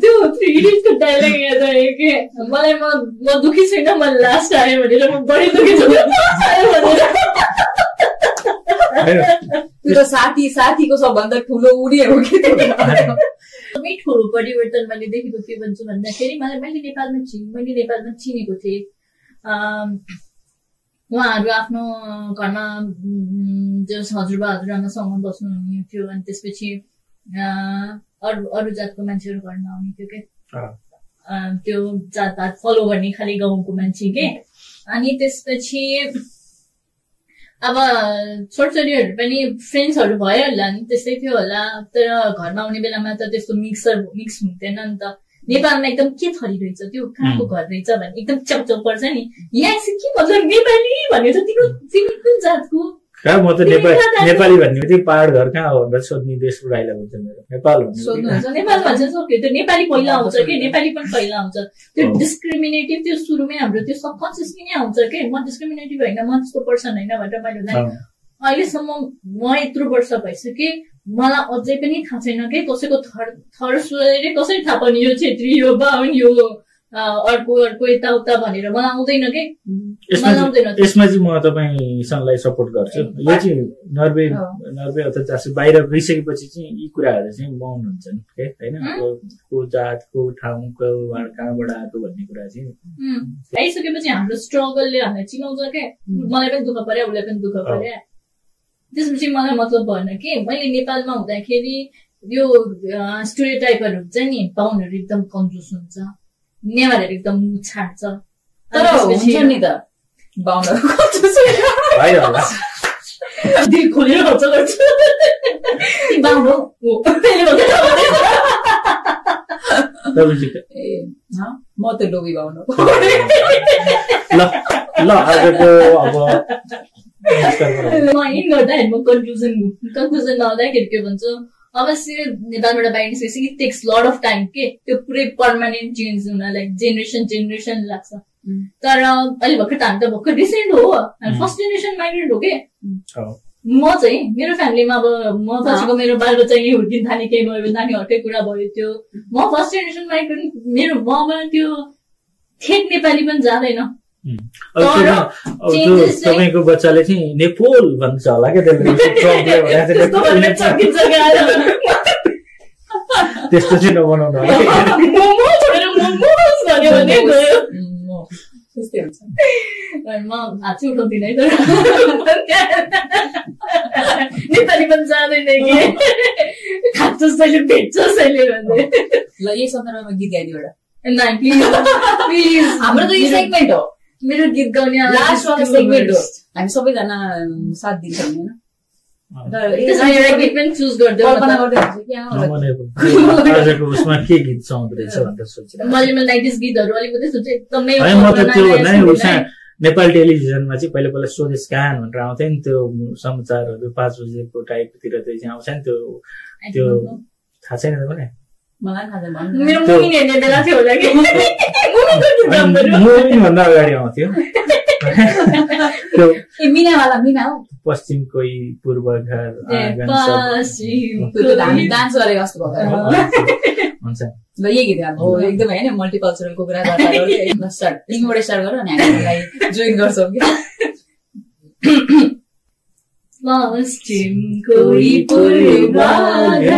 त्यो 3 इडियट्सको डायलग याद आयो कि मलाई, म दुखी छैन, म लास्ट आयो भनेर, म बढी दुखी छु भनेर। त्यो साथीको सबभन्दा ठुलो उडी हो कि एकदमै ठुलो परिवर्तन मैले देखेको के भन्छु भन्दाखेरि मैले नेपालमा चिनेको थिएँ। उहाँहरू आफ्नो घरमा हजुरबा हजुरआमासँग बस्नुहुने थियो, अनि त्यसपछि अरू जातको मान्छेहरू घरमा आउने थियो के, त्यो जातपात फलो गर्ने खालि गाउँको मान्छे के। अनि त्यसपछि अब छोरछोरीहरू पनि फ्रेन्ड्सहरू भयो होला नि, त्यस्तै थियो होला। तर घरमा आउने बेलामा त त्यस्तो मिक्स हुन्थेन नि त। नेपालमा एकदम के थरी रहेछ, त्यो कहाँको घर रहेछ भने एकदम च्याउ पर्छ नि। यहाँ चाहिँ के मतलब नेपाली भनेर तिमी कुन जातको? म त नेपाली भन्ने बित्तिकै पहाड घर कहाँ हो भनेर सोध्ने देशको डाइलग हुन्छ मेरो। नेपाल सोध्नुहुन्छ, नेपाल भन्छ सक्यो, त्यो नेपाली पहिला आउँछ कि, नेपाली पनि पहिला आउँछ। त्यो डिस्क्रिमिनेटिभ त्यो सुरुमै हाम्रो त्यो सबकन्सियसली नै आउँछ कि म डिस्क्रिमिनेटिभ होइन, म त्यस्तो पर्सन होइन भनेर मैले अहिलेसम्म म यत्रो वर्ष भइसकेँ, मलाई अझै पनि थाहा छैन कि कसैको थर कसरी थाहा पाउने यो क्षेत्री, यो बाहुन, यो अर्को यताउता भनेर मलाई आउँदैन कि। यसमा चाहिँ म तपाईँसँगलाई सपोर्ट गर्छु। यो चाहिँ नर्वे अथवा जस्तो बाहिर गइसकेपछि चाहिँ यी कुराहरू चाहिँ मौन हुन्छन् के होइन। को जात, को ठाउँ, कहाँबाट आएको भन्ने कुरा चाहिँ आइसकेपछि हाम्रो स्ट्रगलले हामीलाई चिनाउँछ क्या। मलाई पनि दुःख पर्यो, उसलाई पनि दुःख पर्यो। त्यसपछि मलाई मतलब भएन कि मैले नेपालमा हुँदाखेरि यो स्टेरियोटाइपहरू हुन्छ नि, बाहुनहरू एकदम कन्जुस हुन्छ, नेवारहरू एकदम मुख छाड्छ, तर हुन्छ नि त बाहुनहरू दिल खोलेर खर्च गर्छु बाहुन हो। म त लोभी बाहुन हो। गर्दाखेरि म कन्क्लुजन आउँदाखेरि के भन्छु, अवश्य नेपालबाट बाहिर निस्केपछि it takes lot of time के, त्यो पुरै पर्मानेन्ट चेन्ज हुनलाई जेनेरेसन लाग्छ। तर अहिले भर्खर हामी त भर्खर रिसेन्ट हो, फर्स्ट जेनेरेसन माइग्रेन्ट हो के। म चाहिँ मेरो फ्यामिलीमा अब म बसेको मेरो बालबच्चा यहीँ हुर्किन थाले, केही भयो नानी अर्कै कुरा भयो त्यो। म फर्स्ट जेनेरेसन माइग्रेन्ट, मेरो ममा त्यो ठेक नेपाली पनि जाँदैन। तपाईँको बच्चाले चाहिँ नेपोल भन्छ होला क्या, त्यस्तो चाहिँ नबनाउनु होला। म हात चाहिँ उठाउँदिन है, तर नेपाली पनि जाँदैन कि, खान्छस् तैँले, भेट्छस् तैँले भन्दै। ल यही सन्दर्भमा गीत गाइदियो एउटा। प्लिज, हाम्रो त यो सेगमेन्ट हो, मेरो गीत गाउने सेगमेन्ट हो, हामी सबैजना साथ दिन्छौँ होइन। चुज गर्दै उसमा के गीत सुन्दैछ भनेर सोचेर मैले 90s गीतहरू अलिकति सुन्छ एकदमै। नेपाल टेलिभिजनमा चाहिँ पहिला स्वदेश गान भनेर आउँथ्यो नि, त्यो समाचारहरू 5 बजेको टाइपतिर चाहिँ आउँछ नि, त्यो थाहा छैन तपाईँलाई? मलाई भन्दा अगाडि आउँथ्यो। पश्चिम कोही पूर्व घर आँगन सब हामी डान्स गरेको जस्तो भयो हुन्छ ल यही गीत गाउँ हो एकदम होइन मल्टिकल्चरलको कुरा गर्दा स्टार्ट तिमीबाट स्टार्ट गर अनि हामीलाई जोइन गर्छौँ कि पश्चिम कोही पूर्व घर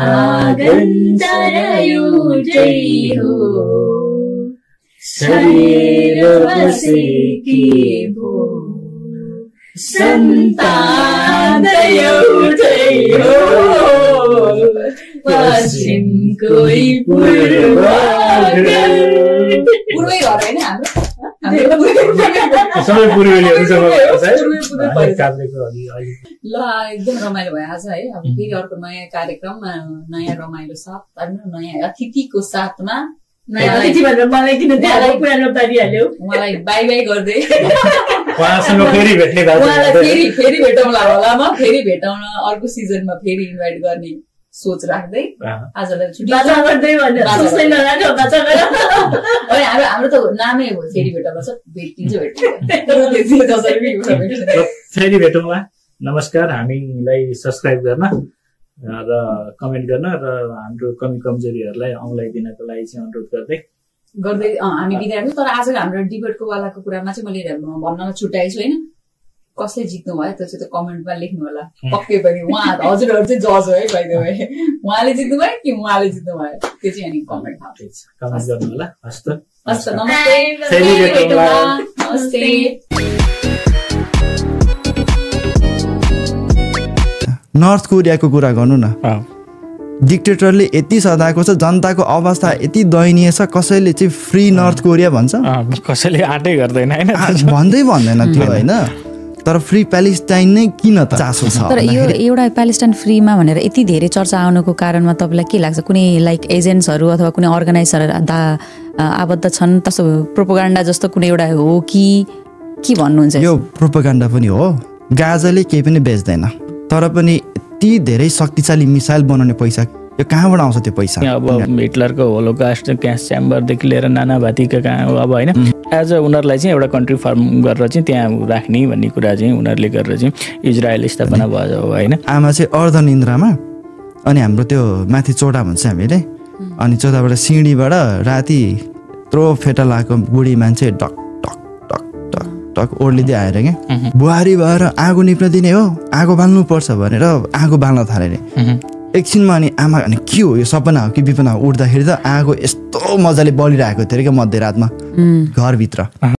आँगन तर एउटै हो शरीर बसेकी भो सन्तान एउटै हो पश्चिम कोही पूर्व घर पूर्वै घर होइन हाम्रो सबै पूर्वेलीहरूसँग ल एकदम रमाइलो भइहाल्छ है अब फेरि अर्को नयाँ कार्यक्रममा नयाँ रमाइलो साथ नयाँ अतिथिको साथमा मलाई किन पुरानो पारिहाल्यो उहाँलाई बाई बाई गर्दै उहाँसँग फेरि भेट्ने फेरि भेटौँला होला म फेरि भेटौँला अर्को सिजनमा फेरि इन्भाइट गर्ने सोच राख्दै आजलाई छुट्टी हाम्रो त नामै हो फेरि भेटौँला छ भेटिन्छ फेरि भेटौँला नमस्कार हामीलाई सब्सक्राइब गर्न र कमेन्ट गर्न र हाम्रो कमी कमजोरीहरूलाई औँलाई दिनको लागि चाहिँ अनुरोध गर्दै हामी बिदा राख्छौँ तर आजको हाम्रो डिबेटको वालाको कुरामा चाहिँ मैले भन्न छुट्याएको छु होइन कसले जित्नु भयो त्यो चाहिँ कमेन्टमा लेख्नु होला पक्कै पनि उहाँ हजुरहरू चाहिँ जज हो है भाइ उहाँले जित्नु भयो कि उहाँले जित्नु भयो त्यो चाहिँ अनि कमेन्ट गर्नु होला हस्त नमस्ते नर्थ कोरियाको कुरा गर्नु न डिक्टेटरले यति सदाएको छ जनताको अवस्था यति दयनीय छ कसैले चाहिँ फ्री नर्थ कोरिया भन्छ कसैले आँटै गर्दैन भन्दैन त्यो होइन तर फ्री प्यालेस्टाइन नै किन त चासो छ तर यो एउटा प्यालेस्टाइन फ्रीमा भनेर यति धेरै चर्चा आउनुको कारणमा तपाईँलाई के लाग्छ कुनै लाइक एजेन्ट्सहरू अथवा कुनै अर्गनाइजरहरू आबद्ध छन् तसो प्रोपोगान्डा जस्तो कुनै एउटा हो कि के भन्नुहुन्छ यो प्रोपोगान्डा पनि हो गाजाले केही पनि बेच्दैन तर पनि यति धेरै शक्तिशाली मिसाइल बनाउने पैसा यो कहाँबाट आउँछ त्यो पैसा अब हिटलरको होलोकास्ट ग्यास च्याम्बरदेखि लिएर नानाभातीका कहाँ अब होइन एज अ उनीहरूलाई चाहिँ एउटा कन्ट्री फर्म गरेर चाहिँ त्यहाँ राख्ने भन्ने कुरा चाहिँ उनीहरूले गरेर चाहिँ इजरायल स्थापना भयो होइन आमा चाहिँ अर्धनिन्द्रामा अनि हाम्रो त्यो माथि चोटा भन्छ हामीले अनि चोटाबाट सिँढीबाट राति यत्रो फेटा लगाएको बुढी मान्छे टक टक टक टक टक ओर्लिँदै आएर क्या बुहारी भएर आगो निप्न दिने हो आगो बाल्नु पर्छ भनेर आगो बाल्न थाले नि एकछिनमा अनि आमा अनि के हो यो सपना हो कि विपना हो उठ्दाखेरि त आगो यस्तो मजाले बलिरहेको थियो अरे क्या मध्यरातमा घरभित्र